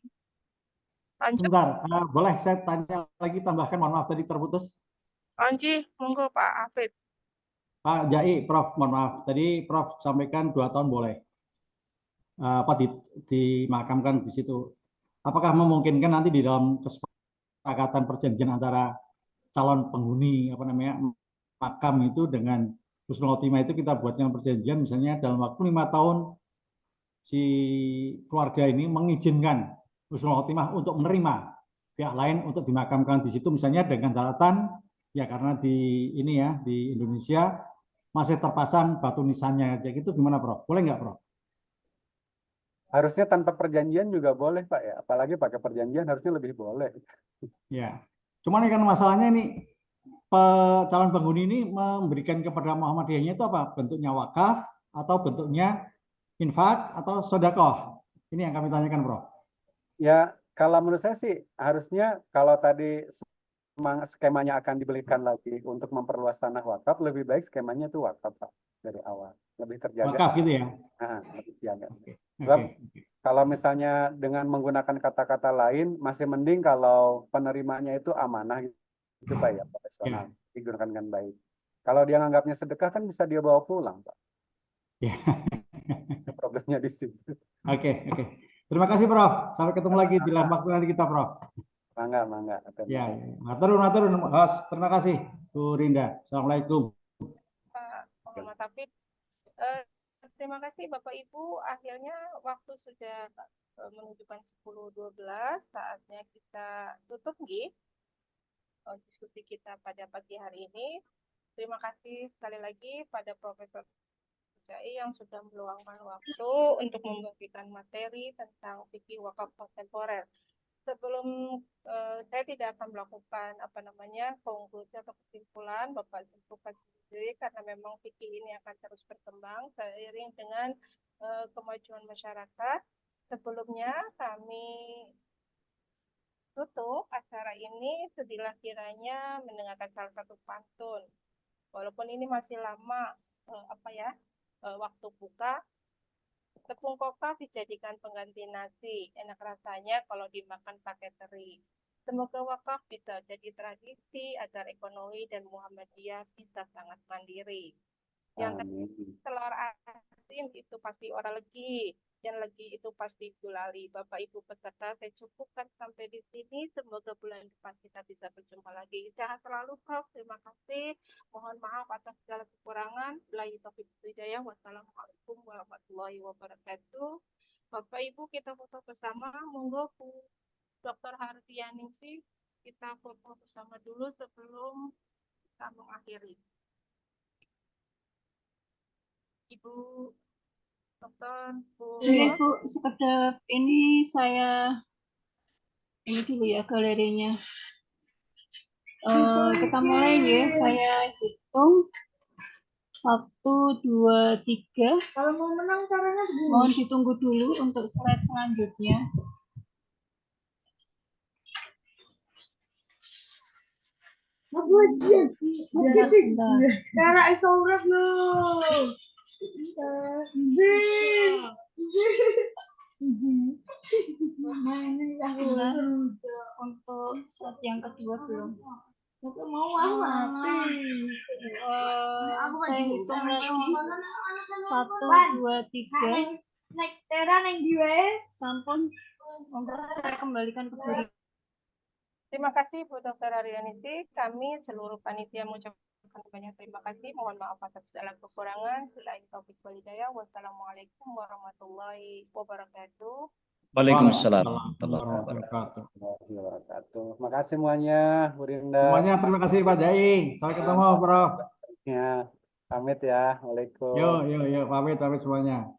lanjut? Sebentar, boleh saya tanya lagi, tambahkan, mohon maaf tadi terputus. Anji, monggo Pak Hafid. Pak Jai, Prof, mohon maaf. Tadi Prof sampaikan 2 tahun boleh. Dimakamkan di situ. Apakah memungkinkan nanti di dalam kesepakatan perjanjian antara calon penghuni makam itu dengan Husnul Khotimah itu kita buatnya perjanjian misalnya dalam waktu 5 tahun si keluarga ini mengizinkan Husnul Khotimah untuk menerima pihak lain untuk dimakamkan di situ misalnya dengan catatan ya karena di Indonesia masih terpasang batu nisannya aja gitu, gimana Prof? Boleh nggak Prof? Harusnya tanpa perjanjian juga boleh Pak ya, apalagi pakai perjanjian harusnya lebih boleh. Ya, cuman kan masalahnya ini calon penghuni ini memberikan kepada Muhammadiyahnya itu apa? Bentuknya wakaf atau bentuknya infak atau sedekah? Ini yang kami tanyakan Prof. Ya, kalau menurut saya sih harusnya kalau tadi skemanya akan dibelikan lagi untuk memperluas tanah wakaf, lebih baik skemanya itu wakaf Pak dari awal, lebih terjaga. Wakaf gitu ya? Lebih terjaga. Sebab kalau misalnya dengan menggunakan kata-kata lain, masih mending kalau penerimanya itu amanah gitu Pak ya, profesional, digunakan dengan baik. Kalau dia nganggapnya sedekah kan bisa dia bawa pulang Pak. Ya. Problemnya di situ. Oke. Terima kasih Prof. Sampai ketemu lagi di lain waktu nanti kita Prof. Mangga. Ya. Matur. Terima kasih Bu Rinda. Assalamualaikum. Pak Muhammad Hafid. Terima kasih Bapak Ibu. Akhirnya waktu sudah menunjukkan 10:12. Saatnya kita tutup diskusi kita pada pagi hari ini. Terima kasih sekali lagi pada Profesor Jai yang sudah meluangkan waktu untuk memberikan materi tentang fikih wakaf kontemporer. Sebelum saya tidak akan melakukan konklusi atau kesimpulan, Bapak tentukan sendiri karena memang fikih ini akan terus berkembang seiring dengan kemajuan masyarakat. Sebelumnya kami tutup acara ini sebilah kiranya mendengarkan salah satu pantun. Walaupun ini masih lama waktu buka. Tepung kokak dijadikan pengganti nasi. Enak rasanya kalau dimakan pakai teri. Semoga wakaf bisa jadi tradisi agar ekonomi dan Muhammadiyah bisa sangat mandiri. Yang Amin. telur asin itu pasti orang legi. Yang legi itu pasti gulali. Bapak Ibu peserta, saya cukupkan sampai di sini. Semoga bulan depan kita bisa berjumpa lagi. Sehat selalu, Prof. Terima kasih. Mohon maaf atas segala kekurangan. Billahi taufiq wal hidayah. Wassalamualaikum warahmatullahi wabarakatuh. Bapak Ibu kita foto bersama. Monggo Bu Dr. Hardianingsih, kita foto bersama dulu sebelum kita mengakhiri. Ibu Dokter, Bu. Iya Bu, sekedar ini saya ini dulu ya galerinya. Kita mulai ya, saya hitung 1, 2, 3. Kalau mau menang caranya begini. Mohon ditunggu dulu untuk slide selanjutnya. Untuk slide yang kedua belum. Saya hitung lagi 1, 2, 3. Next era yang sampun. Monggo saya kembalikan ke Bu. Terima kasih Bu Dr. Hardianingsih. Kami seluruh panitia mengucapkan banyak terima kasih. Mohon maaf atas segala kekurangan. Billahi taufiq wal hidayah. Wassalamualaikum warahmatullahi wabarakatuh. Waalaikumsalam warahmatullahi warahmatullahi wabarakatuh. Terima kasih semuanya, Bu Rinda. Semuanya terima kasih Pak Jaing. Sampai ketemu, Prof. Ya, pamit ya. Waalaikumsalam. Yo, pamit semuanya.